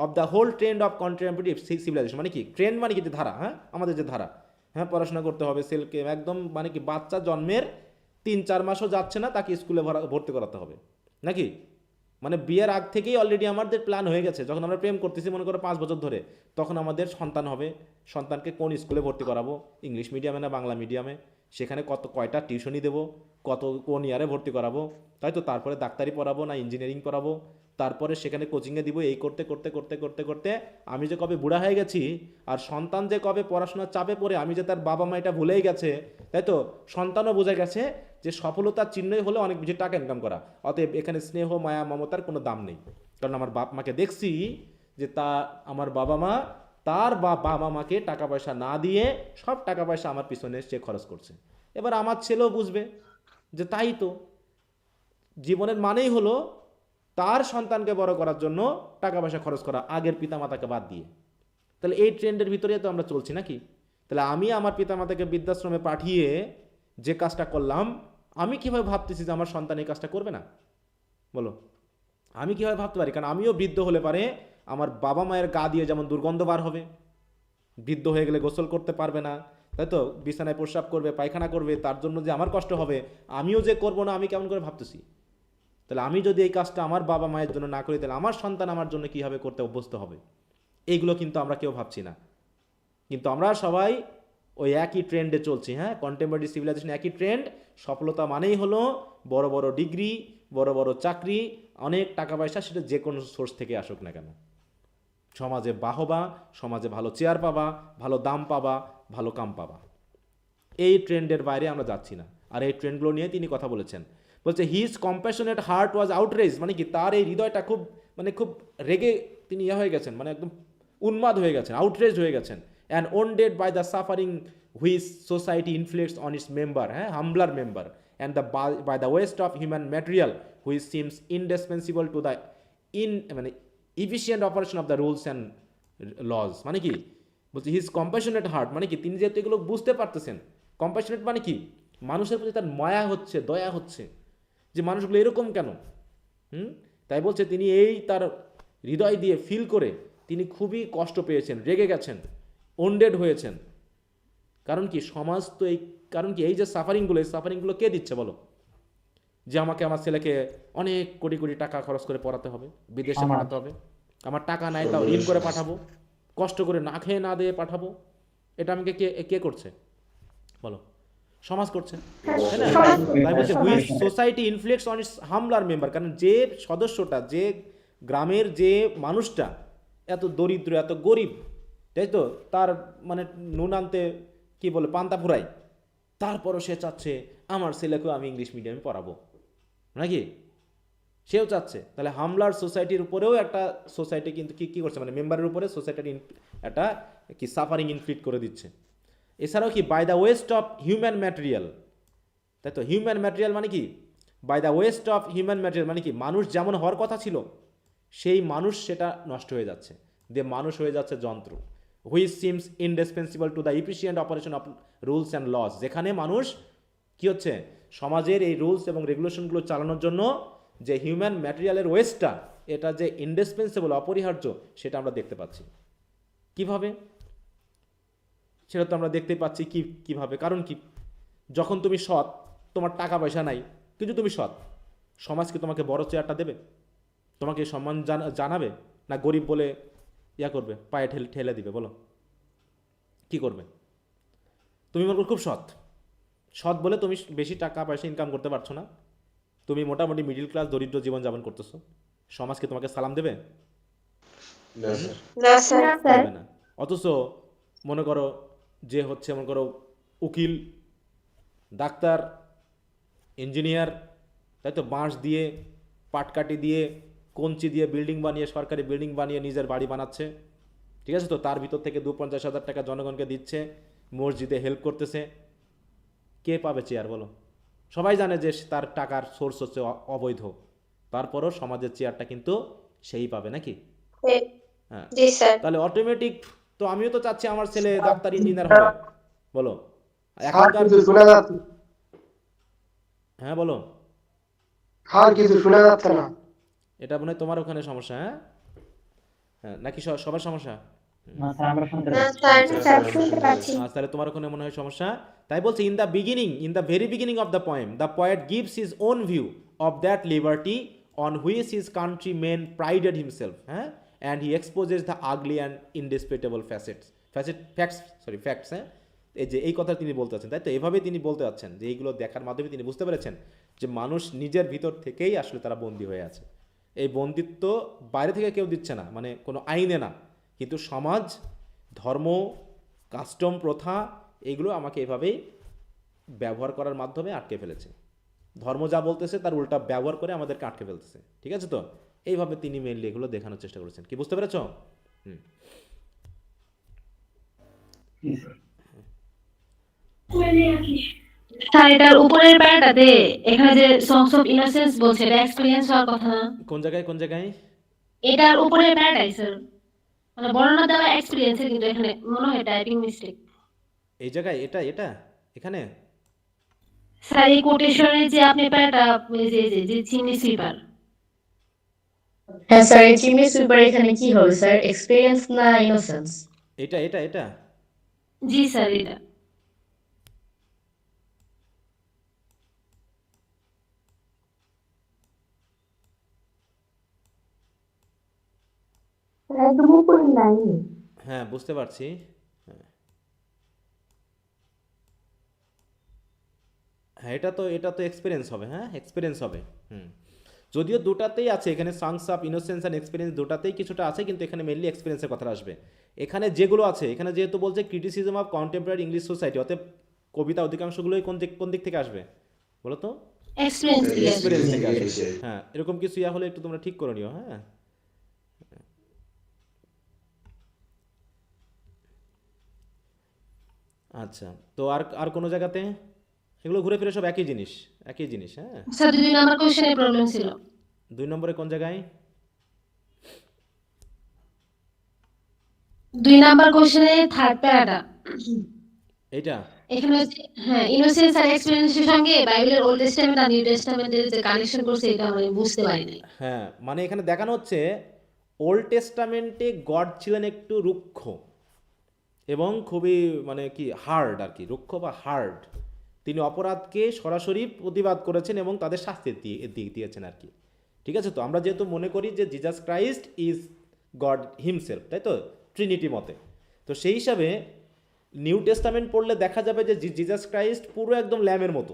of the whole trend of contemporary civilization. মানে কি? ট্রেন্ড মানে কি? যে ধারা, হ্যাঁ, আমাদের যে ধারা, হ্যাঁ, পড়াশোনা করতে হবে, সেলকে একদম, মানে কি, বাচ্চা জন্মের 3-4 মাসও যাচ্ছে না, তাকে স্কুলে ভর্তি করাতে হবে নাকি? মানে বিয়ের আগ থেকেই অলরেডি আমাদের প্ল্যান হয়ে গেছে। যখন আমরা প্রেম করতেছি, মনে করো 5 বছর ধরে, তখন আমাদের সন্তান হবে, সন্তানকে কোন স্কুলে ভর্তি করাবো, ইংলিশ মিডিয়ামে না বাংলা মিডিয়ামে, সেখানে কয়টা টিউশনি দেবো, কোন ইয়ারে ভর্তি করাবো, তাই তো, তারপরে ডাক্তারি পড়াবো না ইঞ্জিনিয়ারিং পড়াবো, তারপরে সেখানে কোচিংয়ে দিব, এই করতে করতে করতে করতে করতে আমি যে কবে বুড়া হয়ে গেছি, আর সন্তান যে কবে পড়াশোনার চাপে পড়ে আমি যে তার বাবা মা এটা ভুলেই গেছে, তাই তো, সন্তানও বুঝে গেছে যে সফলতার চিহ্নই হলো অনেক বেশি টাকা ইনকাম করা। অতএব এখানে স্নেহ মায়া মমতার কোনো দাম নেই, কারণ আমার বাপ মাকে দেখছি যে আমার বাবা মা তার বাবা মাকে টাকা পয়সা না দিয়ে সব টাকা পয়সা আমার পিছনে সে খরচ করছে। এবার আমার ছেলেও বুঝবে যে তাই তো, জীবনের মানেই হলো তার সন্তানকে বড় করার জন্য টাকা পয়সা খরচ করা, আগের পিতামাতাকে বাদ দিয়ে। তাহলে এই ট্রেন্ডের ভিতরে তো আমরা চলছি নাকি? তাহলে আমি আমার পিতামাতাকে বৃদ্ধাশ্রমে পাঠিয়ে যে কাজটা করলাম, আমি কিভাবে ভাবতেছি যে আমার সন্তান এই কাজটা করবে না? বলো, আমি কিভাবে ভাবতে পারি? কারণ আমিও বৃদ্ধ হলে পারে আমার বাবা মায়ের গা দিয়ে যেমন দুর্গন্ধ বার হবে, বৃদ্ধ হয়ে গেলে গোসল করতে পারবে না, তাই তো, বিছানায় প্রস্রাব করবে, পায়খানা করবে, তার জন্য যে আমার কষ্ট হবে, আমিও যে করবো না, আমি কেমন করে ভাবতেছি? তাহলে আমি যদি এই কাজটা আমার বাবা মায়ের জন্য না করি, তাহলে আমার সন্তান আমার জন্য কীভাবে করতে অভ্যস্ত হবে? এইগুলো কিন্তু আমরা কেউ ভাবছি না। কিন্তু আমরা সবাই ওই একই ট্রেন্ডে চলছি। হ্যাঁ, কন্টেম্পোরারি সিভিলাইজেশন একই ট্রেন্ড। সফলতা মানেই হলো বড় বড় ডিগ্রি, বড় বড় চাকরি, অনেক টাকা পয়সা, সেটা যে কোনো সোর্স থেকে আসুক না কেন, সমাজে বাহবা, সমাজে ভালো চেয়ার পাবা, ভালো দাম পাবা, ভালো কাম পাবা। এই ট্রেন্ডের বাইরে আমরা যাচ্ছি না। আর এই ট্রেন্ডগুলো নিয়ে তিনি কথা বলেছেন। বলছে হিজ কম্প্যাশনেট হার্ট ওয়াজ আউটরেজ, মানে কি? তার এই হৃদয়টা খুব রেগে তিনি হয়ে গেছেন, মানে একদম উন্মাদ হয়ে গেছেন, আউটরেজ হয়ে গেছেন, and wounded by the suffering which society inflicts on its member, humbler member, and by the waste of human material which seems indispensable to the মানে efficient operation of the rules and laws। মানে কি বলছে his compassionate heart, মানে কি তিনি যেহেতু এগুলো বুঝতে পারতেছেন। কম্প্যাশনেট মানে কি মানুষের প্রতি তার মায়া হচ্ছে, দয়া হচ্ছে, যে মানুষগুলো এরকম কেন। তাই বলছে তিনি এই তার হৃদয় দিয়ে ফিল করে তিনি খুবই কষ্ট পেয়েছেন, রেগে গেছেন, ওন্ডেড হয়েছেন। কারণ কি সমাজ তো এই কারণ কি এই যে সাফারিংগুলো, এই সাফারিংগুলো কে দিচ্ছে বলো? যে আমাকে আমার ছেলেকে অনেক কোটি কোটি টাকা খরচ করে পড়াতে হবে, বিদেশে পাঠাতে হবে, আমার টাকা নাই তাও ঋণ করে পাঠাবো, কষ্ট করে না খেয়ে না দিয়ে পাঠাবো, এটা আমাকে কে কে করছে বলো? সমাজ করছে, তাই না? তাই বলছে which society influence on it's হামলার মেম্বার, কারণ যে সদস্যটা, যে গ্রামের যে মানুষটা এত দরিদ্র, এত গরিব, তাই তো, তার মানে নুন আনতে কি বলে পান্তা ফুরাই, তারপরও সে চাচ্ছে আমার ছেলেকেও আমি ইংলিশ মিডিয়ামে পড়াবো, নাকি? সেও চাচ্ছে। তাহলে হামলার সোসাইটির উপরেও একটা সোসাইটি কিন্তু কি করছে, মানে মেম্বারের উপরে সোসাইটির একটা কি সাফারিং ইনফ্লিক্ট করে দিচ্ছে। এছাড়াও কি by the waste of human material, তাই তো। হিউম্যান ম্যাটেরিয়াল মানে কি? By the waste of human material মানে কি মানুষ যেমন হওয়ার কথা ছিল সেই মানুষ সেটা নষ্ট হয়ে যাচ্ছে, দিয়ে মানুষ হয়ে যাচ্ছে যন্ত্র। Which seems indispensable to the efficient operation of rules and laws, যেখানে মানুষ কি হচ্ছে সমাজের এই রুলস এবং রেগুলেশনগুলো চালানোর জন্য যে হিউম্যান ম্যাটেরিয়ালের ওয়েস্টটা, এটা যে ইনডিসপেন্সেবল, অপরিহার্য, সেটা আমরা দেখতে পাচ্ছি। কিভাবে? সেটা তো আমরা দেখতে পাচ্ছি কিভাবে। কারণ কি যখন তুমি সৎ, তোমার টাকা পয়সা নাই কিন্তু তুমি সৎ, সমাজ কি তোমাকে বড় চেয়ারটা দেবে? তোমাকে সম্মান জানাবে? না গরিব বলে ইয়া করবে, পায়ে ঠেলে দিবে? বলো কি করবে? তুমি মনে করো খুব সৎ বলে তুমি বেশি টাকা পয়সা ইনকাম করতে পারছো না, তুমি মোটামুটি মিডিল ক্লাস দরিদ্র জীবনযাপন করতেছো, সমাজকে তোমাকে সালাম দেবে? দেবে না। অথচ মনে করো যে হচ্ছে মনে করো উকিল, ডাক্তার, ইঞ্জিনিয়ার, তাই তো, বাঁশ দিয়ে, পাটকাঠি দিয়ে, কঞ্চি দিয়ে বিল্ডিং বানিয়ে, সরকারি বিল্ডিং বানিয়ে নিজের বাড়ি বানাচ্ছে, ঠিক আছে তো, তার ভিতর থেকে 50,000 টাকা জনগণকে দিচ্ছে, মসজিদে হেল্প করতেছে, কে পাবে চেয়ার বলো? সবাই জানে যে তার টাকার সোর্স হচ্ছে অবৈধ, তারপরও সমাজের চেয়ারটা কিন্তু সেই পাবে, নাকি? হ্যাঁ, তাহলে অটোমেটিক তো আমিও তো চাচ্ছি আমার ছেলে ডাক্তার, ইঞ্জিনিয়ার হবে, বলো? এখনকার হ্যাঁ বলো, কিছু শোনা যাচ্ছে না। এটা মনে হয় তোমার ওখানে সমস্যা, হ্যাঁ নাকি সবার সমস্যা? না স্যার আমরা শুনতে পাচ্ছি। তাহলে তোমার ওখানে মনে হয় সমস্যা। তাই বলছে in the very beginning of the poem the poet gives his own view of that liberty on which his country men prided himself, and he exposes the ugly and indisputable facts. এই যে এই কথা তিনি বলতে চাচ্ছেন, তাই তো, এভাবে তিনি বলতে চাচ্ছেন যে এইগুলো দেখার মাধ্যমে তিনি বুঝতে পেরেছেন যে মানুষ নিজের ভিতর থেকেই আসলে তারা বন্দী হয়ে আছে। এই বন্দিত্ব বাইরে থেকে কেউ দিচ্ছে না, মানে কোনো আইনে না, কিন্তু সমাজ, ধর্ম, কাস্টম, প্রথা, এগুলো আমাকে এভাবেই ব্যবহার করার মাধ্যমে আটকে ফেলেছে। ধর্ম যা বলতেছে তার উল্টা ব্যবহার করে আমাদেরকে আটকে ফেলতেছে, ঠিক আছে তো। এইভাবে তিনি মেনলি এগুলো দেখানোর চেষ্টা করেছেন। কি বুঝতে পেরেছ? স্যার এটার উপরের প্যারাটাতে এখানে যে সংস অফ ইনোসেন্স বলছে, এটা এক্সপেরিয়েন্স হওয়ার কথা না? কোন জায়গায়? এটার উপরের প্যারাটাই স্যার, মানে বর্ণনা দেওয়া এক্সপেরিয়েন্সের, কিন্তু এখানে মনে হয় টাইপিং মিস্টেক। এই জায়গায় এটা এখানে স্যার এই কোটেশনে যে আপনি প্যারাটা যে চিমনি সুইপার। হ্যাঁ স্যার, এই চিমনি সুইপার এখানে কি হবে স্যার, এক্সপেরিয়েন্স না ইনোসেন্স? এটা জি স্যার এটা। একদম উপরে নাই। হ্যাঁ বুঝতে পারছি। হ্যাঁ এটা তো এক্সপিরিয়েন্স হবে, এক্সপিরিয়েন্স হবে। যদিও দুটাতেই আছে, এখানে songs of innocence and experience দুটাতেই কিছুটা আছে, কিন্তু এখানে মেনলি এক্সপিরিয়েন্সের কথা আসবে। এখানে যেগুলো আছে, এখানে যেহেতু বলছে criticism of contemporary English society, অতএব কবিতা অধিকাংশগুলোই কোন দিক থেকে আসবে বলো তো? এক্সপিরিয়েন্স থেকে আসবে। হ্যাঁ, এরকম কিছু ইয়া হলে একটু তোমরা ঠিক করে নিও। হ্যাঁ, আচ্ছা, তো আর আর কোনো জায়গাতে এগুলো ঘুরে ফিরে সব একই জিনিস, একই জিনিস, হ্যাঁ। স্যার 2 নাম্বার কোশ্চেনে প্রবলেম ছিল। 2 নম্বরে কোন জায়গায়? 2 নাম্বার কোশ্চেনে থার্ড প্যারাটা এইটা? এখানে হচ্ছে, হ্যাঁ, ইনোসেন্স আর এক্সপেরিয়েন্সের সঙ্গে বাইবেলের ওল্ড টেস্টামেন্ট আর নিউ টেস্টামেন্টের যে কানেকশন করছে এটা আমি বুঝতে পারি নাই। হ্যাঁ, মানে এখানে দেখানো হচ্ছে ওল্ড টেস্টামেন্টে গড ছিলেন একটু রুক্ষ এবং খুবই মানে কি হার্ড আর কি, রুক্ষ বা হার্ড। তিনি অপরাধকে সরাসরি প্রতিবাদ করেছেন এবং তাদের শাস্তি দিয়েছেন আর কি। ঠিক আছে, তো আমরা যেহেতু মনে করি যে Jesus Christ is god himself, তাই তো, ট্রিনিটি মতে, তো সেই হিসাবে নিউ টেস্টামেন্ট পড়লে দেখা যাবে যে জিজাস ক্রাইস্ট পুরো একদম ল্যামের মতো।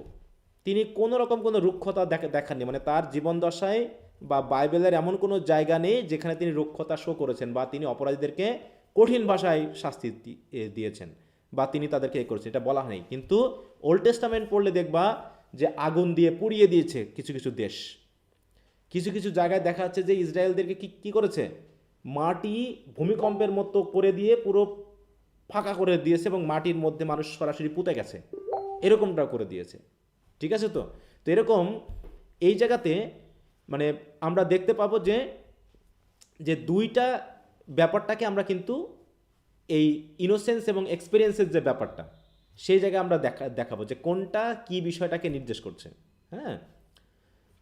তিনি কোনো রকম কোনো রুক্ষতা দেখাননি, মানে তার জীবন দশায় বা বাইবেলের এমন কোনো জায়গা নেই যেখানে তিনি রুক্ষতা শো করেছেন বা তিনি অপরাধীদেরকে কঠিন ভাষায় শাস্তি দিয়েছেন বা তিনি তাদেরকে করেছেন, এটা বলা হয়নি। কিন্তু ওল্ড টেস্টামেন্ট পড়লে দেখবা যে আগুন দিয়ে পুড়িয়ে দিয়েছে কিছু কিছু দেশ। কিছু কিছু জায়গায় দেখা যাচ্ছে যে ইসরায়েলদেরকে কি করেছে, মাটি ভূমিকম্পের মতো করে দিয়ে পুরো ফাঁকা করে দিয়েছে এবং মাটির মধ্যে মানুষ সরাসরি পুঁতে গেছে, এরকমটা করে দিয়েছে। ঠিক আছে, তো তো এরকম এই জায়গাতে মানে আমরা দেখতে পাবো যে যে দুইটা ব্যাপারটাকে আমরা কিন্তু এই ইনোসেন্স এবং এক্সপিরিয়েন্সের যে ব্যাপারটা, সেই জায়গায় আমরা দেখাবো যে কোনটা কি বিষয়টাকে নির্দেশ করছে। হ্যাঁ,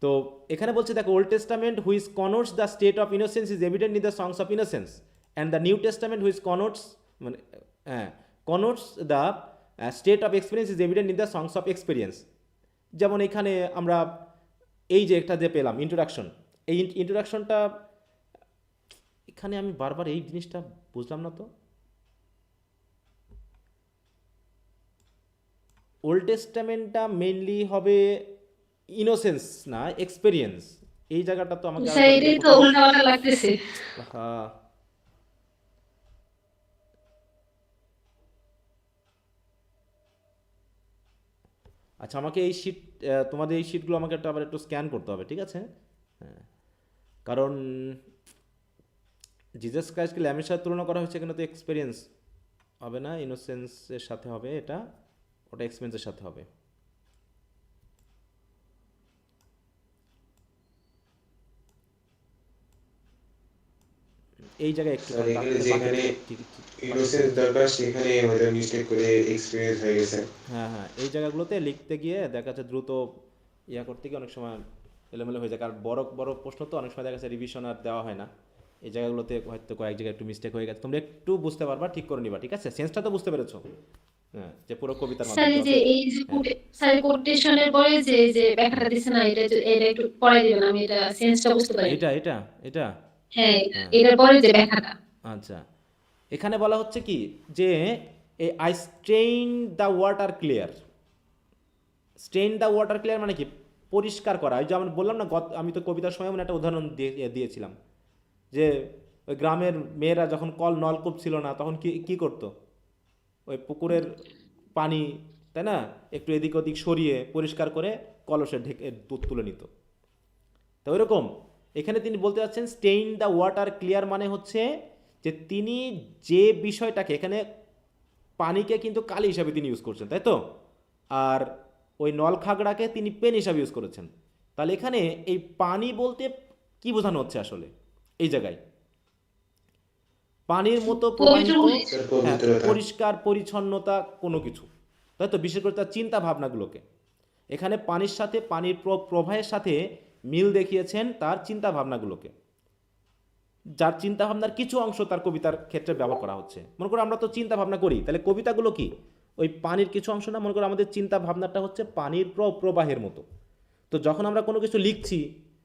তো এখানে বলছে দেখো, Old Testament which connotes the state of innocence is evident in the songs of innocence and the New Testament which connotes মানে connotes the state of experience is evident in the songs of experience. যেমন এখানে আমরা এই যে একটা যে পেলাম introduction, এই ইন্ট্রোডাকশনটা এখানে আমি বারবার এই জিনিসটা বুঝলাম না। তো ওল্ড টেস্টামেন্টটা মেইনলি হবে ইনোসেন্স না এক্সপেরিয়েন্স, এই জায়গাটা তো আমাকে স্যার এটাই তো উল্টাপাল্টা লাগতেছে। হ্যাঁ, আচ্ছা, আমাকে এই শিট তোমাদের এই শিটগুলো আমাকে একটা আবার একটু স্ক্যান করতে হবে, ঠিক আছে। হ্যাঁ, কারণ জিজাস ক্রাইস্টকে ল্যামের সাথে তুলনা করা হয়েছে, এখানে তো এক্সপেরিয়েন্স হবে না, ইনোসেন্সের সাথে হবে এটা, ওটা এক্সপেরিয়েন্সের সাথে হবে। এই জায়গায় একটু স্যার এখানে যেখানে ইনোসেন্স দরকার সেখানে হয়তো মিস্টেক করে এক্সপেরিয়েন্স হয়ে গেছে। হ্যাঁ হ্যাঁ, এই জায়গাগুলোতে লিখতে গিয়ে দেখা যাচ্ছে দ্রুত করতে গিয়ে অনেক সময় এলোমেলো হয়ে যায়, কারণ বড় বড় প্রশ্ন তো অনেক সময় দেখা যাচ্ছে রিভিশন আর দেওয়া হয় না। এই জায়গাগুলোতে হয়তো কয়েক জায়গায় একটু মিস্টেক হয়ে গেছে, তোমরা একটু বুঝতে পারবা, ঠিক করে নিবা, ঠিক আছে। সেন্সটা তো বুঝতে পেরেছো? হ্যাঁ, যে পুরো কবিতার স্যার মাধ্যমে এই যে স্যার কোটেশনের পরে যে ব্যাখ্যাটা দিছে না, এটা একটু পড়াই দিবেন, আমি এটা সেন্সটা বুঝতে পারি। এটা এটা এটা হ্যাঁ, এটার পরে যে ব্যাখ্যাটা। আচ্ছা, এখানে বলা হচ্ছে কি যে I strain the water clear. Strain the water clear মানে কি, পরিষ্কার করা। ওই যে আমি বললাম না, আমি তো কবিতার সময় একটা উদাহরণ দিয়েছিলাম যে ওই গ্রামের মেয়েরা যখন নলকূপ ছিল না, তখন কি করতো, ওই পুকুরের পানি, তাই না, একটু এদিক ওদিক সরিয়ে পরিষ্কার করে কলসে ঢেকে দুধ তুলে নিত। তো ওইরকম এখানে তিনি বলতে চাচ্ছেন স্টেইন দ্য ওয়াটার ক্লিয়ার মানে হচ্ছে যে তিনি যে বিষয়টাকে, এখানে পানিকে কিন্তু কালি হিসাবে তিনি ইউজ করছেন, তাই তো, আর ওই নলখাগড়াকে তিনি পেন হিসাবে ইউজ করেছেন। তাহলে এখানে এই পানি বলতে কি বোঝানো হচ্ছে আসলে এই জায়গায়? পানির মতো প্রবাহিত, হ্যাঁ, পরিষ্কার পরিচ্ছন্নতা কোনো কিছু, তাই তো, বিশেষ করে তার চিন্তা ভাবনাগুলোকে। এখানে পানির সাথে, পানির প্রবাহের সাথে মিল দেখিয়েছেন তার চিন্তা ভাবনাগুলোকে, যার চিন্তা ভাবনার কিছু অংশ তার কবিতার ক্ষেত্রে ব্যবহার করা হচ্ছে। মনে করো আমরা তো চিন্তা ভাবনা করি, তাহলে কবিতাগুলো কি ওই পানির কিছু অংশ না? মনে করো আমাদের চিন্তা ভাবনাটা হচ্ছে পানির প্রবাহের মতো। তো যখন আমরা কোনো কিছু লিখছি,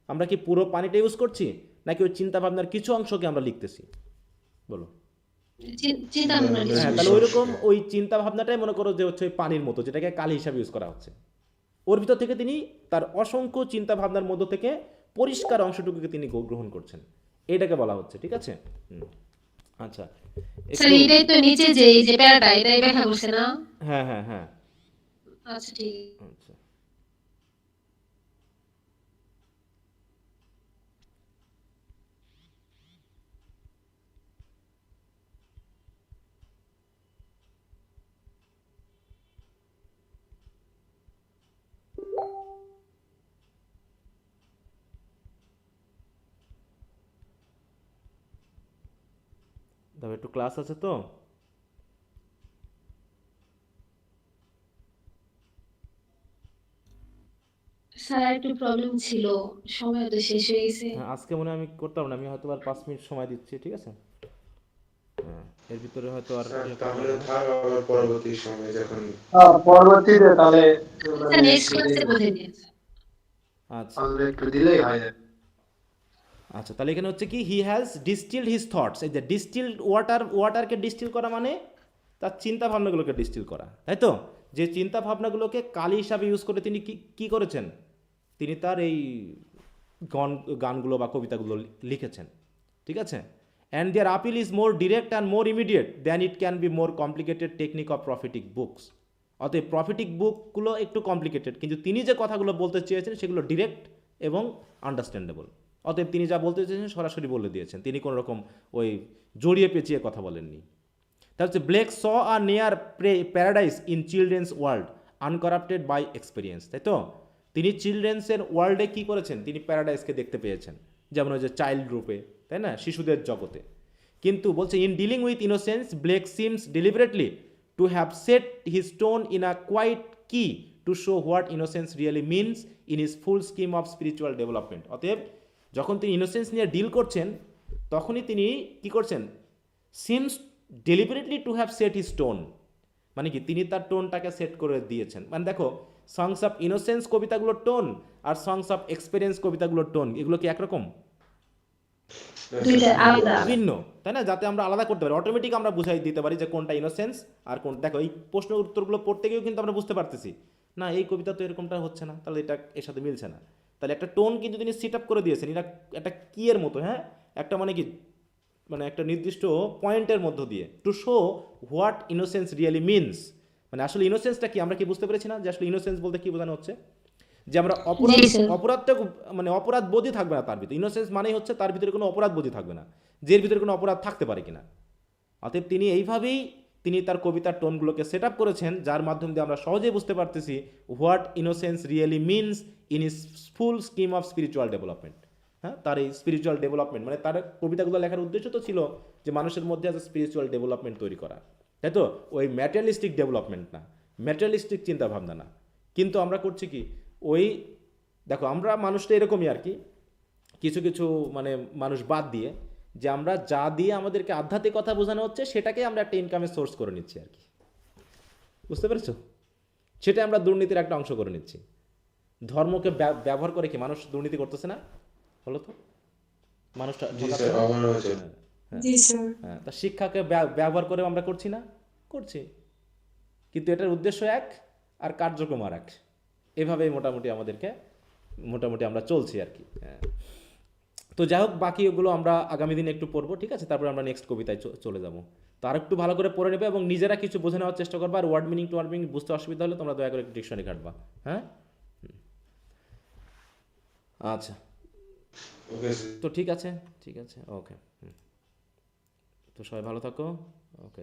আমরা কি পুরো পানিটা ইউজ করছি নাকি ওই চিন্তা ভাবনার কিছু অংশকে আমরা লিখতেছি? বলো। হ্যাঁ, তাহলে ওইরকম ওই চিন্তা ভাবনাটাই মনে করো যে হচ্ছে ওই পানির মতো, যেটাকে কালি হিসাবে ইউজ করা হচ্ছে। ওর ভিতর থেকে তিনি তার অসংখ্য চিন্তা ভাবনার মধ্য থেকে পরিষ্কার অংশটুকুকে তিনি গ্রহণ করছেন, এটাকে বলা হচ্ছে, ঠিক আছে। আচ্ছা, স্যার এটাই তো নিচে যে এই যে প্যারাটা, এটাই ব্যাখ্যা করছে না? হ্যাঁ হ্যাঁ হ্যাঁ, আচ্ছা ঠিক। আচ্ছা। তবে একটু ক্লাস আছে তো। স্যার একটু প্রবলেম ছিল, সময় তো শেষ হয়ে গেছে। হ্যাঁ, আজকে মনে হয় আমি করতাম না, আমি হয়তো আর 5 মিনিট সময় দিচ্ছি, ঠিক আছে? হ্যাঁ, এর ভিতরে হয়তো আর স্যার ইয়ে করতে তাহলে পারবো না। থাক, আবার পরবর্তী সময় যখন পরবর্তীতে তাহলে স্যার নেক্সট ক্লাসে বুঝে নিন। আচ্ছা তাহলে একটু দিলেই হয়। আচ্ছা, তাহলে এখানে হচ্ছে কি, he has distilled his thoughts. এই যে ডিস্টিলড ওয়াটারকে ডিস্টিল করা মানে তার চিন্তা ভাবনাগুলোকে ডিস্টিল করা, তাই তো? যে চিন্তা ভাবনাগুলোকে কালি হিসাবে ইউজ করে তিনি কি করেছেন, তিনি তার এই গানগুলো বা কবিতাগুলো লিখেছেন, ঠিক আছে? And their appeal is more direct and more immediate than it can be more complicated technique of prophetic books. অতএব প্রফিটিক বুকগুলো একটু কমপ্লিকেটেড, কিন্তু তিনি যে কথাগুলো বলতে চেয়েছেন সেগুলো ডিরেক্ট এবং আন্ডারস্ট্যান্ডেবল। অতএব তিনি যা বলতে চেয়েছেন সরাসরি বলে দিয়েছেন, তিনি কোনো রকম ওই জড়িয়ে পেঁচিয়ে কথা বলেননি। তার হচ্ছে Blake saw a near paradise in children's world uncorrupted by experience, তাই তো? তিনি চিলড্রেন্সের ওয়ার্ল্ডে কী করেছেন, তিনি প্যারাডাইসকে দেখতে পেয়েছেন, যেমন ওই যে চাইল্ড রূপে, তাই না, শিশুদের জগতে। কিন্তু বলছে in dealing with innocence Blake seems deliberately to have set his tone in a quite key to show what innocence really means in his full scheme of spiritual development. অতএব যখন তিনি ইনোসেন্স নিয়ে ডিল করছেন তখনই তিনি কি করছেন, seems deliberately to have set his tone, মানে কি তিনি তার টোনটাকে সেট করে দিয়েছেন। মানে দেখো, সংস অফ ইনোসেন্স কবিতাগুলোর টোন আর সংস অফ এক্সপিরিয়েন্স কবিতাগুলোর টোন, এগুলো কি একরকম? দুইটা আলাদা। ভিন্ন, তাই না? যাতে আমরা আলাদা করতে পারি, অটোমেটিক আমরা বুঝাই দিতে পারি যে কোনটা ইনোসেন্স আর কোন। দেখো, এই প্রশ্নের উত্তরগুলো পড়তে গিয়েও কিন্তু আমরা বুঝতে পারতেছি না এই কবিতা তো এরকমটা হচ্ছে না, তাহলে এটা এর সাথে মিলছে না। তাহলে একটা টোন কিন্তু তিনি সেট আপ করে দিয়েছেন, এটা একটা কি এর মতো, হ্যাঁ, একটা মানে কি, মানে একটা নির্দিষ্ট পয়েন্টের মধ্য দিয়ে two show what innocence really means. মানে আসলে ইনোসেন্সটা কি আমরা কি বুঝতে পেরেছি না, যে আসলে ইনোসেন্স বলতে কি বোঝানো হচ্ছে, যে আমরা অপরাধটা মানে অপরাধ বোধই থাকবে না তার ভিতরে। ইনোসেন্স মানেই হচ্ছে তার ভিতরে কোনো অপরাধ বোধই থাকবে না, যে এর ভিতরে কোনো অপরাধ থাকতে পারে কিনা। অতএব তিনি এইভাবেই তিনি তার কবিতার টোনগুলোকে সেট আপ করেছেন, যার মাধ্যম দিয়ে আমরা সহজেই বুঝতে পারতেছি what innocence really means in is full scheme of spiritual development. হ্যাঁ, তার এই স্পিরিচুয়াল ডেভেলপমেন্ট মানে তার কবিতাগুলো লেখার উদ্দেশ্য তো ছিল যে মানুষের মধ্যে আছে স্পিরিচুয়াল ডেভেলপমেন্ট তৈরি করা, তাই তো? ওই ম্যাটেরিয়ালিস্টিক ডেভেলপমেন্ট না, ম্যাটেরিয়ালিস্টিক চিন্তাভাবনা না। কিন্তু আমরা করছি কি, ওই দেখো আমরা মানুষটা এরকমই আর কি, কিছু কিছু মানে মানুষ বাদ দিয়ে, যে আমরা যা দিয়ে আমাদেরকে আধ্যাত্মিক কথা বোঝানো হচ্ছে সেটাকে আমরা একটা ইনকামের সোর্স করে নিচ্ছি আর কি, বুঝতে পেরেছো? সেটা আমরা দুর্নীতির একটা অংশ করে নিচ্ছি। ধর্মকে ব্যবহার করে কি মানুষ দুর্নীতি করতেছে না? বলো তো, মানুষটা ঠকাচ্ছে না? হ্যাঁ, তা শিক্ষাকে ব্যবহার করে আমরা করছি না? করছি, কিন্তু এটার উদ্দেশ্য এক আর কার্যক্রম আর এক। এভাবেই মোটামুটি আমরা চলছি আর কি। হ্যাঁ, তো যাই হোক, বাকি ওগুলো আমরা আগামী দিনে একটু পড়বো, ঠিক আছে? তারপরে আমরা নেক্সট কবিতায় চলে যাবো। তো আর একটু ভালো করে পড়ে নেবে এবং নিজেরা কিছু বুঝে নেওয়ার চেষ্টা করবা। আর word meaning to word meaning বুঝতে অসুবিধা হলে তোমরা দয়া করে একটু ডিকশনারি ঘাটবা। হ্যাঁ, আচ্ছা, ওকে তো ঠিক আছে, ওকে। তো সবাই ভালো থাকো, ওকে।